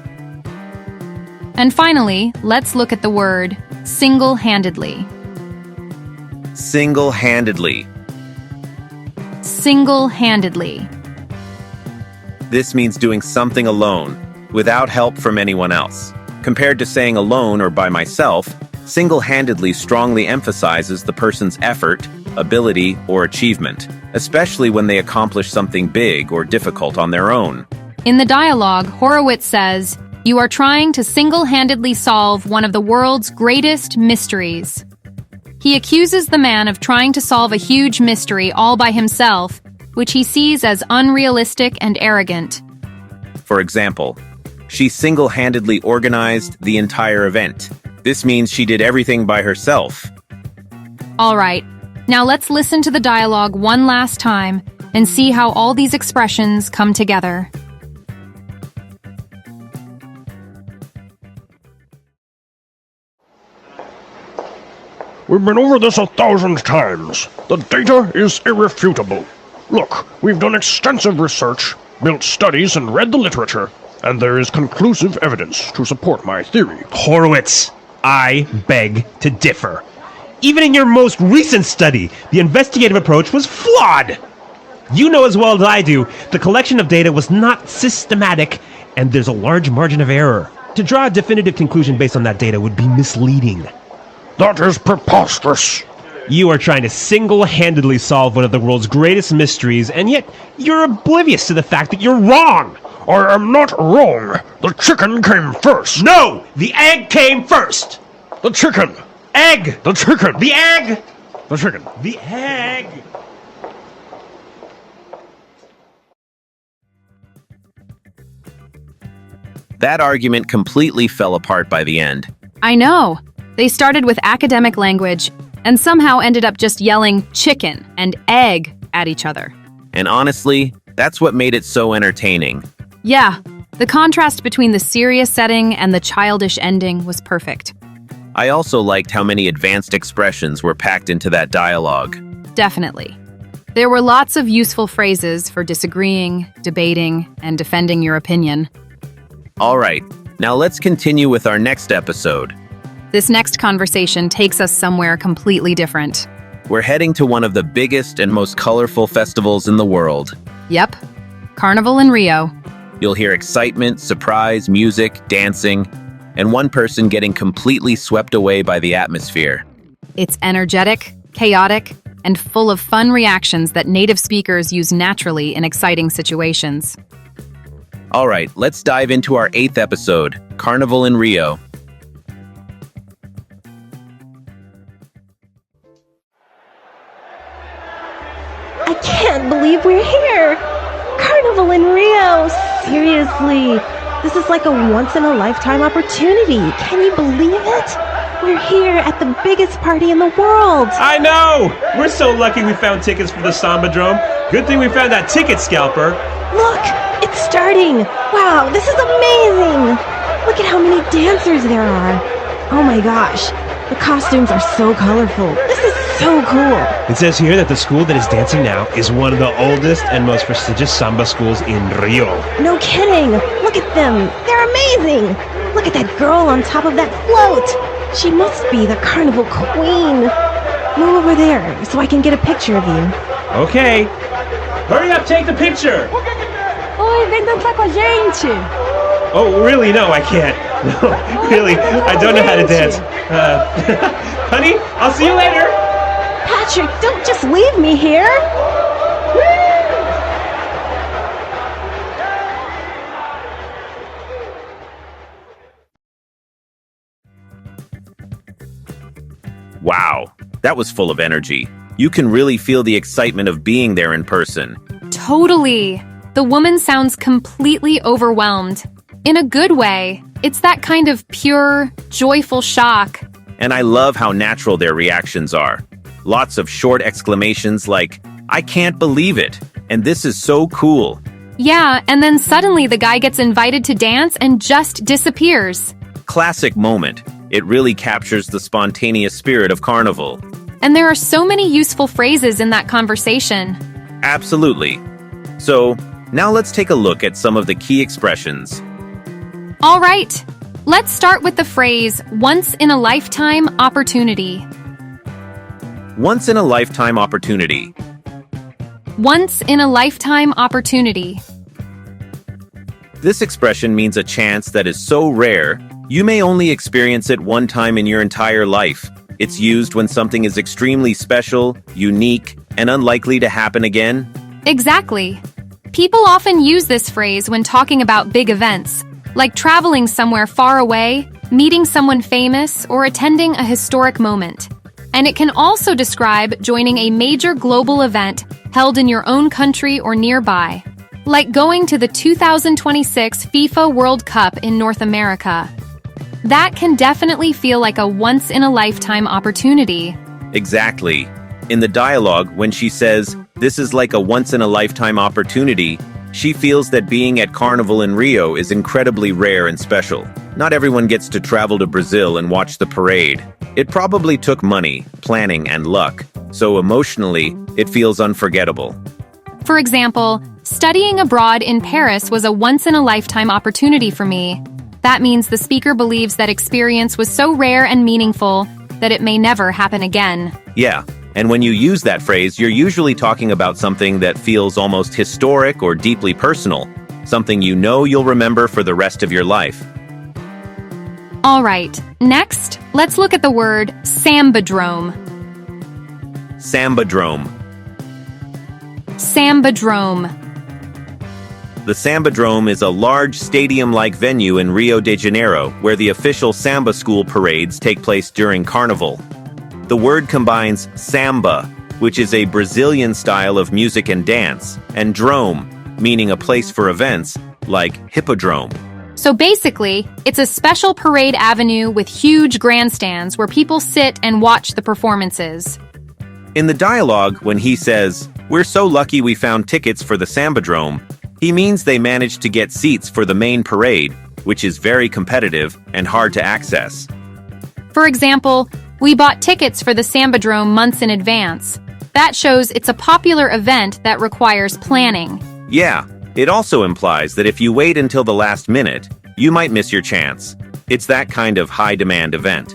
Speaker 2: And finally, let's look at the word single-handedly.
Speaker 1: Single-handedly.
Speaker 2: Single-handedly.
Speaker 1: This means doing something alone, without help from anyone else. Compared to saying alone or by myself, single-handedly strongly emphasizes the person's effort, ability, or achievement, especially when they accomplish something big or difficult on their own.
Speaker 2: In the dialogue, Horowitz says, "You are trying to single-handedly solve one of the world's greatest mysteries." He accuses the man of trying to solve a huge mystery all by himself, which he sees as unrealistic and arrogant.
Speaker 1: For example, she single-handedly organized the entire event. This means she did everything by herself.
Speaker 2: All right, now let's listen to the dialogue one last time and see how all these expressions come together.
Speaker 6: We've been over this 1,000 times. The data is irrefutable. Look, we've done extensive research, built studies, and read the literature, and there is conclusive evidence to support my theory.
Speaker 4: Horowitz, I beg to differ. Even in your most recent study, the investigative approach was flawed. You know as well as I do, the collection of data was not systematic, and there's a large margin of error. To draw a definitive conclusion based on that data would be misleading.
Speaker 6: That is preposterous.
Speaker 4: You are trying to single-handedly solve one of the world's greatest mysteries, and yet you're oblivious to the fact that you're wrong.
Speaker 6: I am not wrong. The chicken came first.
Speaker 4: No! The egg came first!
Speaker 6: The chicken.
Speaker 4: Egg!
Speaker 6: The chicken.
Speaker 4: The egg!
Speaker 6: The chicken.
Speaker 4: The egg!
Speaker 1: That argument completely fell apart by the end.
Speaker 2: I know. They started with academic language and somehow ended up just yelling chicken and egg at each other.
Speaker 1: And honestly, that's what made it so entertaining.
Speaker 2: Yeah, the contrast between the serious setting and the childish ending was perfect.
Speaker 1: I also liked how many advanced expressions were packed into that dialogue.
Speaker 2: Definitely. There were lots of useful phrases for disagreeing, debating, and defending your opinion.
Speaker 1: All right, now let's continue with our next episode.
Speaker 2: This next conversation takes us somewhere completely different.
Speaker 1: We're heading to one of the biggest and most colorful festivals in the world.
Speaker 2: Yep, Carnival in Rio.
Speaker 1: You'll hear excitement, surprise, music, dancing, and one person getting completely swept away by the atmosphere.
Speaker 2: It's energetic, chaotic, and full of fun reactions that native speakers use naturally in exciting situations.
Speaker 1: All right, let's dive into our 8th episode, Carnival in Rio.
Speaker 3: I can't believe we're here! Carnival in Rio! Seriously! This is like a once-in-a-lifetime opportunity. Can you believe it? We're here at the biggest party in the world!
Speaker 4: I know! We're so lucky we found tickets for the Sambadrome. Good thing we found that ticket scalper.
Speaker 3: Look! It's starting! Wow, this is amazing! Look at how many dancers there are! Oh my gosh, the costumes are so colorful. This is so cool!
Speaker 4: It says here that the school that is dancing now is one of the oldest and most prestigious samba schools in Rio.
Speaker 3: No kidding! Look at them! They're amazing! Look at that girl on top of that float! She must be the carnival queen! Move over there so I can get a picture of you.
Speaker 4: Okay. Hurry up, take the picture!
Speaker 5: Oi, vem dançar com a gente!
Speaker 4: Oh, really? No, I can't. No, really, I don't know how to dance. Honey, I'll see you later!
Speaker 3: Patrick, don't just leave me here!
Speaker 1: Wow, that was full of energy. You can really feel the excitement of being there in person.
Speaker 2: Totally. The woman sounds completely overwhelmed. In a good way. It's that kind of pure, joyful shock.
Speaker 1: And I love how natural their reactions are. Lots of short exclamations like, "I can't believe it," and "This is so cool."
Speaker 2: Yeah, and then suddenly the guy gets invited to dance and just disappears.
Speaker 1: Classic moment. It really captures the spontaneous spirit of Carnival.
Speaker 2: And there are so many useful phrases in that conversation.
Speaker 1: Absolutely. So, now let's take a look at some of the key expressions.
Speaker 2: All right, let's start with the phrase, once-in-a-lifetime opportunity.
Speaker 1: Once-in-a-lifetime opportunity.
Speaker 2: Once-in-a-lifetime opportunity.
Speaker 1: This expression means a chance that is so rare, you may only experience it one time in your entire life. It's used when something is extremely special, unique, and unlikely to happen again.
Speaker 2: Exactly. People often use this phrase when talking about big events, like traveling somewhere far away, meeting someone famous, or attending a historic moment. And it can also describe joining a major global event held in your own country or nearby, like going to the 2026 FIFA World Cup in North America. That can definitely feel like a once-in-a-lifetime opportunity.
Speaker 1: Exactly. In the dialogue, when she says, "This is like a once-in-a-lifetime opportunity," she feels that being at Carnival in Rio is incredibly rare and special. Not everyone gets to travel to Brazil and watch the parade. It probably took money, planning, and luck, so emotionally, it feels unforgettable.
Speaker 2: For example, studying abroad in Paris was a once-in-a-lifetime opportunity for me. That means the speaker believes that experience was so rare and meaningful that it may never happen again.
Speaker 1: Yeah, and when you use that phrase, you're usually talking about something that feels almost historic or deeply personal, something you know you'll remember for the rest of your life.
Speaker 2: All right, next, let's look at the word sambadrome.
Speaker 1: Sambadrome.
Speaker 2: Sambadrome.
Speaker 1: The Sambadrome is a large stadium-like venue in Rio de Janeiro where the official samba school parades take place during Carnival. The word combines samba, which is a Brazilian style of music and dance, and drome, meaning a place for events, like hippodrome.
Speaker 2: So basically, it's a special parade avenue with huge grandstands where people sit and watch the performances.
Speaker 1: In the dialogue, when he says, "We're so lucky we found tickets for the Sambadrome," he means they managed to get seats for the main parade, which is very competitive and hard to access.
Speaker 2: For example, we bought tickets for the Sambadrome months in advance. That shows it's a popular event that requires planning.
Speaker 1: Yeah, it also implies that if you wait until the last minute, you might miss your chance. It's that kind of high-demand event.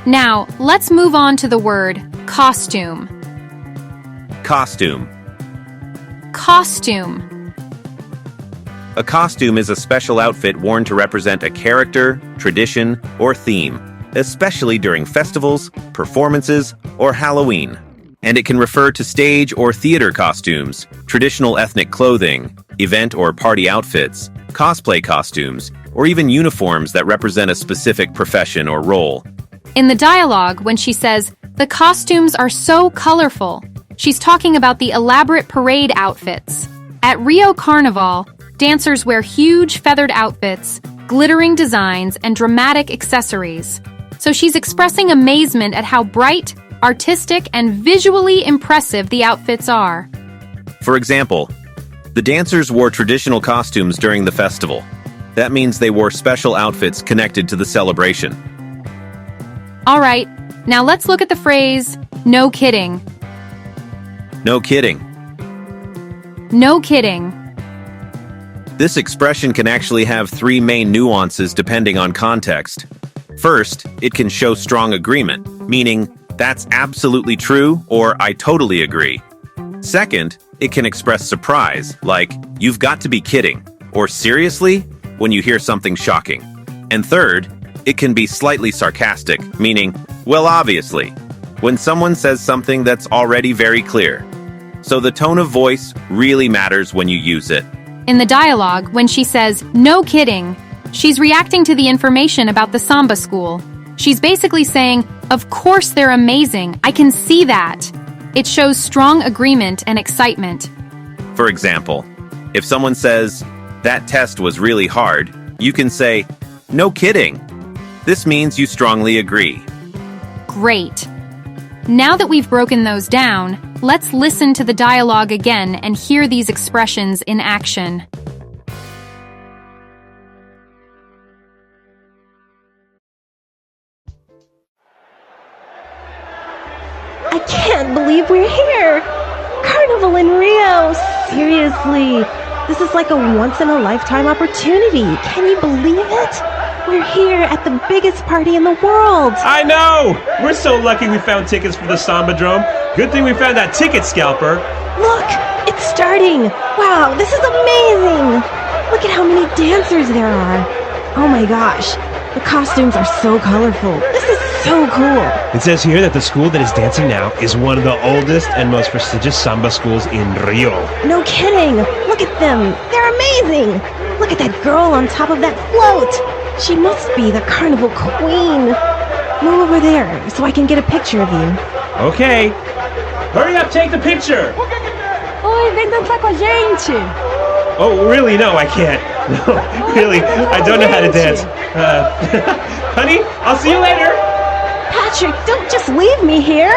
Speaker 2: Now, let's move on to the word costume.
Speaker 1: Costume.
Speaker 2: Costume.
Speaker 1: A costume is a special outfit worn to represent a character, tradition, or theme, especially during festivals, performances, or Halloween. And it can refer to stage or theater costumes, traditional ethnic clothing, event or party outfits, cosplay costumes, or even uniforms that represent a specific profession or role.
Speaker 2: In the dialogue, when she says, "The costumes are so colorful," she's talking about the elaborate parade outfits. At Rio Carnival, dancers wear huge feathered outfits, glittering designs, and dramatic accessories. So she's expressing amazement at how bright, artistic, and visually impressive the outfits are.
Speaker 1: For example, the dancers wore traditional costumes during the festival. That means they wore special outfits connected to the celebration.
Speaker 2: All right, now let's look at the phrase, "no kidding."
Speaker 1: No kidding.
Speaker 2: No kidding.
Speaker 1: This expression can actually have three main nuances depending on context. First, it can show strong agreement, meaning, "That's absolutely true," or "I totally agree." Second, it can express surprise, like, "You've got to be kidding," or "Seriously?" when you hear something shocking. And third, it can be slightly sarcastic, meaning, "Well, obviously," when someone says something that's already very clear. So the tone of voice really matters when you use it.
Speaker 2: In the dialogue, when she says, "no kidding," she's reacting to the information about the samba school. She's basically saying, Of course they're amazing. I can see that. It shows strong agreement and excitement.
Speaker 1: For example, if someone says, "That test was really hard," you can say, "No kidding." This means you strongly agree.
Speaker 2: Great. Now that we've broken those down, let's listen to the dialogue again and hear these expressions in action.
Speaker 3: I can't believe we're here! Carnival in Rio! Seriously! This is like a once-in-a-lifetime opportunity. Can you believe it? We're here at the biggest party in the world!
Speaker 4: I know! We're so lucky we found tickets for the Samba-drome. Good thing we found that ticket scalper.
Speaker 3: Look! It's starting! Wow, this is amazing! Look at how many dancers there are! Oh my gosh, the costumes are so colorful. This is so cool!
Speaker 4: It says here that the school that is dancing now is one of the oldest and most prestigious samba schools in Rio.
Speaker 3: No kidding! Look at them! They're amazing! Look at that girl on top of that float! She must be the carnival queen! Move over there so I can get a picture of you.
Speaker 4: Okay. Hurry up, take the picture!
Speaker 5: Oi, vem dançar com a gente!
Speaker 4: Oh, really? No, I can't. No, really, I don't know how to dance. Honey, I'll see you later!
Speaker 3: Patrick, don't just leave me here!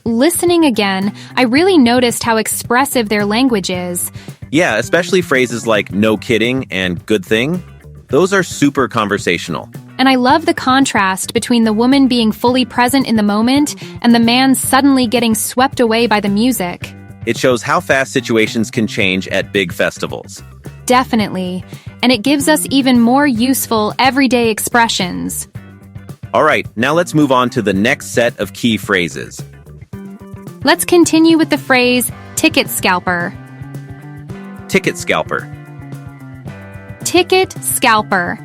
Speaker 2: Listening again, I really noticed how expressive their language is.
Speaker 1: Yeah, especially phrases like "no kidding" and "good thing." Those are super conversational.
Speaker 2: And I love the contrast between the woman being fully present in the moment and the man suddenly getting swept away by the music.
Speaker 1: It shows how fast situations can change at big festivals.
Speaker 2: Definitely. And it gives us even more useful everyday expressions.
Speaker 1: All right, now let's move on to the next set of key phrases.
Speaker 2: Let's continue with the phrase ticket scalper.
Speaker 1: Ticket scalper.
Speaker 2: Ticket scalper.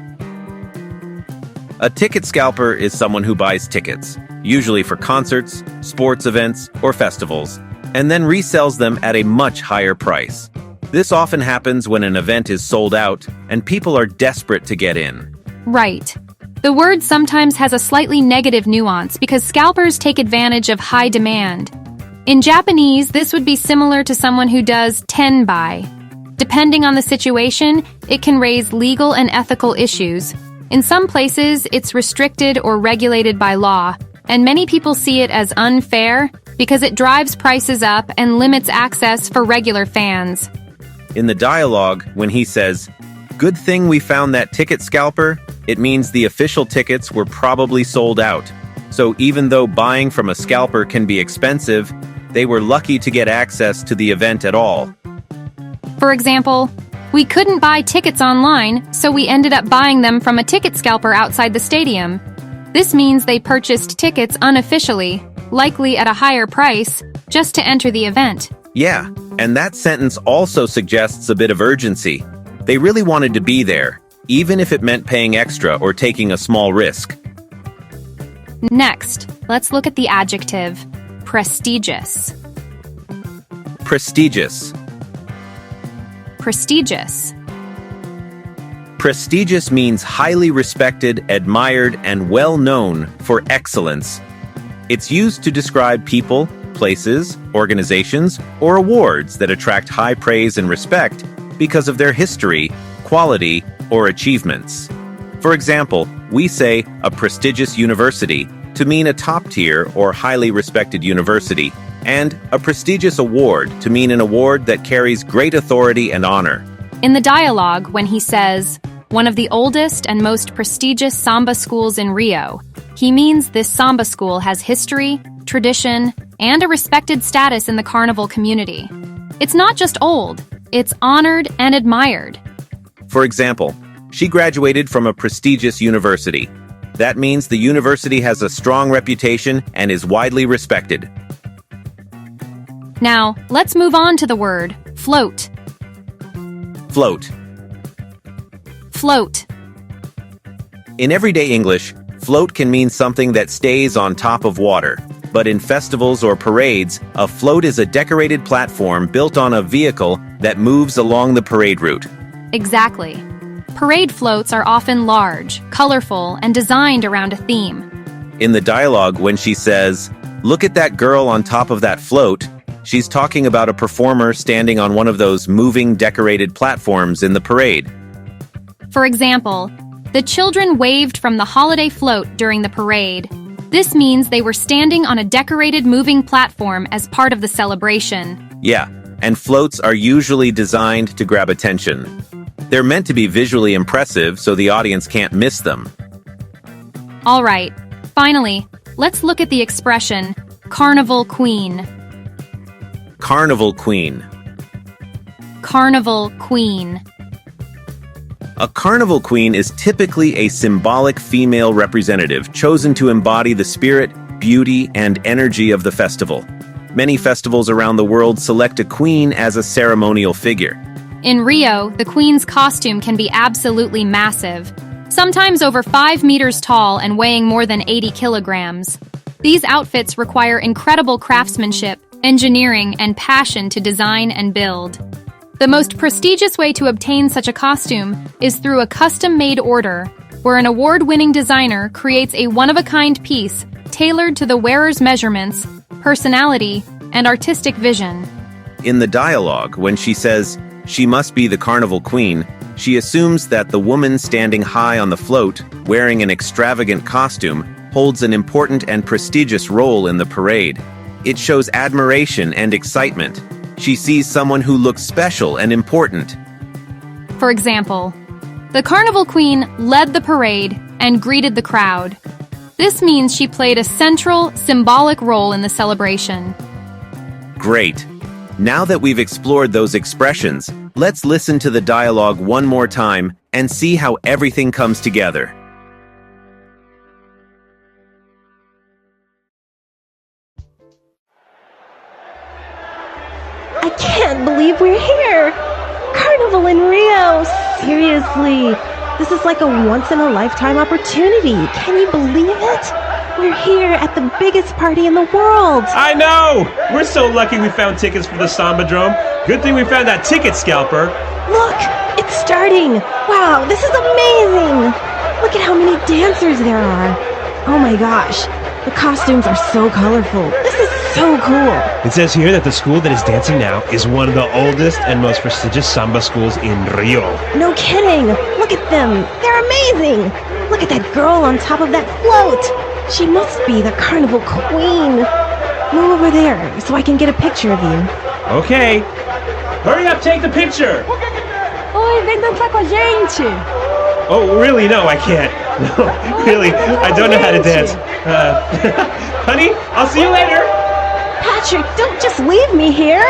Speaker 1: A ticket scalper is someone who buys tickets, usually for concerts, sports events, or festivals, and then resells them at a much higher price. This often happens when an event is sold out and people are desperate to get in.
Speaker 2: Right. The word sometimes has a slightly negative nuance because scalpers take advantage of high demand. In Japanese, this would be similar to someone who does tenbai. Depending on the situation, it can raise legal and ethical issues. In some places, it's restricted or regulated by law, and many people see it as unfair because it drives prices up and limits access for regular fans.
Speaker 1: In the dialogue, when he says, "Good thing we found that ticket scalper," it means the official tickets were probably sold out. So even though buying from a scalper can be expensive, they were lucky to get access to the event at all.
Speaker 2: For example, we couldn't buy tickets online, so we ended up buying them from a ticket scalper outside the stadium. This means they purchased tickets unofficially, likely at a higher price, just to enter the event.
Speaker 1: Yeah, and that sentence also suggests a bit of urgency. They really wanted to be there, even if it meant paying extra or taking a small risk.
Speaker 2: Next, let's look at the adjective, prestigious.
Speaker 1: Prestigious.
Speaker 2: Prestigious.
Speaker 1: Prestigious means highly respected, admired, and well known for excellence. It's used to describe people, places, organizations, or awards that attract high praise and respect because of their history, quality, or achievements. For example, we say a prestigious university to mean a top-tier or highly respected university, and a prestigious award to mean an award that carries great authority and honor.
Speaker 2: In the dialogue, when he says, one of the oldest and most prestigious samba schools in Rio, he means this samba school has history, tradition, and a respected status in the carnival community. It's not just old, it's honored and admired.
Speaker 1: For example, she graduated from a prestigious university. That means the university has a strong reputation and is widely respected.
Speaker 2: Now, let's move on to the word float.
Speaker 1: Float.
Speaker 2: Float.
Speaker 1: In everyday English, float can mean something that stays on top of water, but in festivals or parades, a float is a decorated platform built on a vehicle that moves along the parade route.
Speaker 2: Exactly. Parade floats are often large, colorful, and designed around a theme.
Speaker 1: In the dialogue, when she says, "Look at that girl on top of that float," she's talking about a performer standing on one of those moving decorated platforms in the parade.
Speaker 2: For example, the children waved from the holiday float during the parade. This means they were standing on a decorated moving platform as part of the celebration.
Speaker 1: Yeah, and floats are usually designed to grab attention. They're meant to be visually impressive so the audience can't miss them.
Speaker 2: All right, finally, let's look at the expression, Carnival Queen.
Speaker 1: Carnival Queen.
Speaker 2: Carnival Queen.
Speaker 1: A carnival queen is typically a symbolic female representative chosen to embody the spirit, beauty, and energy of the festival. Many festivals around the world select a queen as a ceremonial figure.
Speaker 2: In Rio, the queen's costume can be absolutely massive, sometimes over 5 meters tall and weighing more than 80 kilograms. These outfits require incredible craftsmanship, engineering, and passion to design and build. The most prestigious way to obtain such a costume is through a custom-made order, where an award-winning designer creates a one-of-a-kind piece tailored to the wearer's measurements, personality, and artistic vision.
Speaker 1: In the dialogue, when she says, "She must be the carnival queen," she assumes that the woman standing high on the float, wearing an extravagant costume, holds an important and prestigious role in the parade. It shows admiration and excitement. She sees someone who looks special and important.
Speaker 2: For example, the Carnival Queen led the parade and greeted the crowd. This means she played a central, symbolic role in the celebration.
Speaker 1: Great. Now that we've explored those expressions, let's listen to the dialogue one more time and see how everything comes together.
Speaker 3: I can't believe we're here! Carnival in Rio! Seriously! This is like a once-in-a-lifetime opportunity. Can you believe it? We're here at the biggest party in the world!
Speaker 4: I know! We're so lucky we found tickets for the Sambadrome. Good thing we found that ticket scalper.
Speaker 3: Look! It's starting! Wow, this is amazing! Look at how many dancers there are! Oh my gosh, the costumes are so colorful. This is so cool!
Speaker 4: It says here that the school that is dancing now is one of the oldest and most prestigious samba schools in Rio.
Speaker 3: No kidding! Look at them! They're amazing! Look at that girl on top of that float! She must be the carnival queen! Move over there so I can get a picture of you.
Speaker 4: Okay. Hurry up, take the picture!
Speaker 5: Oi, vem dançar com a gente!
Speaker 4: Oh, really? No, I can't. No, really, I don't know how to dance. Honey, I'll see you later!
Speaker 3: Patrick, don't just leave me here!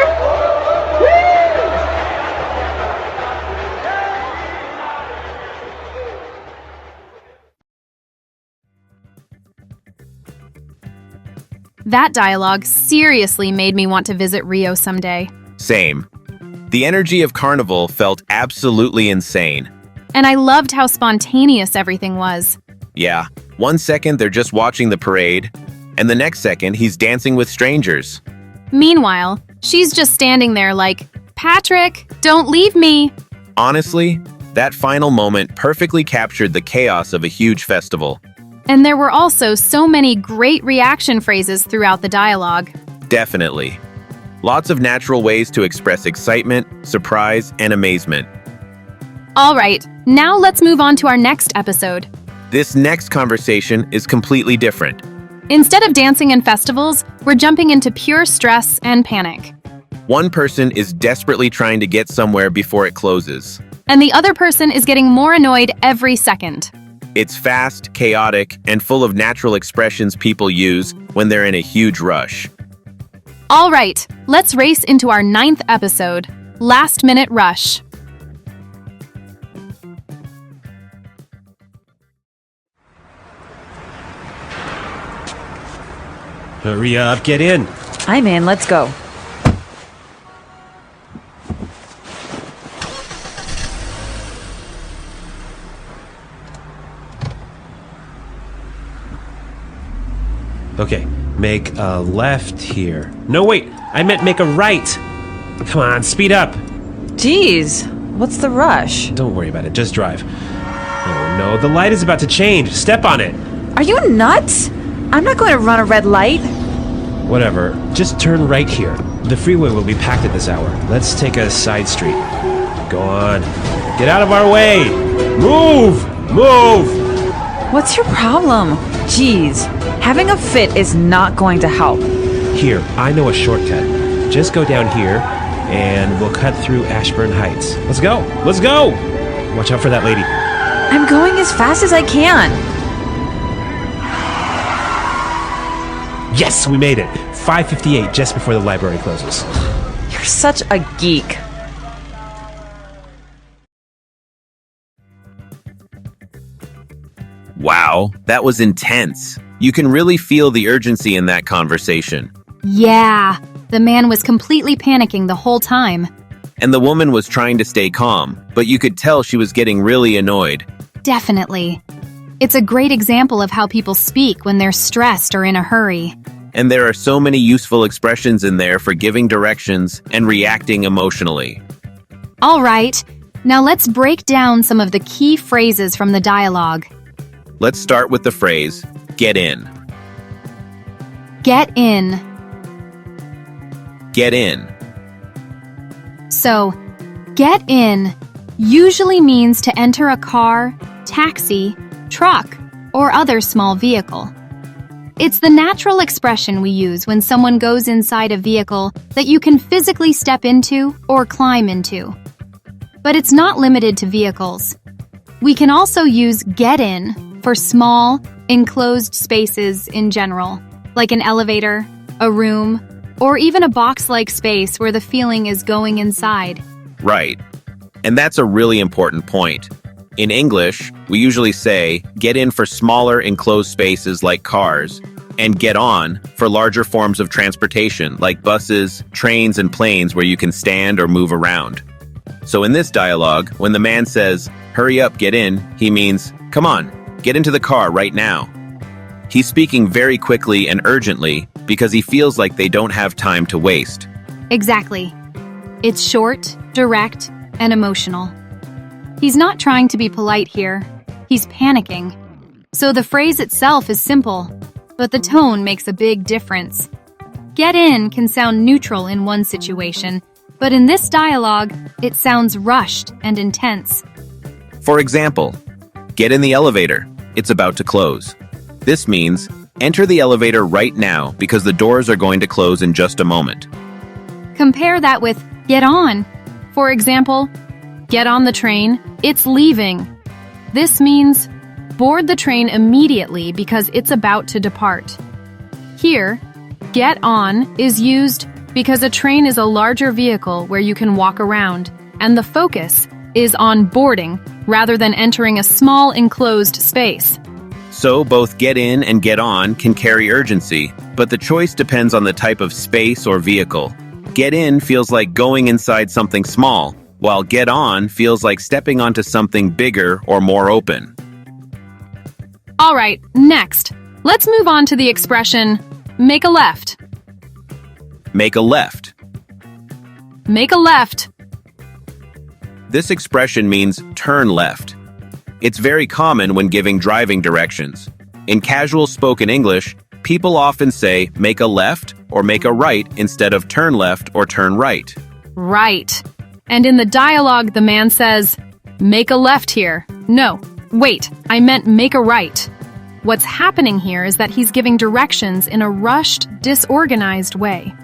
Speaker 2: That dialogue seriously made me want to visit Rio someday.
Speaker 1: Same. The energy of Carnival felt absolutely insane.
Speaker 2: And I loved how spontaneous everything was.
Speaker 1: Yeah, 1 second they're just watching the parade, and the next second he's dancing with strangers.
Speaker 2: Meanwhile, she's just standing there like, "Patrick, don't leave me!"
Speaker 1: Honestly, that final moment perfectly captured the chaos of a huge festival.
Speaker 2: And there were also so many great reaction phrases throughout the dialogue.
Speaker 1: Definitely. Lots of natural ways to express excitement, surprise, and amazement.
Speaker 2: All right, now let's move on to our next episode.
Speaker 1: This next conversation is completely different.
Speaker 2: Instead of dancing in festivals, we're jumping into pure stress and panic.
Speaker 1: One person is desperately trying to get somewhere before it closes.
Speaker 2: And the other person is getting more annoyed every second.
Speaker 1: It's fast, chaotic, and full of natural expressions people use when they're in a huge rush.
Speaker 2: All right, let's race into our 9th episode, Last Minute Rush.
Speaker 4: Hurry up, get in.
Speaker 5: I'm in, let's go.
Speaker 4: Okay, Make a left here. No, wait, I meant make a right. Come on, speed up.
Speaker 11: Geez, what's the rush?
Speaker 4: Don't worry about it, just drive. Oh no, the light is about to change. Step on it.
Speaker 11: Are you nuts? I'm not going to run a red light.
Speaker 4: Whatever, just turn right here. The freeway will be packed at this hour. Let's take a side street. Go on. Get out of our way! Move! Move!
Speaker 11: What's your problem? Geez, having a fit is not going to help.
Speaker 4: Here, I know a shortcut. Just go down here, and we'll cut through Ashburn Heights. Let's go! Let's go! Watch out for that lady.
Speaker 11: I'm going as fast as I can.
Speaker 4: Yes, we made it. 5:58, just before the library closes.
Speaker 11: You're such a geek.
Speaker 1: Wow, that was intense. You can really feel the urgency in that conversation.
Speaker 2: Yeah, the man was completely panicking the whole time.
Speaker 1: And the woman was trying to stay calm, but you could tell she was getting really annoyed.
Speaker 2: Definitely. It's a great example of how people speak when they're stressed or in a hurry.
Speaker 1: And there are so many useful expressions in there for giving directions and reacting emotionally.
Speaker 2: All right, now let's break down some of the key phrases from the dialogue.
Speaker 1: Let's start with the phrase, get in.
Speaker 2: Get in.
Speaker 1: Get in.
Speaker 2: So, get in usually means to enter a car, taxi, truck, or other small vehicle. It's the natural expression we use when someone goes inside a vehicle that you can physically step into or climb into. But it's not limited to vehicles. We can also use get in for small, enclosed spaces in general, like an elevator, a room, or even a box-like space where the feeling is going inside.
Speaker 1: Right. And that's a really important point. In English, we usually say, get in for smaller enclosed spaces like cars, and get on for larger forms of transportation like buses, trains, and planes where you can stand or move around. So in this dialogue, when the man says, hurry up, get in, he means, come on, get into the car right now. He's speaking very quickly and urgently because he feels like they don't have time to waste.
Speaker 2: Exactly. It's short, direct, and emotional. He's not trying to be polite here. He's panicking. So the phrase itself is simple, but the tone makes a big difference. Get in can sound neutral in one situation, but in this dialogue, it sounds rushed and intense.
Speaker 1: For example, get in the elevator. It's about to close. This means enter the elevator right now because the doors are going to close in just a moment.
Speaker 2: Compare that with get on. For example, get on the train, it's leaving. This means board the train immediately because it's about to depart. Here, get on is used because a train is a larger vehicle where you can walk around, and the focus is on boarding rather than entering a small enclosed space.
Speaker 1: So both get in and get on can carry urgency, but the choice depends on the type of space or vehicle. Get in feels like going inside something small, while get on feels like stepping onto something bigger or more open.
Speaker 2: All right, next, let's move on to the expression, make a left.
Speaker 1: Make a left.
Speaker 2: Make a left.
Speaker 1: This expression means turn left. It's very common when giving driving directions. In casual spoken English, people often say make a left or make a right instead of turn left or turn right.
Speaker 2: Right. And in the dialogue, the man says, make a left here. No, wait, I meant make a right. What's happening here is that he's giving directions in a rushed, disorganized way.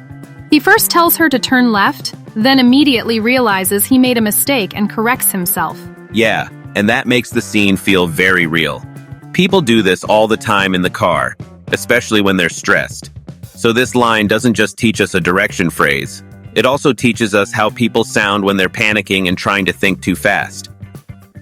Speaker 2: He first tells her to turn left, then immediately realizes he made a mistake and corrects himself.
Speaker 1: Yeah, and that makes the scene feel very real. People do this all the time in the car, especially when they're stressed. So this line doesn't just teach us a direction phrase. It also teaches us how people sound when they're panicking and trying to think too fast.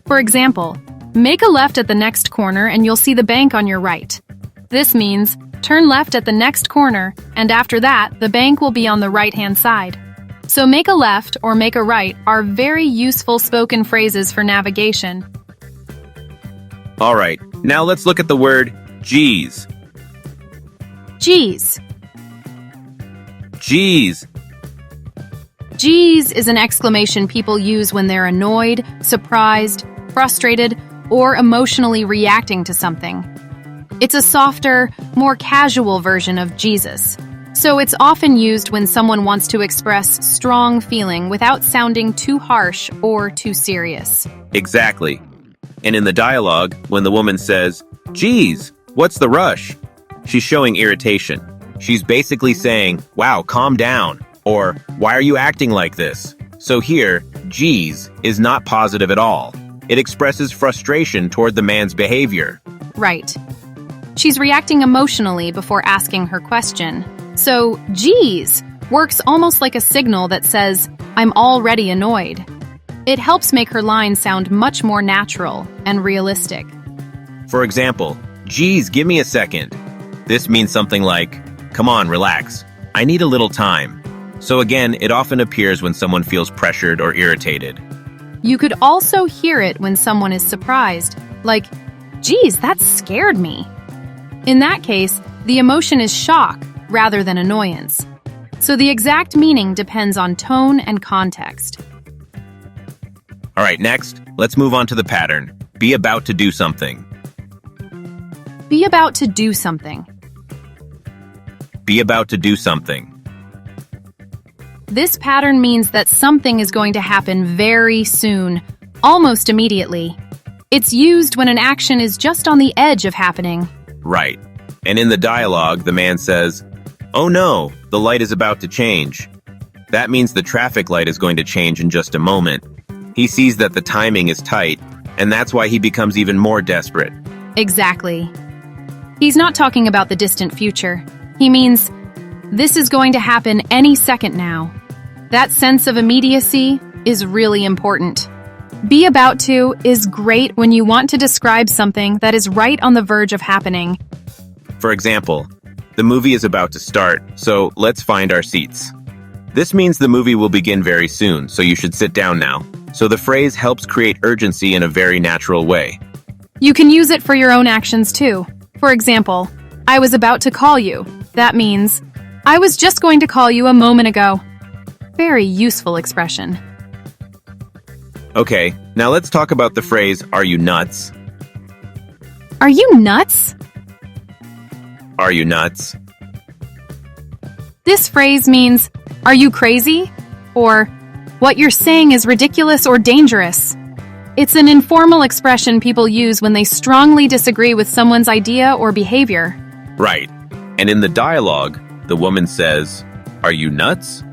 Speaker 2: For example, make a left at the next corner and you'll see the bank on your right. This means turn left at the next corner, and after that, the bank will be on the right-hand side. So make a left or make a right are very useful spoken phrases for navigation.
Speaker 1: All right, now let's look at the word geez.
Speaker 2: Geez.
Speaker 1: Geez.
Speaker 2: Geez is an exclamation people use when they're annoyed, surprised, frustrated, or emotionally reacting to something. It's a softer, more casual version of Jesus, so it's often used when someone wants to express strong feeling without sounding too harsh or too serious.
Speaker 1: Exactly. And in the dialogue, when the woman says, "Geez, what's the rush?" she's showing irritation. She's basically saying, "Wow, calm down," or "Why are you acting like this?" So here, geez is not positive at all. It expresses frustration toward the man's behavior.
Speaker 2: Right. She's reacting emotionally before asking her question. So, geez works almost like a signal that says, "I'm already annoyed." It helps make her line sound much more natural and realistic.
Speaker 1: For example, "Geez, give me a second." This means something like, "Come on, relax. I need a little time." So again, it often appears when someone feels pressured or irritated.
Speaker 2: You could also hear it when someone is surprised, like, "Geez, that scared me." In that case, the emotion is shock rather than annoyance. So the exact meaning depends on tone and context.
Speaker 1: All right, next, let's move on to the pattern. Be about to do something.
Speaker 2: Be about to do something.
Speaker 1: Be about to do something.
Speaker 2: This pattern means that something is going to happen very soon, almost immediately. It's used when an action is just on the edge of happening.
Speaker 1: Right. And in the dialogue, the man says, "Oh no, the light is about to change." That means the traffic light is going to change in just a moment. He sees that the timing is tight, and that's why he becomes even more desperate.
Speaker 2: Exactly. He's not talking about the distant future. He means, this is going to happen any second now. That sense of immediacy is really important. Be about to is great when you want to describe something that is right on the verge of happening.
Speaker 1: For example, the movie is about to start, so let's find our seats. This means the movie will begin very soon, so you should sit down now. So the phrase helps create urgency in a very natural way.
Speaker 2: You can use it for your own actions too. For example, I was about to call you. That means, I was just going to call you a moment ago. Very useful expression.
Speaker 1: Okay, now let's talk about the phrase, "Are you nuts?"
Speaker 2: Are you nuts?
Speaker 1: Are you nuts?
Speaker 2: This phrase means, are you crazy? Or, what you're saying is ridiculous or dangerous. It's an informal expression people use when they strongly disagree with someone's idea or behavior.
Speaker 1: Right. And in the dialogue, the woman says, "Are you nuts?"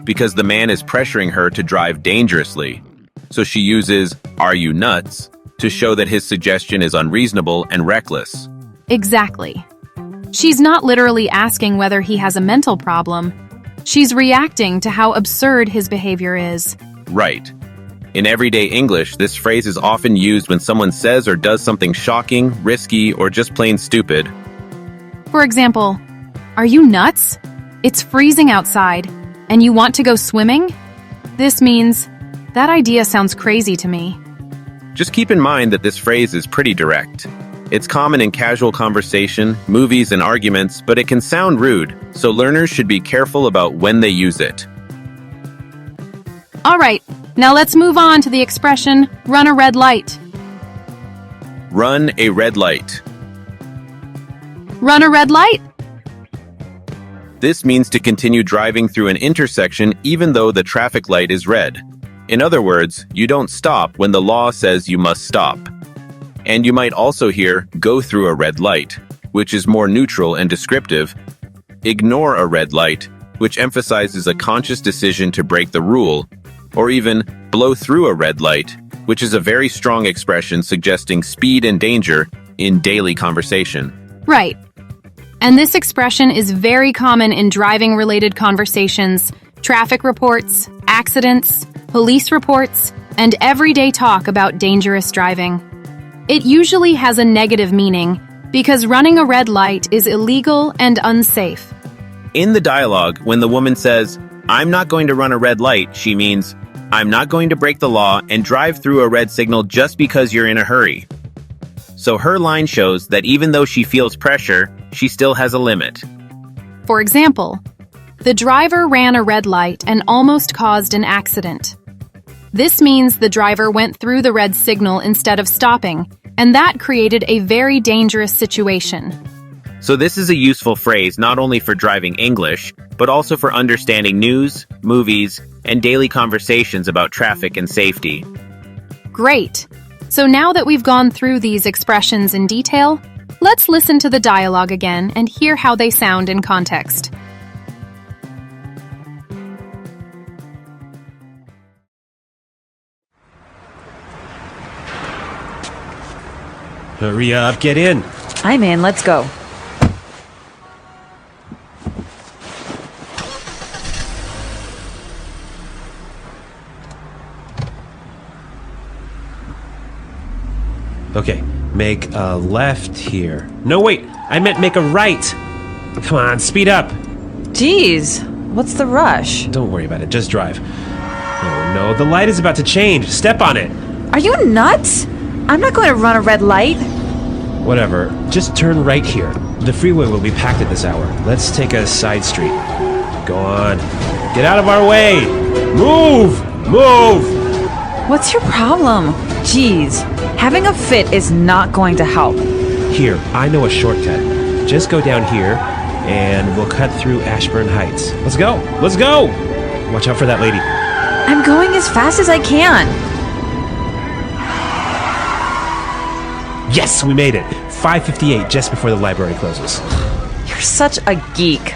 Speaker 1: Because the man is pressuring her to drive dangerously. So she uses, "Are you nuts?" to show that his suggestion is unreasonable and reckless.
Speaker 2: Exactly. She's not literally asking whether he has a mental problem. She's reacting to how absurd his behavior is.
Speaker 1: Right. In everyday English, this phrase is often used when someone says or does something shocking, risky, or just plain stupid.
Speaker 2: For example, are you nuts? It's freezing outside, and you want to go swimming? This means, that idea sounds crazy to me.
Speaker 1: Just keep in mind that this phrase is pretty direct. It's common in casual conversation, movies, and arguments, but it can sound rude, so learners should be careful about when they use it.
Speaker 2: All right, now let's move on to the expression, run a red light.
Speaker 1: Run a red light.
Speaker 2: Run a red light?
Speaker 1: This means to continue driving through an intersection even though the traffic light is red. In other words, you don't stop when the law says you must stop. And you might also hear, go through a red light, which is more neutral and descriptive. Ignore a red light, which emphasizes a conscious decision to break the rule. Or even, blow through a red light, which is a very strong expression suggesting speed and danger in daily conversation.
Speaker 2: Right. And this expression is very common in driving-related conversations, traffic reports, accidents, police reports, and everyday talk about dangerous driving. It usually has a negative meaning because running a red light is illegal and unsafe.
Speaker 1: In the dialogue, when the woman says, "I'm not going to run a red light," she means, "I'm not going to break the law and drive through a red signal just because you're in a hurry." So her line shows that even though she feels pressure, she still has a limit.
Speaker 2: For example, the driver ran a red light and almost caused an accident. This means the driver went through the red signal instead of stopping, and that created a very dangerous situation.
Speaker 1: So this is a useful phrase not only for driving English, but also for understanding news, movies, and daily conversations about traffic and safety.
Speaker 2: Great! So now that we've gone through these expressions in detail, let's listen to the dialogue again and hear how they sound in context.
Speaker 4: Hurry up, get in.
Speaker 11: I'm in, let's go.
Speaker 4: Okay, make a left here. No, wait, I meant make a right. Come on, speed up.
Speaker 11: Jeez, what's the rush?
Speaker 4: Don't worry about it, just drive. Oh no, the light is about to change. Step on it.
Speaker 11: Are you nuts? I'm not going to run a red light.
Speaker 4: Whatever, just turn right here. The freeway will be packed at this hour. Let's take a side street. Go on. Get out of our way! Move! Move!
Speaker 11: What's your problem? Jeez, having a fit is not going to help.
Speaker 4: Here, I know a shortcut. Just go down here, and we'll cut through Ashburn Heights. Let's go! Let's go! Watch out for that lady.
Speaker 11: I'm going as fast as I can.
Speaker 4: Yes, we made it! 5:58, just before the library closes.
Speaker 11: You're such a geek.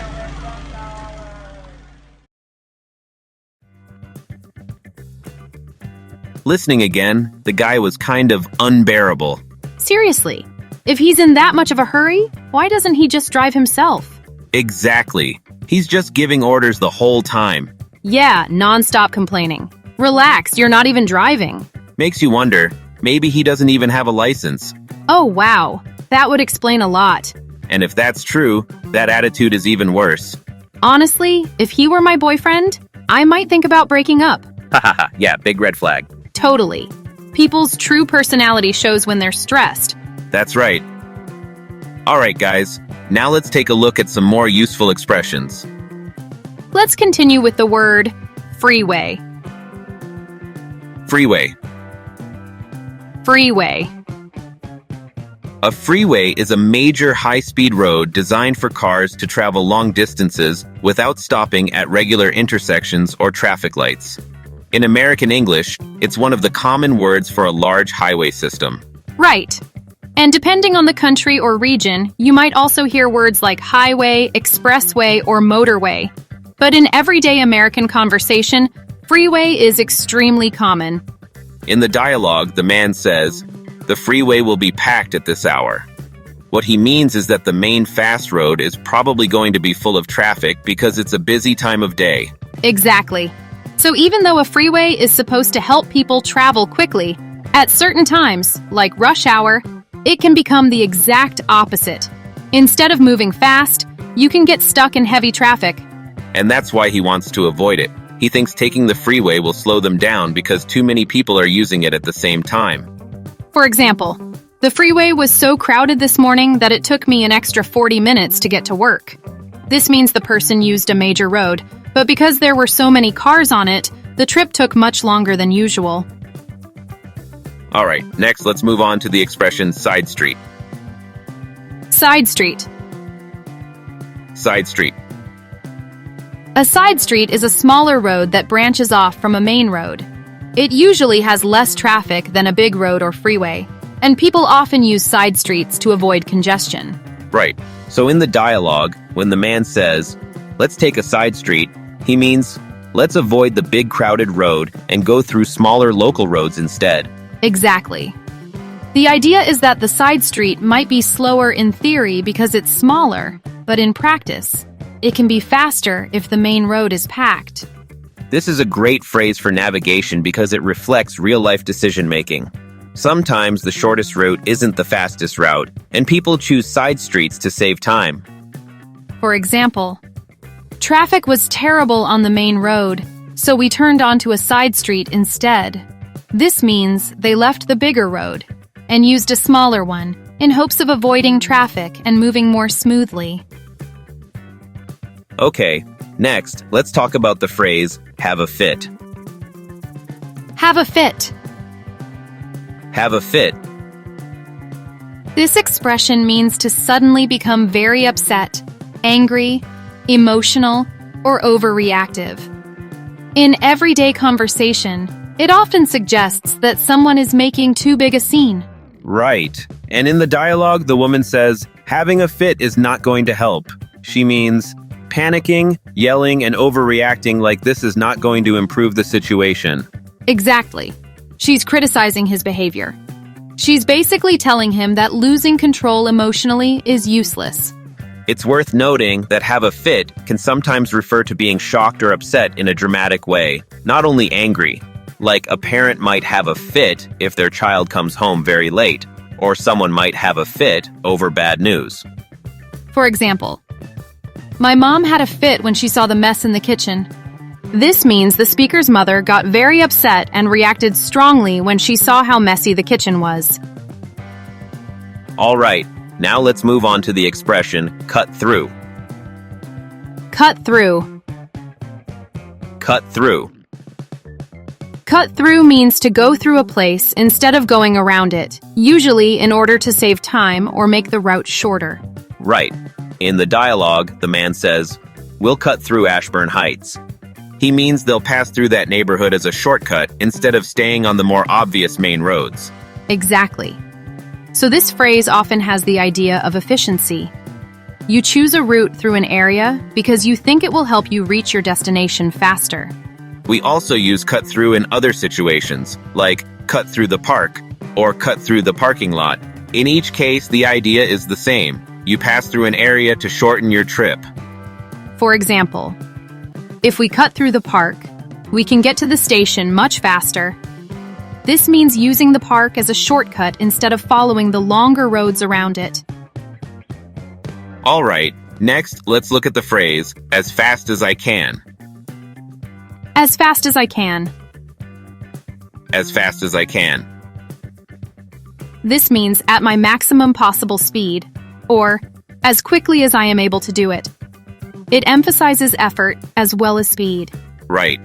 Speaker 1: Listening again, the guy was kind of unbearable.
Speaker 2: Seriously, if he's in that much of a hurry, why doesn't he just drive himself?
Speaker 1: Exactly. He's just giving orders the whole time.
Speaker 2: Yeah, non-stop complaining. Relax, you're not even driving.
Speaker 1: Makes you wonder, maybe he doesn't even have a license.
Speaker 2: Oh, wow. That would explain a lot.
Speaker 1: And if that's true, that attitude is even worse.
Speaker 2: Honestly, if he were my boyfriend, I might think about breaking up.
Speaker 1: Hahaha, yeah, big red flag.
Speaker 2: Totally. People's true personality shows when they're stressed.
Speaker 1: That's right. Alright guys, now let's take a look at some more useful expressions.
Speaker 2: Let's continue with the word freeway.
Speaker 1: Freeway.
Speaker 2: Freeway.
Speaker 1: A freeway is a major high-speed road designed for cars to travel long distances without stopping at regular intersections or traffic lights. In American English, it's one of the common words for a large highway system.
Speaker 2: Right. And depending on the country or region, you might also hear words like highway, expressway, or motorway. But in everyday American conversation, freeway is extremely common.
Speaker 1: In the dialogue, the man says, "The freeway will be packed at this hour." What he means is that the main fast road is probably going to be full of traffic because it's a busy time of day.
Speaker 2: Exactly. So even though a freeway is supposed to help people travel quickly, at certain times, like rush hour, it can become the exact opposite. Instead of moving fast, you can get stuck in heavy traffic.
Speaker 1: And that's why he wants to avoid it. He thinks taking the freeway will slow them down because too many people are using it at the same time.
Speaker 2: For example, the freeway was so crowded this morning that it took me an extra 40 minutes to get to work. This means the person used a major road, but because there were so many cars on it, the trip took much longer than usual.
Speaker 1: Alright, next let's move on to the expression side street.
Speaker 2: Side street.
Speaker 1: Side street.
Speaker 2: A side street is a smaller road that branches off from a main road. It usually has less traffic than a big road or freeway, and people often use side streets to avoid congestion.
Speaker 1: Right. So in the dialogue, when the man says, "Let's take a side street," he means, let's avoid the big crowded road and go through smaller local roads instead.
Speaker 2: Exactly. The idea is that the side street might be slower in theory because it's smaller, but in practice, it can be faster if the main road is packed.
Speaker 1: This is a great phrase for navigation because it reflects real-life decision-making. Sometimes the shortest route isn't the fastest route, and people choose side streets to save time.
Speaker 2: For example, traffic was terrible on the main road, so we turned onto a side street instead. This means they left the bigger road and used a smaller one in hopes of avoiding traffic and moving more smoothly.
Speaker 1: Okay, next, let's talk about the phrase, have a fit.
Speaker 2: Have a fit.
Speaker 1: Have a fit.
Speaker 2: This expression means to suddenly become very upset, angry, emotional, or overreactive. In everyday conversation, it often suggests that someone is making too big a scene.
Speaker 1: Right. And in the dialogue, the woman says, having a fit is not going to help. She means panicking, yelling, and overreacting like this is not going to improve the situation.
Speaker 2: Exactly. She's criticizing his behavior. She's basically telling him that losing control emotionally is useless.
Speaker 1: It's worth noting that have a fit can sometimes refer to being shocked or upset in a dramatic way, not only angry. Like a parent might have a fit if their child comes home very late, or someone might have a fit over bad news.
Speaker 2: For example, my mom had a fit when she saw the mess in the kitchen. This means the speaker's mother got very upset and reacted strongly when she saw how messy the kitchen was.
Speaker 1: All right, now let's move on to the expression cut through.
Speaker 2: Cut through.
Speaker 1: Cut through.
Speaker 2: Cut through means to go through a place instead of going around it, usually in order to save time or make the route shorter.
Speaker 1: Right. In the dialogue, the man says, "We'll cut through Ashburn Heights." He means they'll pass through that neighborhood as a shortcut instead of staying on the more obvious main roads.
Speaker 2: Exactly. So this phrase often has the idea of efficiency. You choose a route through an area because you think it will help you reach your destination faster.
Speaker 1: We also use cut through in other situations, like cut through the park or cut through the parking lot. In each case, the idea is the same. You pass through an area to shorten your trip.
Speaker 2: For example, if we cut through the park, we can get to the station much faster. This means using the park as a shortcut instead of following the longer roads around it.
Speaker 1: All right, next, let's look at the phrase, as fast as I can.
Speaker 2: As fast as I can.
Speaker 1: As fast as I can.
Speaker 2: This means at my maximum possible speed, or as quickly as I am able to do it. It emphasizes effort as well as speed.
Speaker 1: Right.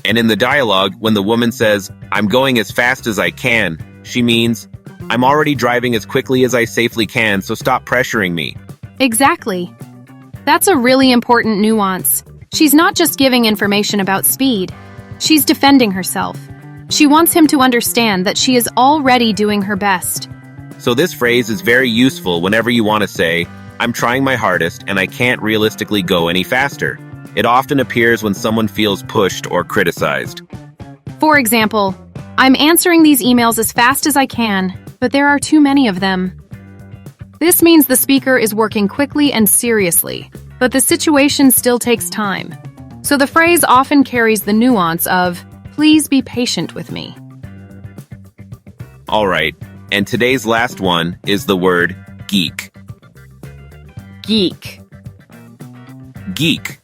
Speaker 1: And in the dialogue, when the woman says, "I'm going as fast as I can," she means, "I'm already driving as quickly as I safely can, so stop pressuring me."
Speaker 2: Exactly. That's a really important nuance. She's not just giving information about speed. She's defending herself. She wants him to understand that she is already doing her best.
Speaker 1: So this phrase is very useful whenever you want to say, "I'm trying my hardest and I can't realistically go any faster." It often appears when someone feels pushed or criticized.
Speaker 2: For example, I'm answering these emails as fast as I can, but there are too many of them. This means the speaker is working quickly and seriously, but the situation still takes time. So the phrase often carries the nuance of, "Please be patient with me."
Speaker 1: All right, and today's last one is the word geek.
Speaker 2: Geek.
Speaker 1: Geek.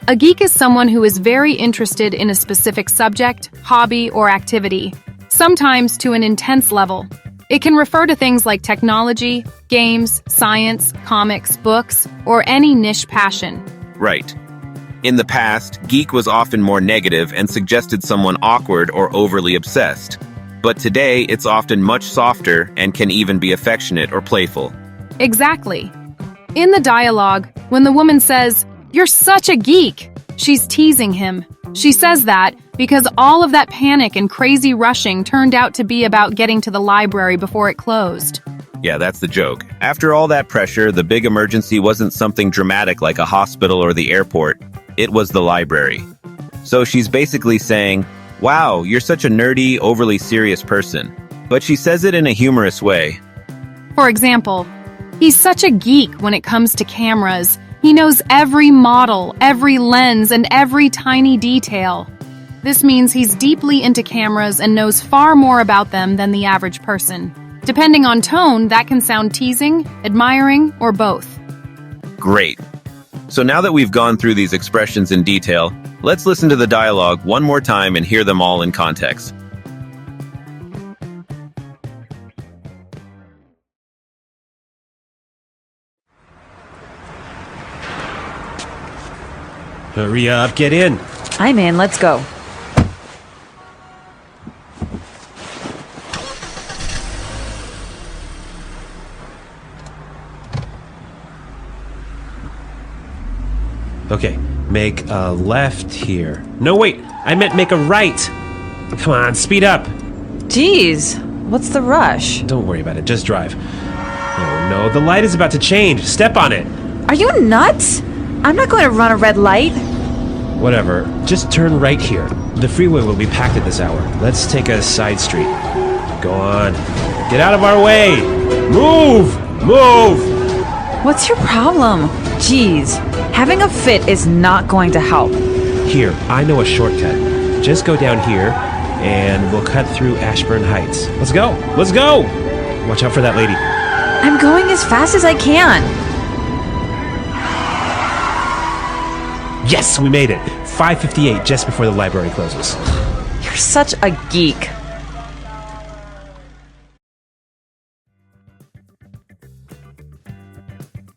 Speaker 2: A geek is someone who is very interested in a specific subject, hobby, or activity, sometimes to an intense level. It can refer to things like technology, games, science, comics, books, or any niche passion.
Speaker 1: Right. In the past, geek was often more negative and suggested someone awkward or overly obsessed. But today, it's often much softer and can even be affectionate or playful.
Speaker 2: Exactly. In the dialogue, when the woman says, "You're such a geek," she's teasing him. She says that because all of that panic and crazy rushing turned out to be about getting to the library before it closed.
Speaker 1: Yeah, that's the joke. After all that pressure, the big emergency wasn't something dramatic like a hospital or the airport. It was the library. So she's basically saying, "Wow, you're such a nerdy, overly serious person." But she says it in a humorous way.
Speaker 2: For example, he's such a geek when it comes to cameras. He knows every model, every lens, and every tiny detail. This means he's deeply into cameras and knows far more about them than the average person. Depending on tone, that can sound teasing, admiring, or both.
Speaker 1: Great. So now that we've gone through these expressions in detail, let's listen to the dialogue one more time and hear them all in context.
Speaker 12: Hurry up, get in.
Speaker 11: I'm in, let's go.
Speaker 12: Okay, make a left here. No, wait, I meant make a right. Come on, speed up.
Speaker 11: Geez, what's the rush?
Speaker 12: Don't worry about it, just drive. Oh no, the light is about to change. Step on it.
Speaker 11: Are you nuts? I'm not going to run a red light.
Speaker 12: Whatever, just turn right here. The freeway will be packed at this hour. Let's take a side street. Go on. Get out of our way! Move! Move!
Speaker 11: What's your problem? Geez, having a fit is not going to help.
Speaker 12: Here, I know a shortcut. Just go down here, and we'll cut through Ashburn Heights. Let's go! Let's go! Watch out for that lady.
Speaker 11: I'm going as fast as I can.
Speaker 12: Yes, we made it! 5:58, just before the library closes.
Speaker 11: You're such a geek.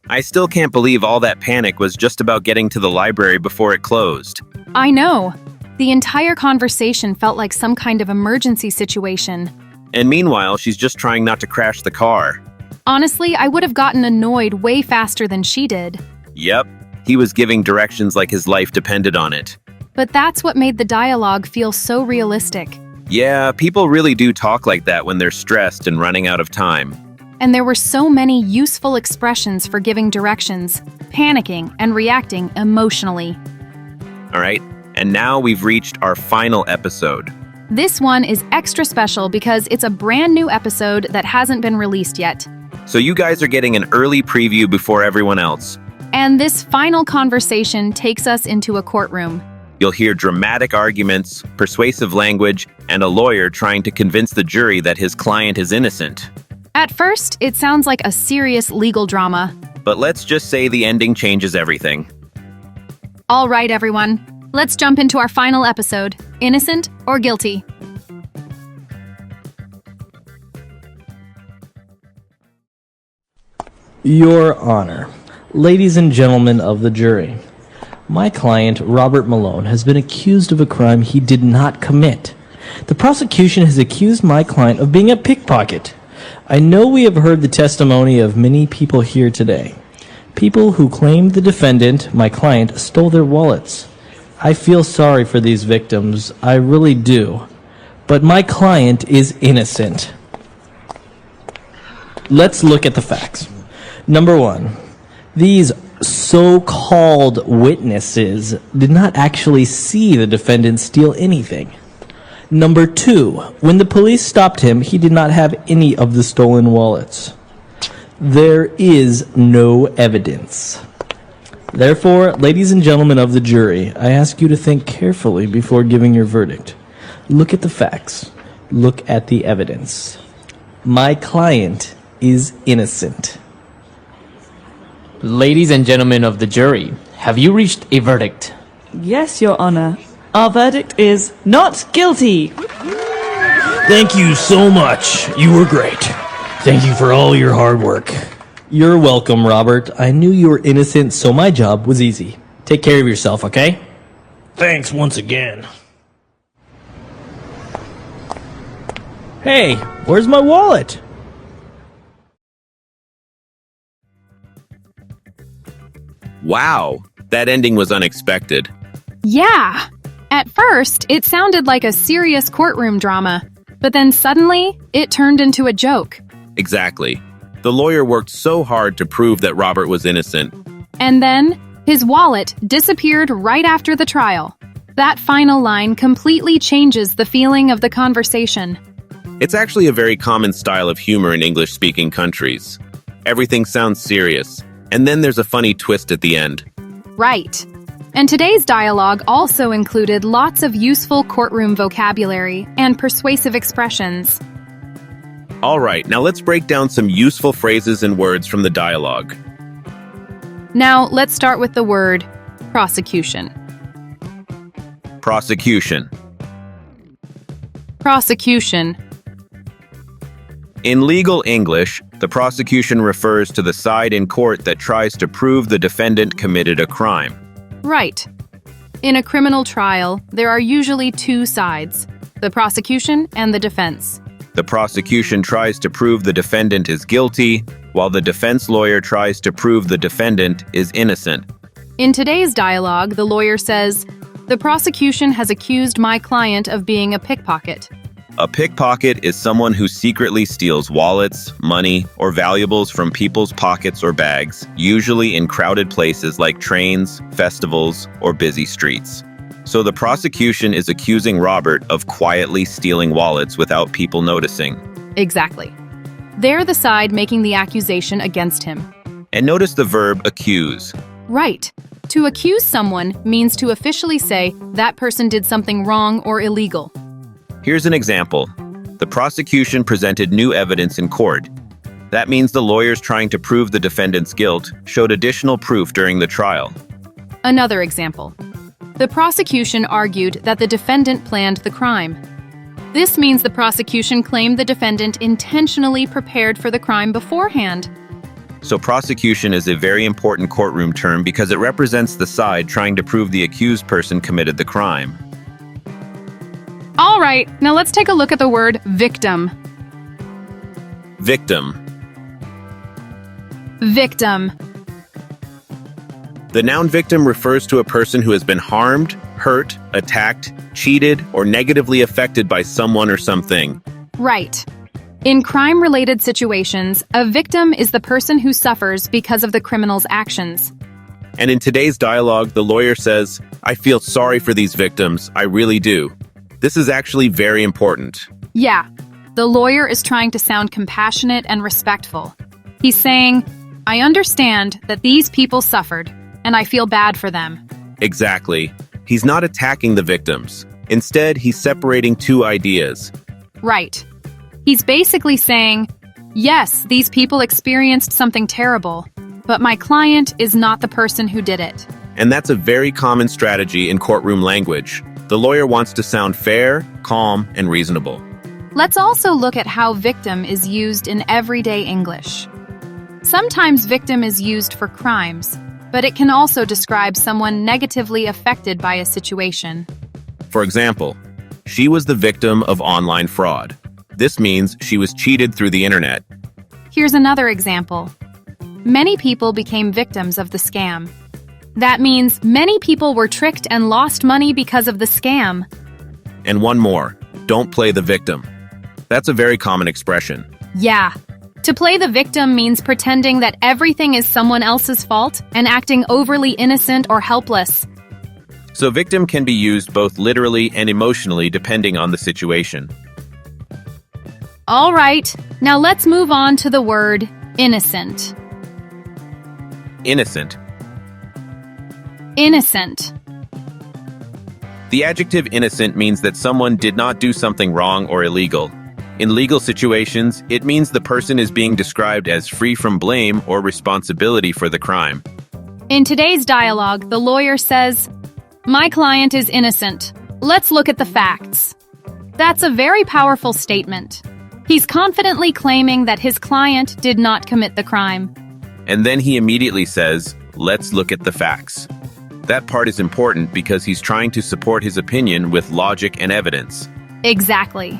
Speaker 1: I still can't believe all that panic was just about getting to the library before it closed.
Speaker 2: I know. The entire conversation felt like some kind of emergency situation.
Speaker 1: And meanwhile, she's just trying not to crash the car.
Speaker 2: Honestly, I would have gotten annoyed way faster than she did.
Speaker 1: Yep, he was giving directions like his life depended on it.
Speaker 2: But that's what made the dialogue feel so realistic.
Speaker 1: Yeah, people really do talk like that when they're stressed and running out of time.
Speaker 2: And there were so many useful expressions for giving directions, panicking, and reacting emotionally.
Speaker 1: All right, and now we've reached our final episode.
Speaker 2: This one is extra special because it's a brand new episode that hasn't been released yet.
Speaker 1: So you guys are getting an early preview before everyone else.
Speaker 2: And this final conversation takes us into a courtroom.
Speaker 1: You'll hear dramatic arguments, persuasive language, and a lawyer trying to convince the jury that his client is innocent.
Speaker 2: At first, it sounds like a serious legal drama.
Speaker 1: But let's just say the ending changes everything.
Speaker 2: All right, everyone. Let's jump into our final episode. Innocent or guilty?
Speaker 13: Your Honor, ladies and gentlemen of the jury, my client, Robert Malone, has been accused of a crime he did not commit. The prosecution has accused my client of being a pickpocket. I know we have heard the testimony of many people here today. People who claim the defendant, my client, stole their wallets. I feel sorry for these victims, I really do. But my client is innocent. Let's look at the facts. Number one, these so-called witnesses did not actually see the defendant steal anything. Number two, when the police stopped him, he did not have any of the stolen wallets. There is no evidence. Therefore, ladies and gentlemen of the jury, I ask you to think carefully before giving your verdict. Look at the facts. Look at the evidence. My client is innocent.
Speaker 14: Ladies and gentlemen of the jury, have you reached a verdict?
Speaker 15: Yes, Your Honor. Our verdict is not guilty.
Speaker 13: Thank you so much. You were great. Thank you for all your hard work. You're welcome, Robert. I knew you were innocent, so my job was easy. Take care of yourself, okay? Thanks once again. Hey, where's my wallet?
Speaker 1: Wow, that ending was unexpected.
Speaker 2: Yeah! At first, it sounded like a serious courtroom drama, but then suddenly, it turned into a joke.
Speaker 1: Exactly. The lawyer worked so hard to prove that Robert was innocent.
Speaker 2: And then, his wallet disappeared right after the trial. That final line completely changes the feeling of the conversation.
Speaker 1: It's actually a very common style of humor in English-speaking countries. Everything sounds serious, and then there's a funny twist at the end.
Speaker 2: Right. And today's dialogue also included lots of useful courtroom vocabulary and persuasive expressions.
Speaker 1: All right, now let's break down some useful phrases and words from the dialogue.
Speaker 2: Now, let's start with the word prosecution.
Speaker 1: Prosecution.
Speaker 2: Prosecution.
Speaker 1: In legal English, the prosecution refers to the side in court that tries to prove the defendant committed a crime.
Speaker 2: Right. In a criminal trial, there are usually two sides, the prosecution and the defense.
Speaker 1: The prosecution tries to prove the defendant is guilty, while the defense lawyer tries to prove the defendant is innocent.
Speaker 2: In today's dialogue, the lawyer says, "The prosecution has accused my client of being a pickpocket."
Speaker 1: A pickpocket is someone who secretly steals wallets, money, or valuables from people's pockets or bags, usually in crowded places like trains, festivals, or busy streets. So the prosecution is accusing Robert of quietly stealing wallets without people noticing.
Speaker 2: Exactly. They're the side making the accusation against him.
Speaker 1: And notice the verb accuse.
Speaker 2: Right. To accuse someone means to officially say that person did something wrong or illegal.
Speaker 1: Here's an example. The prosecution presented new evidence in court. That means the lawyers trying to prove the defendant's guilt showed additional proof during the trial.
Speaker 2: Another example. The prosecution argued that the defendant planned the crime. This means the prosecution claimed the defendant intentionally prepared for the crime beforehand.
Speaker 1: So prosecution is a very important courtroom term because it represents the side trying to prove the accused person committed the crime.
Speaker 2: All right, now let's take a look at the word victim.
Speaker 1: Victim.
Speaker 2: Victim.
Speaker 1: The noun victim refers to a person who has been harmed, hurt, attacked, cheated, or negatively affected by someone or something.
Speaker 2: Right. In crime-related situations, a victim is the person who suffers because of the criminal's actions.
Speaker 1: And in today's dialogue, the lawyer says, "I feel sorry for these victims, I really do." This is actually very important.
Speaker 2: Yeah, the lawyer is trying to sound compassionate and respectful. He's saying, "I understand that these people suffered, and I feel bad for them."
Speaker 1: Exactly. He's not attacking the victims. Instead, he's separating two ideas.
Speaker 2: Right. He's basically saying, yes, these people experienced something terrible, but my client is not the person who did it.
Speaker 1: And that's a very common strategy in courtroom language. The lawyer wants to sound fair, calm, and reasonable.
Speaker 2: Let's also look at how victim is used in everyday English. Sometimes victim is used for crimes, but it can also describe someone negatively affected by a situation.
Speaker 1: For example, she was the victim of online fraud. This means she was cheated through the internet.
Speaker 2: Here's another example. Many people became victims of the scam. That means many people were tricked and lost money because of the scam.
Speaker 1: And one more, don't play the victim. That's a very common expression.
Speaker 2: Yeah. To play the victim means pretending that everything is someone else's fault and acting overly innocent or helpless.
Speaker 1: So victim can be used both literally and emotionally depending on the situation.
Speaker 2: All right, now let's move on to the word innocent.
Speaker 1: Innocent.
Speaker 2: Innocent.
Speaker 1: The adjective innocent means that someone did not do something wrong or illegal. In legal situations, it means the person is being described as free from blame or responsibility for the crime.
Speaker 2: In today's dialogue, the lawyer says, "My client is innocent. Let's look at the facts." That's a very powerful statement. He's confidently claiming that his client did not commit the crime.
Speaker 1: And then he immediately says, "Let's look at the facts." That part is important because he's trying to support his opinion with logic and evidence.
Speaker 2: Exactly.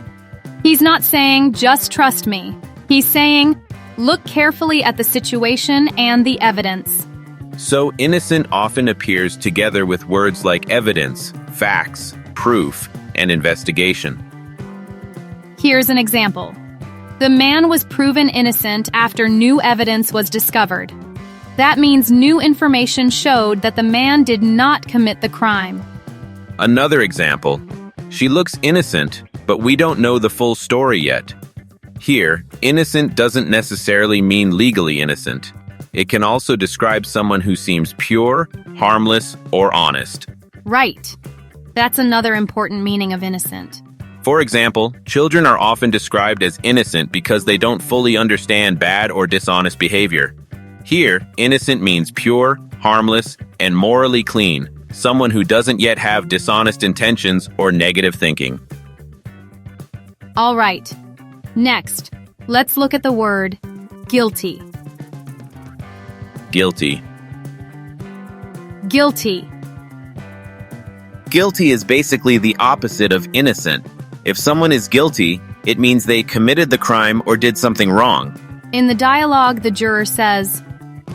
Speaker 2: He's not saying, "Just trust me." He's saying, "Look carefully at the situation and the evidence."
Speaker 1: So innocent often appears together with words like evidence, facts, proof, and investigation.
Speaker 2: Here's an example. The man was proven innocent after new evidence was discovered. That means new information showed that the man did not commit the crime.
Speaker 1: Another example. She looks innocent, but we don't know the full story yet. Here, innocent doesn't necessarily mean legally innocent. It can also describe someone who seems pure, harmless, or honest.
Speaker 2: Right. That's another important meaning of innocent.
Speaker 1: For example, children are often described as innocent because they don't fully understand bad or dishonest behavior. Here, innocent means pure, harmless, and morally clean, someone who doesn't yet have dishonest intentions or negative thinking.
Speaker 2: All right. Next, let's look at the word guilty.
Speaker 1: Guilty.
Speaker 2: Guilty.
Speaker 1: Guilty is basically the opposite of innocent. If someone is guilty, it means they committed the crime or did something wrong.
Speaker 2: In the dialogue, the juror says,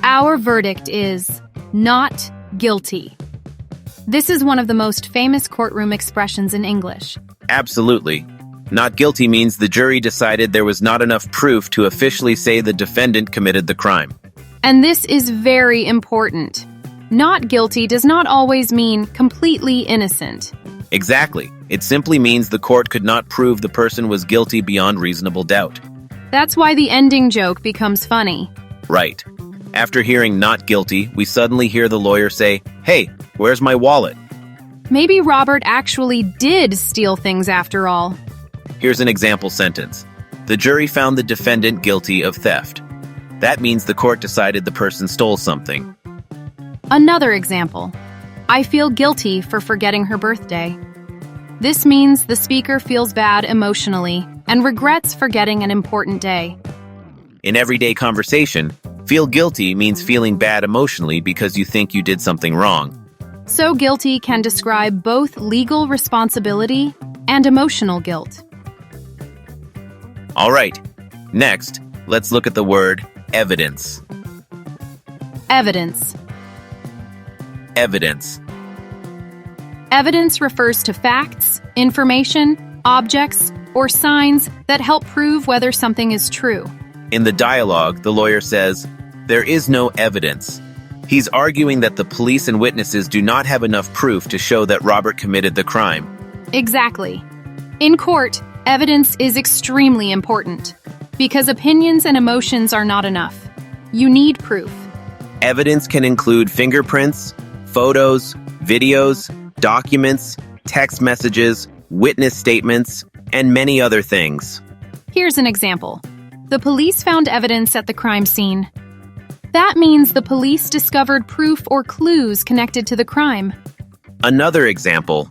Speaker 2: "Our verdict is not guilty." This is one of the most famous courtroom expressions in English.
Speaker 1: Absolutely. Not guilty means the jury decided there was not enough proof to officially say the defendant committed the crime.
Speaker 2: And this is very important. Not guilty does not always mean completely innocent.
Speaker 1: Exactly. It simply means the court could not prove the person was guilty beyond reasonable doubt.
Speaker 2: That's why the ending joke becomes funny.
Speaker 1: Right. After hearing not guilty, we suddenly hear the lawyer say, "Hey, where's my wallet?"
Speaker 2: Maybe Robert actually did steal things after all.
Speaker 1: Here's an example sentence. The jury found the defendant guilty of theft. That means the court decided the person stole something.
Speaker 2: Another example. I feel guilty for forgetting her birthday. This means the speaker feels bad emotionally and regrets forgetting an important day.
Speaker 1: In everyday conversation, feel guilty means feeling bad emotionally because you think you did something wrong.
Speaker 2: So guilty can describe both legal responsibility and emotional guilt.
Speaker 1: All right. Next, let's look at the word evidence.
Speaker 2: Evidence.
Speaker 1: Evidence.
Speaker 2: Evidence refers to facts, information, objects, or signs that help prove whether something is true.
Speaker 1: In the dialogue, the lawyer says, "There is no evidence." He's arguing that the police and witnesses do not have enough proof to show that Robert committed the crime.
Speaker 2: Exactly. In court, evidence is extremely important because opinions and emotions are not enough. You need proof.
Speaker 1: Evidence can include fingerprints, photos, videos, documents, text messages, witness statements, and many other things.
Speaker 2: Here's an example. The police found evidence at the crime scene. That means the police discovered proof or clues connected to the crime.
Speaker 1: Another example.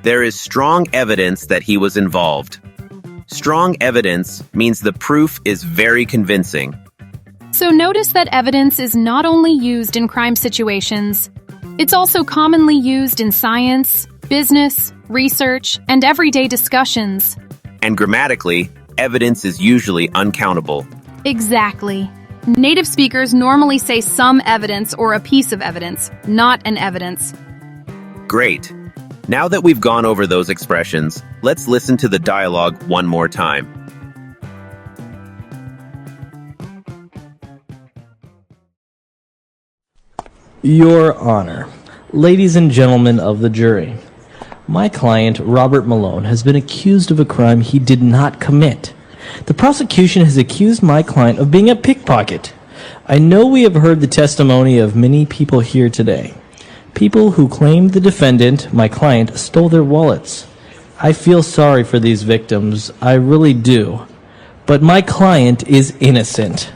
Speaker 1: There is strong evidence that he was involved. Strong evidence means the proof is very convincing.
Speaker 2: So notice that evidence is not only used in crime situations, it's also commonly used in science, business, research, and everyday discussions.
Speaker 1: And grammatically, evidence is usually uncountable.
Speaker 2: Exactly. Native speakers normally say some evidence or a piece of evidence, not an evidence.
Speaker 1: Great. Now that we've gone over those expressions, let's listen to the dialogue one more time.
Speaker 13: Your Honor, ladies and gentlemen of the jury, my client, Robert Malone, has been accused of a crime he did not commit. The prosecution has accused my client of being a pickpocket. I know we have heard the testimony of many people here today. People who claimed the defendant, my client, stole their wallets. I feel sorry for these victims, I really do. But my client is innocent.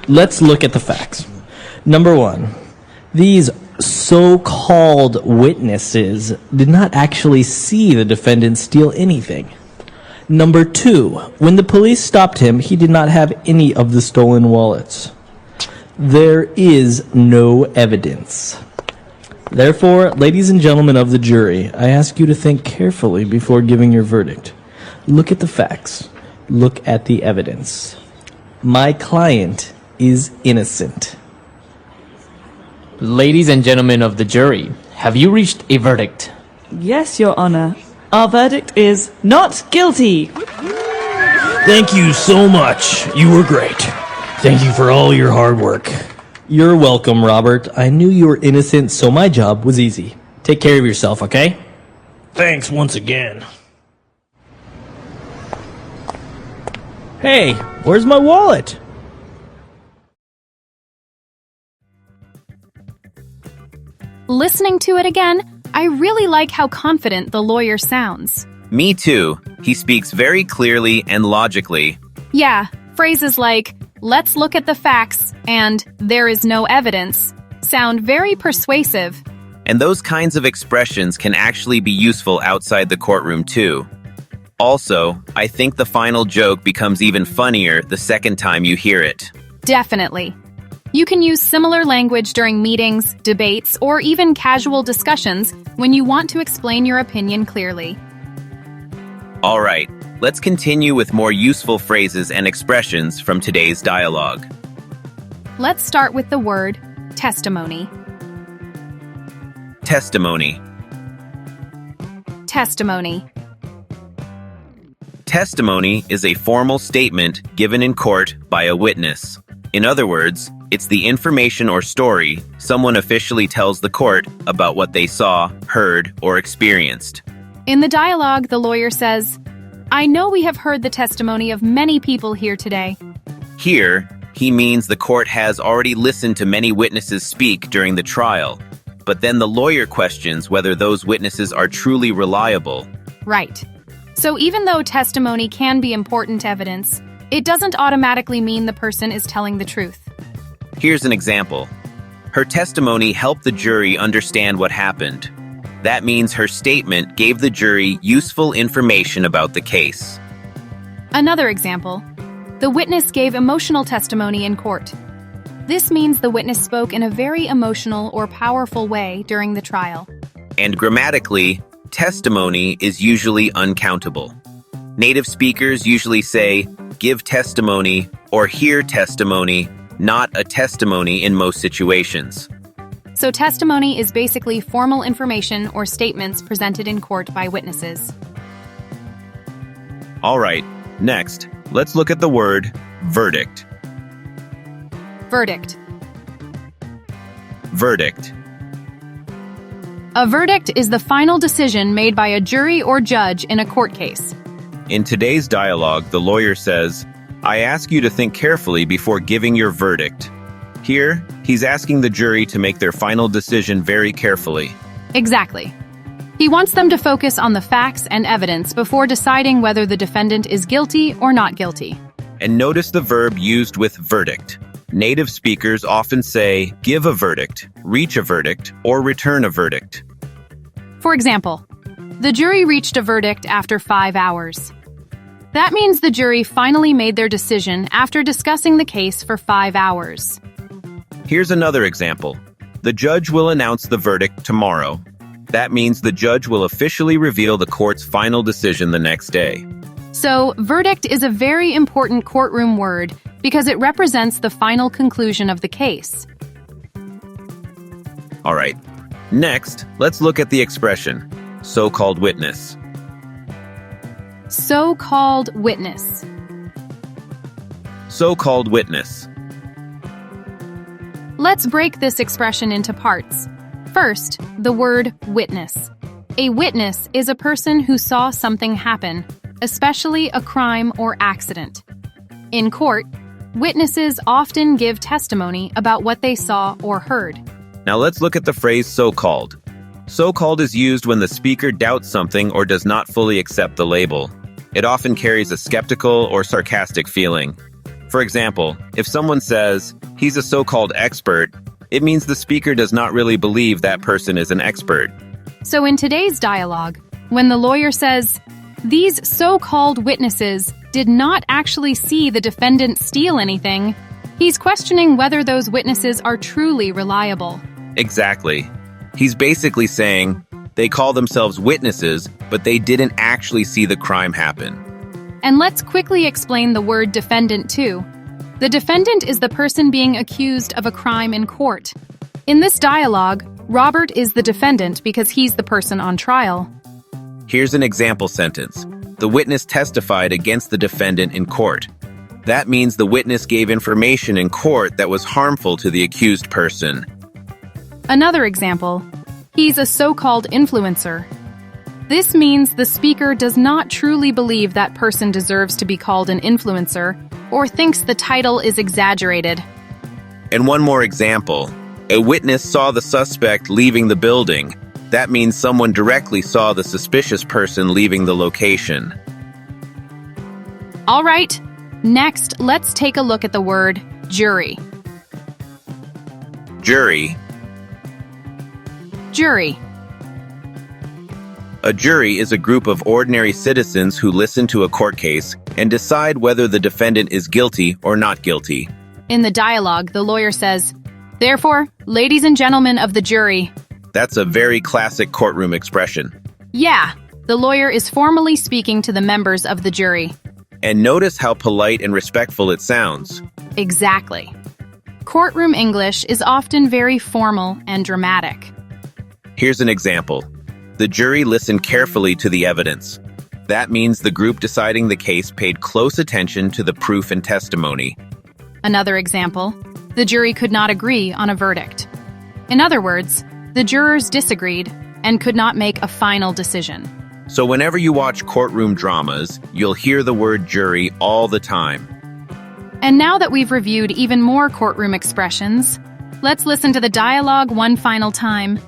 Speaker 13: Let's look at the facts. Number one, these so-called witnesses did not actually see the defendant steal anything. Number two, when the police stopped him, he did not have any of the stolen wallets. There is no evidence. Therefore, ladies and gentlemen of the jury, I ask you to think carefully before giving your verdict. Look at the facts. Look at the evidence. My client is innocent.
Speaker 14: Ladies and gentlemen of the jury, have you reached a verdict?
Speaker 15: Yes, Your Honor. Our verdict is not guilty.
Speaker 7: Thank you so much. You were great. Thank you for all your hard work.
Speaker 13: You're welcome, Robert. I knew you were innocent, so my job was easy. Take care of yourself, okay?
Speaker 7: Thanks once again.
Speaker 13: Hey, where's my wallet?
Speaker 2: Listening to it again, I really like how confident the lawyer sounds.
Speaker 1: Me too. He speaks very clearly and logically.
Speaker 2: Yeah, phrases like, "Let's look at the facts," and "There is no evidence" sound very persuasive.
Speaker 1: And those kinds of expressions can actually be useful outside the courtroom too. Also, I think the final joke becomes even funnier the second time you hear it.
Speaker 2: Definitely. You can use similar language during meetings, debates, or even casual discussions when you want to explain your opinion clearly.
Speaker 1: All right, let's continue with more useful phrases and expressions from today's dialogue.
Speaker 2: Let's start with the word testimony.
Speaker 1: Testimony.
Speaker 2: Testimony.
Speaker 1: Testimony is a formal statement given in court by a witness. In other words, it's the information or story someone officially tells the court about what they saw, heard, or experienced.
Speaker 2: In the dialogue, the lawyer says, "I know we have heard the testimony of many people here today."
Speaker 1: Here, he means the court has already listened to many witnesses speak during the trial, but then the lawyer questions whether those witnesses are truly reliable.
Speaker 2: Right. So even though testimony can be important evidence, it doesn't automatically mean the person is telling the truth.
Speaker 1: Here's an example. Her testimony helped the jury understand what happened. That means her statement gave the jury useful information about the case.
Speaker 2: Another example. The witness gave emotional testimony in court. This means the witness spoke in a very emotional or powerful way during the trial.
Speaker 1: And grammatically, testimony is usually uncountable. Native speakers usually say, give testimony or hear testimony, not a testimony in most situations.
Speaker 2: So testimony is basically formal information or statements presented in court by witnesses.
Speaker 1: All right, next, let's look at the word verdict.
Speaker 2: Verdict.
Speaker 1: Verdict.
Speaker 2: A verdict is the final decision made by a jury or judge in a court case.
Speaker 1: In today's dialogue, the lawyer says, I ask you to think carefully before giving your verdict. Here, he's asking the jury to make their final decision very carefully.
Speaker 2: Exactly. He wants them to focus on the facts and evidence before deciding whether the defendant is guilty or not guilty.
Speaker 1: And notice the verb used with verdict. Native speakers often say, give a verdict, reach a verdict, or return a verdict.
Speaker 2: For example, the jury reached a verdict after 5 hours. That means the jury finally made their decision after discussing the case for 5 hours.
Speaker 1: Here's another example. The judge will announce the verdict tomorrow. That means the judge will officially reveal the court's final decision the next day.
Speaker 2: So, verdict is a very important courtroom word because it represents the final conclusion of the case.
Speaker 1: All right. Next, let's look at the expression, so-called witness.
Speaker 2: So-called witness.
Speaker 1: So-called witness.
Speaker 2: Let's break this expression into parts. First, the word witness. A witness is a person who saw something happen, especially a crime or accident. In court, witnesses often give testimony about what they saw or heard.
Speaker 1: Now let's look at the phrase so-called. So-called is used when the speaker doubts something or does not fully accept the label. It often carries a skeptical or sarcastic feeling. For example, if someone says, he's a so-called expert, it means the speaker does not really believe that person is an expert.
Speaker 2: So in today's dialogue, when the lawyer says, these so-called witnesses did not actually see the defendant steal anything, he's questioning whether those witnesses are truly reliable.
Speaker 1: Exactly. He's basically saying, they call themselves witnesses, but they didn't actually see the crime happen.
Speaker 2: And let's quickly explain the word defendant too. The defendant is the person being accused of a crime in court. In this dialogue, Robert is the defendant because he's the person on trial.
Speaker 1: Here's an example sentence. The witness testified against the defendant in court. That means the witness gave information in court that was harmful to the accused person.
Speaker 2: Another example. He's a so-called influencer. This means the speaker does not truly believe that person deserves to be called an influencer or thinks the title is exaggerated.
Speaker 1: And one more example. A witness saw the suspect leaving the building. That means someone directly saw the suspicious person leaving the location.
Speaker 2: All right. Next, let's take a look at the word jury.
Speaker 1: Jury.
Speaker 2: Jury.
Speaker 1: A jury is a group of ordinary citizens who listen to a court case and decide whether the defendant is guilty or not guilty.
Speaker 2: In the dialogue, the lawyer says, "Therefore, ladies and gentlemen of the jury."
Speaker 1: That's a very classic courtroom expression.
Speaker 2: Yeah, the lawyer is formally speaking to the members of the jury.
Speaker 1: And notice how polite and respectful it sounds.
Speaker 2: Exactly. Courtroom English is often very formal and dramatic.
Speaker 1: Here's an example. The jury listened carefully to the evidence. That means the group deciding the case paid close attention to the proof and testimony.
Speaker 2: Another example, the jury could not agree on a verdict. In other words, the jurors disagreed and could not make a final decision.
Speaker 1: So whenever you watch courtroom dramas, you'll hear the word jury all the time.
Speaker 2: And now that we've reviewed even more courtroom expressions, let's listen to the dialogue one final time.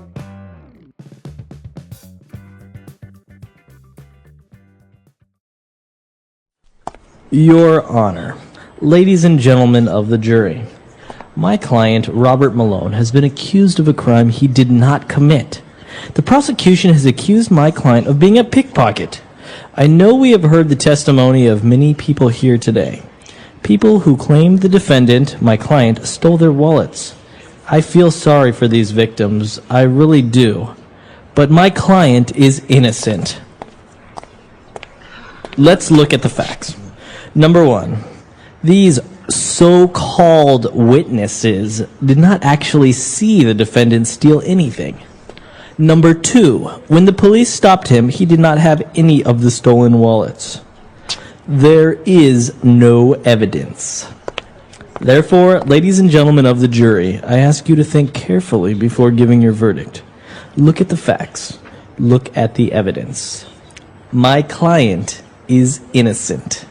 Speaker 13: Your Honor, ladies and gentlemen of the jury, my client, Robert Malone, has been accused of a crime he did not commit. The prosecution has accused my client of being a pickpocket. I know we have heard the testimony of many people here today. People who claim the defendant, my client, stole their wallets. I feel sorry for these victims, I really do. But my client is innocent. Let's look at the facts. Number one, these so-called witnesses did not actually see the defendant steal anything. Number two, when the police stopped him, he did not have any of the stolen wallets. There is no evidence. Therefore, ladies and gentlemen of the jury, I ask you to think carefully before giving your verdict. Look at the facts. Look at the evidence. My client is innocent.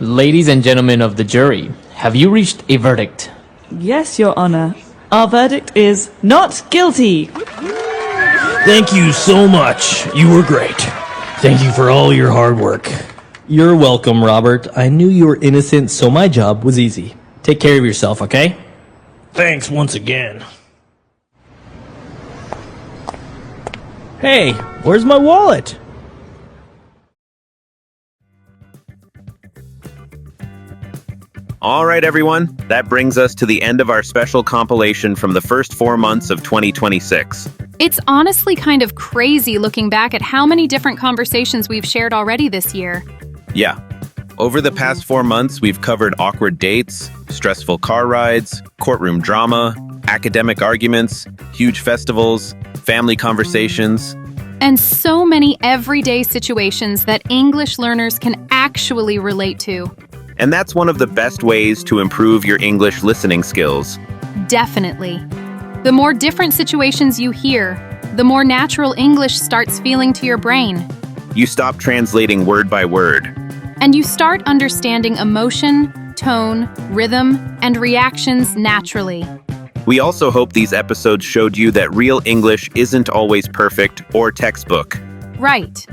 Speaker 14: Ladies and gentlemen of the jury, have you reached a verdict?
Speaker 15: Yes, Your Honor. Our verdict is not guilty.
Speaker 6: Thank you so much. You were great. Thank you for all your hard work.
Speaker 13: You're welcome, Robert. I knew you were innocent, so my job was easy. Take care of yourself, okay?
Speaker 6: Thanks once again.
Speaker 7: Hey, where's my wallet?
Speaker 1: All right, everyone. That brings us to the end of our special compilation from the first 4 months of 2026.
Speaker 2: It's honestly kind of crazy looking back at how many different conversations we've shared already this year.
Speaker 1: Yeah. Over the past 4 months, we've covered awkward dates, stressful car rides, courtroom drama, academic arguments, huge festivals, family conversations,
Speaker 2: and so many everyday situations that English learners can actually relate to.
Speaker 1: And that's one of the best ways to improve your English listening skills.
Speaker 2: Definitely. The more different situations you hear, the more natural English starts feeling to your brain.
Speaker 1: You stop translating word by word.
Speaker 2: And you start understanding emotion, tone, rhythm, and reactions naturally.
Speaker 1: We also hope these episodes showed you that real English isn't always perfect or textbook.
Speaker 2: Right.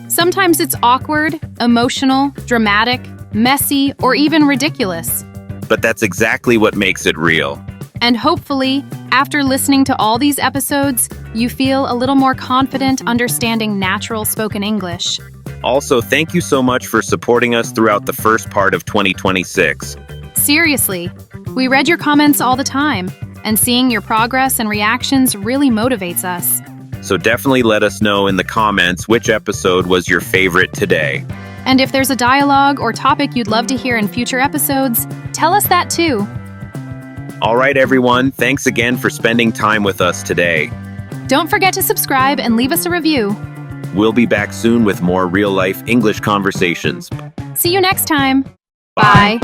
Speaker 2: Sometimes it's awkward, emotional, dramatic, messy, or even ridiculous.
Speaker 1: But that's exactly what makes it real.
Speaker 2: And hopefully, after listening to all these episodes, you feel a little more confident understanding natural spoken English.
Speaker 1: Also, thank you so much for supporting us throughout the first part of 2026.
Speaker 2: Seriously, we read your comments all the time, and seeing your progress and reactions really motivates us.
Speaker 1: So definitely let us know in the comments which episode was your favorite today.
Speaker 2: And if there's a dialogue or topic you'd love to hear in future episodes, tell us that too.
Speaker 1: All right, everyone. Thanks again for spending time with us today.
Speaker 2: Don't forget to subscribe and leave us a review.
Speaker 1: We'll be back soon with more real-life English conversations.
Speaker 2: See you next time. Bye.